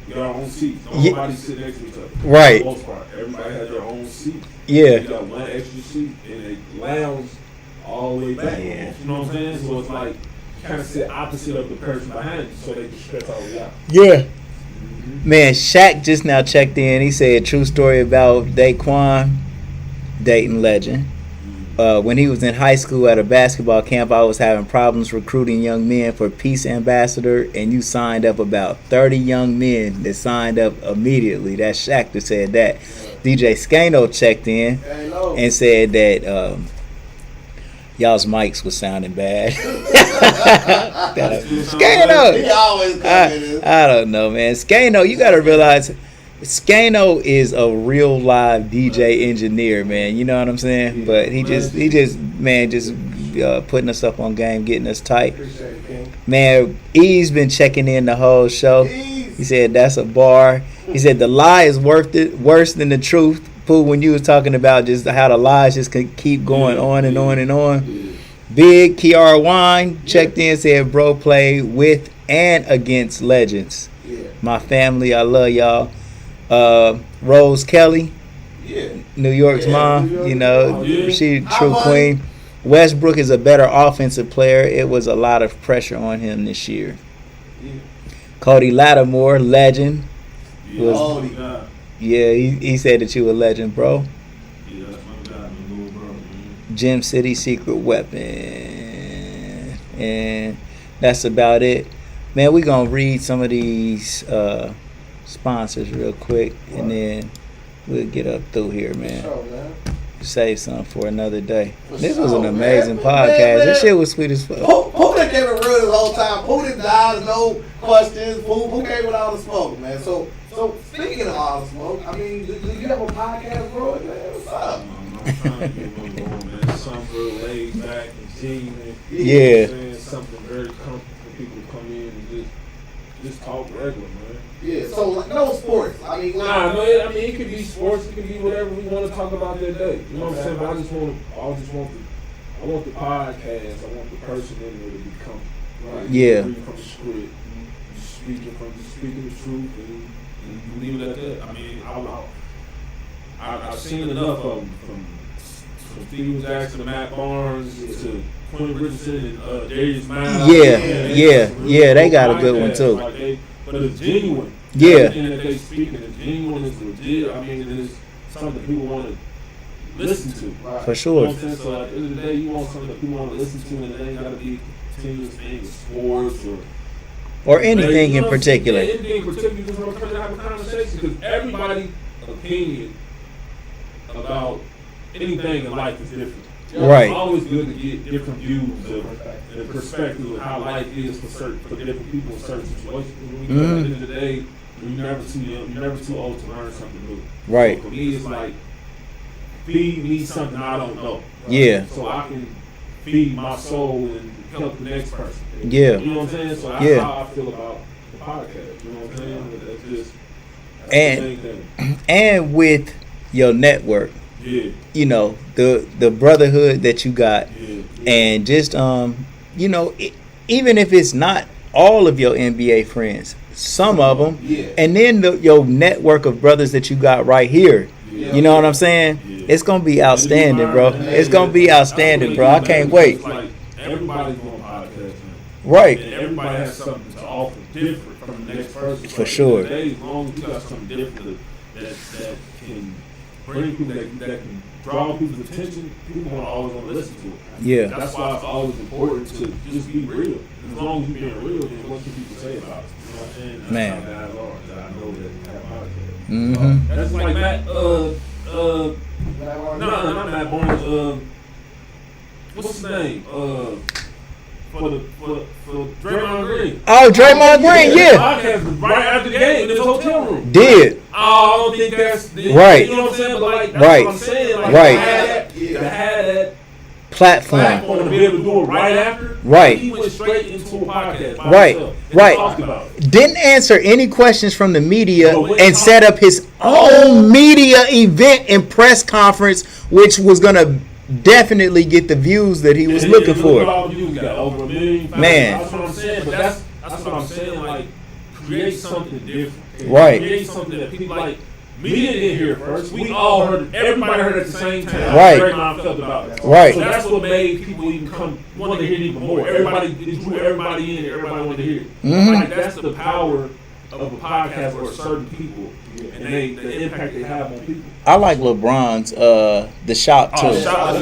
We got our own seats. Nobody sit next to each other. Right. For the most part, everybody has their own seat. Yeah. You got one extra seat, and they lounge all the way back. Yeah. You know what I'm saying? So it's like kind of sit opposite of the person behind you, so they can stretch all the way out. Yeah. Man, Shaq just now checked in. He said true story about Daequan, Dayton legend. When he was in high school at a basketball camp, I was having problems recruiting young men for Peace Ambassador, and you signed up about 30 young men that signed up immediately. That's Shaq that said that. DJ Skano checked in and said that y'all's mics was sounding bad. Skano! He always I don't know, man. Skano, you got to realize Skano is a real live DJ engineer, man. You know what I'm saying? But he just putting us up on game, getting us tight. Man, E's been checking in the whole show. He said that's a bar. He said the lie is worse than the truth. Pooh, when you was talking about just how the lies just can keep going on and on and on. Big Kiara Wine checked in, said bro played with and against legends. My family, I love y'all. Rose Kelly, New York's mom, you know, she true queen. Westbrook is a better offensive player. It was a lot of pressure on him this year. Cody Lattimore, legend. He said that you a legend, bro. Yeah, that's my guy, my little bro, man. Gym City Secret Weapon. And that's about it. Man, we're going to read some of these sponsors real quick, and then we'll get up through here, man. Save some for another day. This was an amazing podcast. This shit was sweet as fuck. Who done came and real this whole time? Who didn't die? No questions. Who came with all the smoke, man? So speaking of all the smoke, I mean, do you have a podcast, bro? Man, what's up? I'm trying to get one going, man. Something real laid back and genuine. Yeah. Something very comfortable for people to come in and just talk regular, man. Yeah, so like, no sports. I mean, it could be sports. It could be whatever we want to talk about that day. You know what I'm saying? But I just want I want the podcast. I want the person in there to become right. Yeah. Reading from the script, speaking the truth, and leave it at that. I mean, I've seen enough of them from Steven Jackson to Matt Barnes to Quinn Richardson and Darius Miles. Yeah, they got a good one too. Like but it's genuine. Yeah. Everything that they speak is genuine, it's legit. I mean, it's something people want to listen to. Right. For sure. You know what I'm saying? So at the end of the day, you want something that people want to listen to, and it ain't got to be continuous things, sports or anything in particular. Anything in particular, you just want to come and have a conversation because everybody's opinion about anything in life is different. Right. It's always good to get different views and perspectives of how life is for different people in certain situations. At the end of the day, you're never too young, you're never too old to learn something new. Right. So for me, it's like feed me something I don't know. Right? Yeah. So I can feed my soul and help the next person. Yeah. You know what I'm saying? So that's how I feel about the podcast. You know what I'm saying? That's the main thing. And with your network, you know, the brotherhood that you got, and just you know, even if it's not all of your NBA friends, some of them, and then your network of brothers that you got right here. You know what I'm saying? It's gonna be outstanding, bro. It's gonna be outstanding, bro. I can't wait. Everybody's on podcast, right? And everybody has something to offer different from the next person. For sure. As long as you got something different that can bring people that can draw people's attention, people always want to listen to it. Yeah. That's why it's always important to just be real. As long as you're being real, then what can people say about it? You know what I'm saying? That's Man. how guys are. That I know that have podcasts. Mm-hmm. That's like Matt. No, not Matt Barnes. What's his name? For Draymond Green. Oh, Draymond Green, yeah. Podcast was right after the game in his hotel room. Did. I don't think that's right. You know what I'm saying? But like, that's right. what I'm saying. Like, Right. To have that platform to be able to do it right after. Right. He went straight into a podcast. By Right. himself and Right. talked about it. Didn't answer any questions from the media and set up his own media event and press conference, which was gonna definitely get the views that he was looking for. Man. That's what I'm saying. But that's what I'm saying. Like, create something different. Right. Create something that people like. Media didn't hear it first. We all heard it. Everybody heard it at the same time. Right. Draymond felt about it. Right. So that's what made people even want to hear it even more. It drew everybody in. Everybody wanted to hear it. Mm-hmm. Like, that's the power of a podcast or certain people and the impact they have on people. I like LeBron's The Shop too. You gotta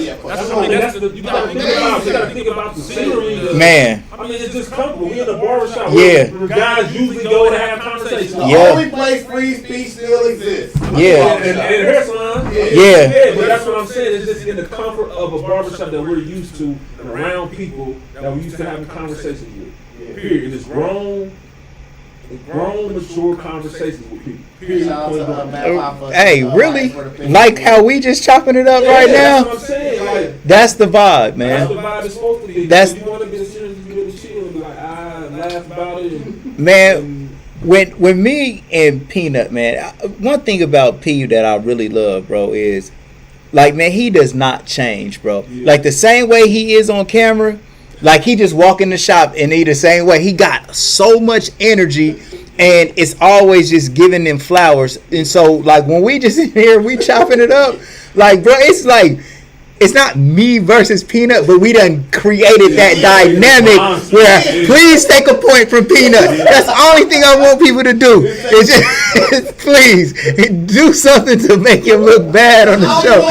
think about the scenery. Man. I mean, it's just comfortable. We in the barbershop. Yeah. Where guys usually go to have conversations. Yeah. The only place free speech still exists. Yeah. And hair salon. Yeah. But that's what I'm saying. It's just in the comfort of a barbershop that we're used to and around people that we used to having conversations with. Period. It's grown, mature conversations with people. Period. Hey, really? Like how we just chopping it up right now? That's what I'm saying. Like, that's the vibe, man. That's the vibe it's supposed to be. That's, you want to get serious, you really chill and be like, laugh about it. Man, when me and Peanut, man, one thing about P that I really love, bro, is like, man, he does not change, bro. Yeah. Like the same way he is on camera, like he just walk in the shop and he the same way. He got so much energy. And it's always just giving them flowers. And so, like, when we just in here, we chopping it up. Like, bro, it's like, it's not me versus Peanut, but we done created that dynamic where please take a point from Peanut. That's the only thing I want people to do. Is just, please, do something to make him look bad on the show.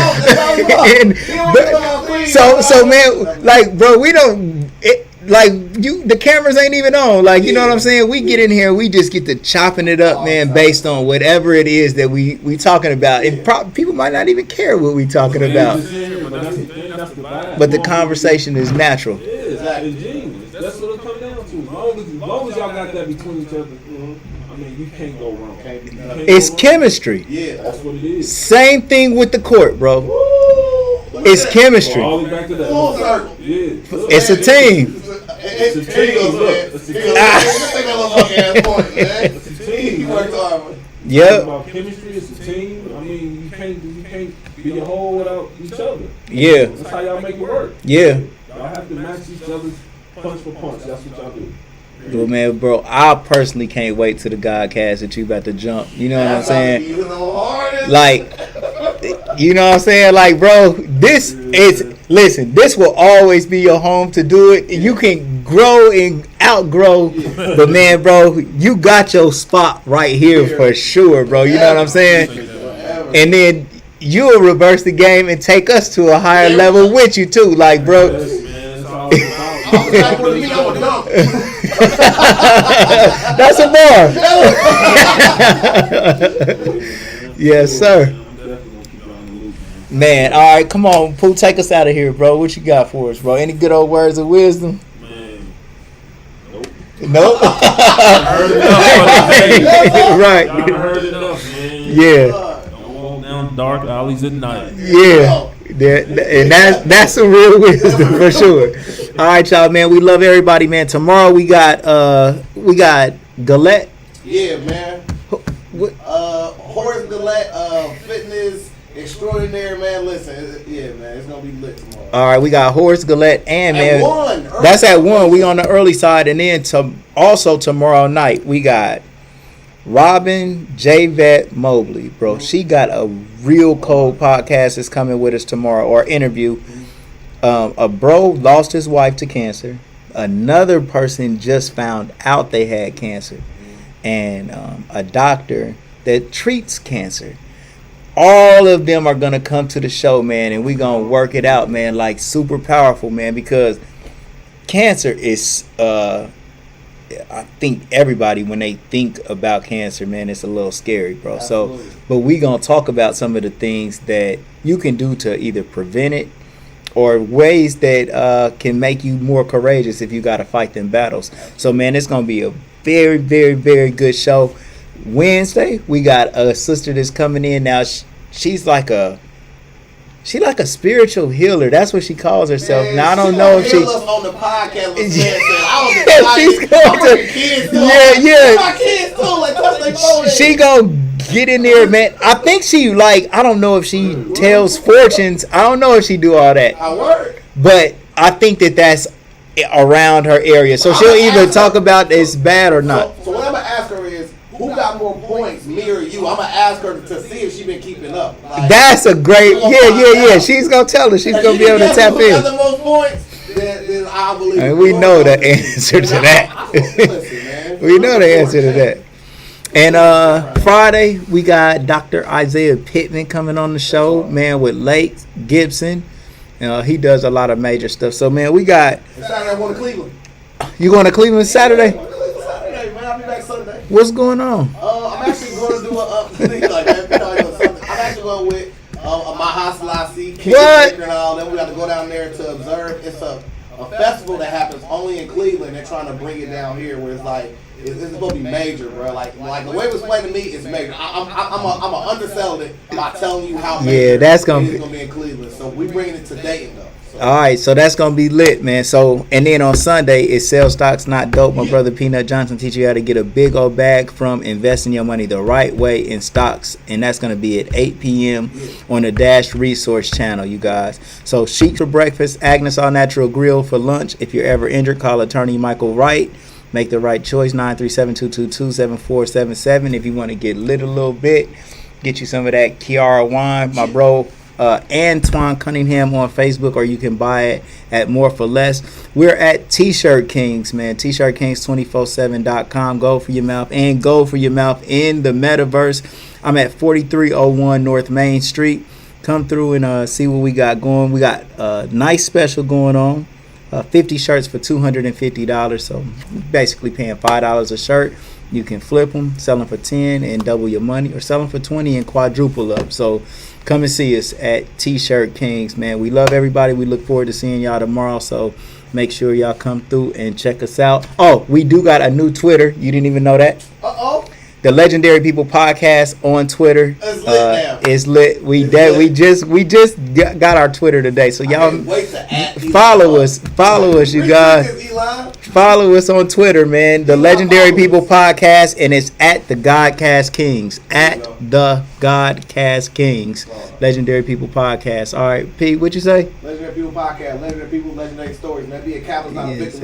So, man, like, bro, we don't... Like the cameras ain't even on. Like, you know what I'm saying? We get in here, we just get to chopping it up, man, based on whatever it is that we talking about. And people might not even care what we talking about. But the conversation is natural. It's genuine. That's what it comes down to. As long as y'all got that between each other, I mean, you can't go wrong. It's chemistry. Yeah, that's what it is. Same thing with the court, bro. It's chemistry. Full circle. It's a team. It's a team. Yep. About chemistry, it's a team. I mean, you can't be a whole without each other. Yeah. That's how y'all make it work. Yeah. Y'all have to match each other's punch for punch. That's what y'all do. Well, man, bro, I personally can't wait to the Godcast that you about to jump. You know what I'm saying? Like, you know what I'm saying? Like, bro, this will always be your home to do it. You can grow and outgrow, but man, bro, you got your spot right here for sure, bro. You know what I'm saying? And then you'll reverse the game and take us to a higher level with you too, like, bro. That's a bar. Yes, sir. Man, all right, come on, Pooh, take us out of here, bro. What you got for us, bro? Any good old words of wisdom? Man, nope. Right. Y'all heard enough, man. Yeah. Don't walk down dark alleys at night. Yeah. And that's some real wisdom for sure. All right, y'all, man. We love everybody, man. Tomorrow we got Gillette. Yeah, man. Horace Gillette, fitness extraordinaire, man. Listen, yeah, man, it's gonna be lit tomorrow. All right, we got Horace Gillette and man. At 1. That's at 1. We on the early side, and then also tomorrow night we got Robin Javette Mobley, bro. She got a real cold podcast that's coming with us tomorrow, or interview. A bro lost his wife to cancer. Another person just found out they had cancer, and a doctor that treats cancer. All of them are gonna come to the show, man, and we gonna work it out, man. Like super powerful, man, because cancer is. I think everybody, when they think about cancer, man, it's a little scary, bro. Absolutely. So, but we gonna talk about some of the things that you can do to either prevent it or ways that can make you more courageous if you got to fight them battles. So, man, it's gonna be a very, very, very good show. Wednesday, we got a sister that's coming in now. She's like a spiritual healer. That's what she calls herself. Man, now I don't know if she on the podcast. She gonna get in there, man. I think she I don't know if she tells fortunes. I don't know if she do all that. But I think that's around her area. So she'll either talk about it's bad or not. So what I'm gonna ask her is, who got more points, me or you? I'm gonna ask her to see if she been keeping up. That's a great, yeah. She's gonna tell us. She's gonna be able to tap in. Got the most points, then I believe. And we know the answer to that. We know the answer to that. And Friday we got Dr. Isaiah Pittman coming on the show, man, with Lake Gibson. He does a lot of major stuff. So man, we got. Saturday I'm going to Cleveland. You going to Cleveland Saturday? Saturday, man. I'll be back Sunday. What's going on? I'm actually going to do I'm actually going with my Haselasi, what? And all. Then we got to go down there to observe. It's a festival that happens only in Cleveland. They're trying to bring it down here, where it's like it's supposed to be major, bro. Like the way it was explained to me, it's major. I'm a undersell it by telling you how major that's gonna it's gonna be in Cleveland. So we bringing it to Dayton though. So. All right, so that's gonna be lit, man. So and then on Sunday it's Sell Stocks Not Dope. My brother Peanut Johnson teach you how to get a big old bag from investing your money the right way in stocks, and that's gonna be at 8 p.m. on the Dash Resource channel, you guys. So Chic for breakfast, Agnes All Natural Grill for lunch. If you're ever injured, call attorney Michael Wright. Make the right choice, 937-222-7477. If you want to get lit a little bit, get you some of that Kiara wine. My bro Antoine Cunningham on Facebook, or you can buy it at More for Less. We're at T-Shirt Kings, man. T-ShirtKings247.com. Go for your mouth and go for your mouth in the metaverse. I'm at 4301 North Main Street. Come through and see what we got going. We got a nice special going on. 50 shirts for $250, so basically paying $5 a shirt. You can flip them, sell them for 10 and double your money, or sell them for 20 and quadruple up. So come and see us at T-Shirt Kings, man. We love everybody. We look forward to seeing y'all tomorrow, so make sure y'all come through and check us out. Oh, we do got a new Twitter. You didn't even know that? The Legendary People Podcast on Twitter. It's lit now. It's lit. We just got our Twitter today, so y'all Wait to add follow us, you guys. Follow us on Twitter, man. The Legendary People Podcast, and it's at the Godcast Kings. At the Godcast Kings. Legendary People Podcast. All right, Pete, what you say? Legendary People Podcast, Legendary People, Legendary Stories. Man, be a capitalist, not a victim.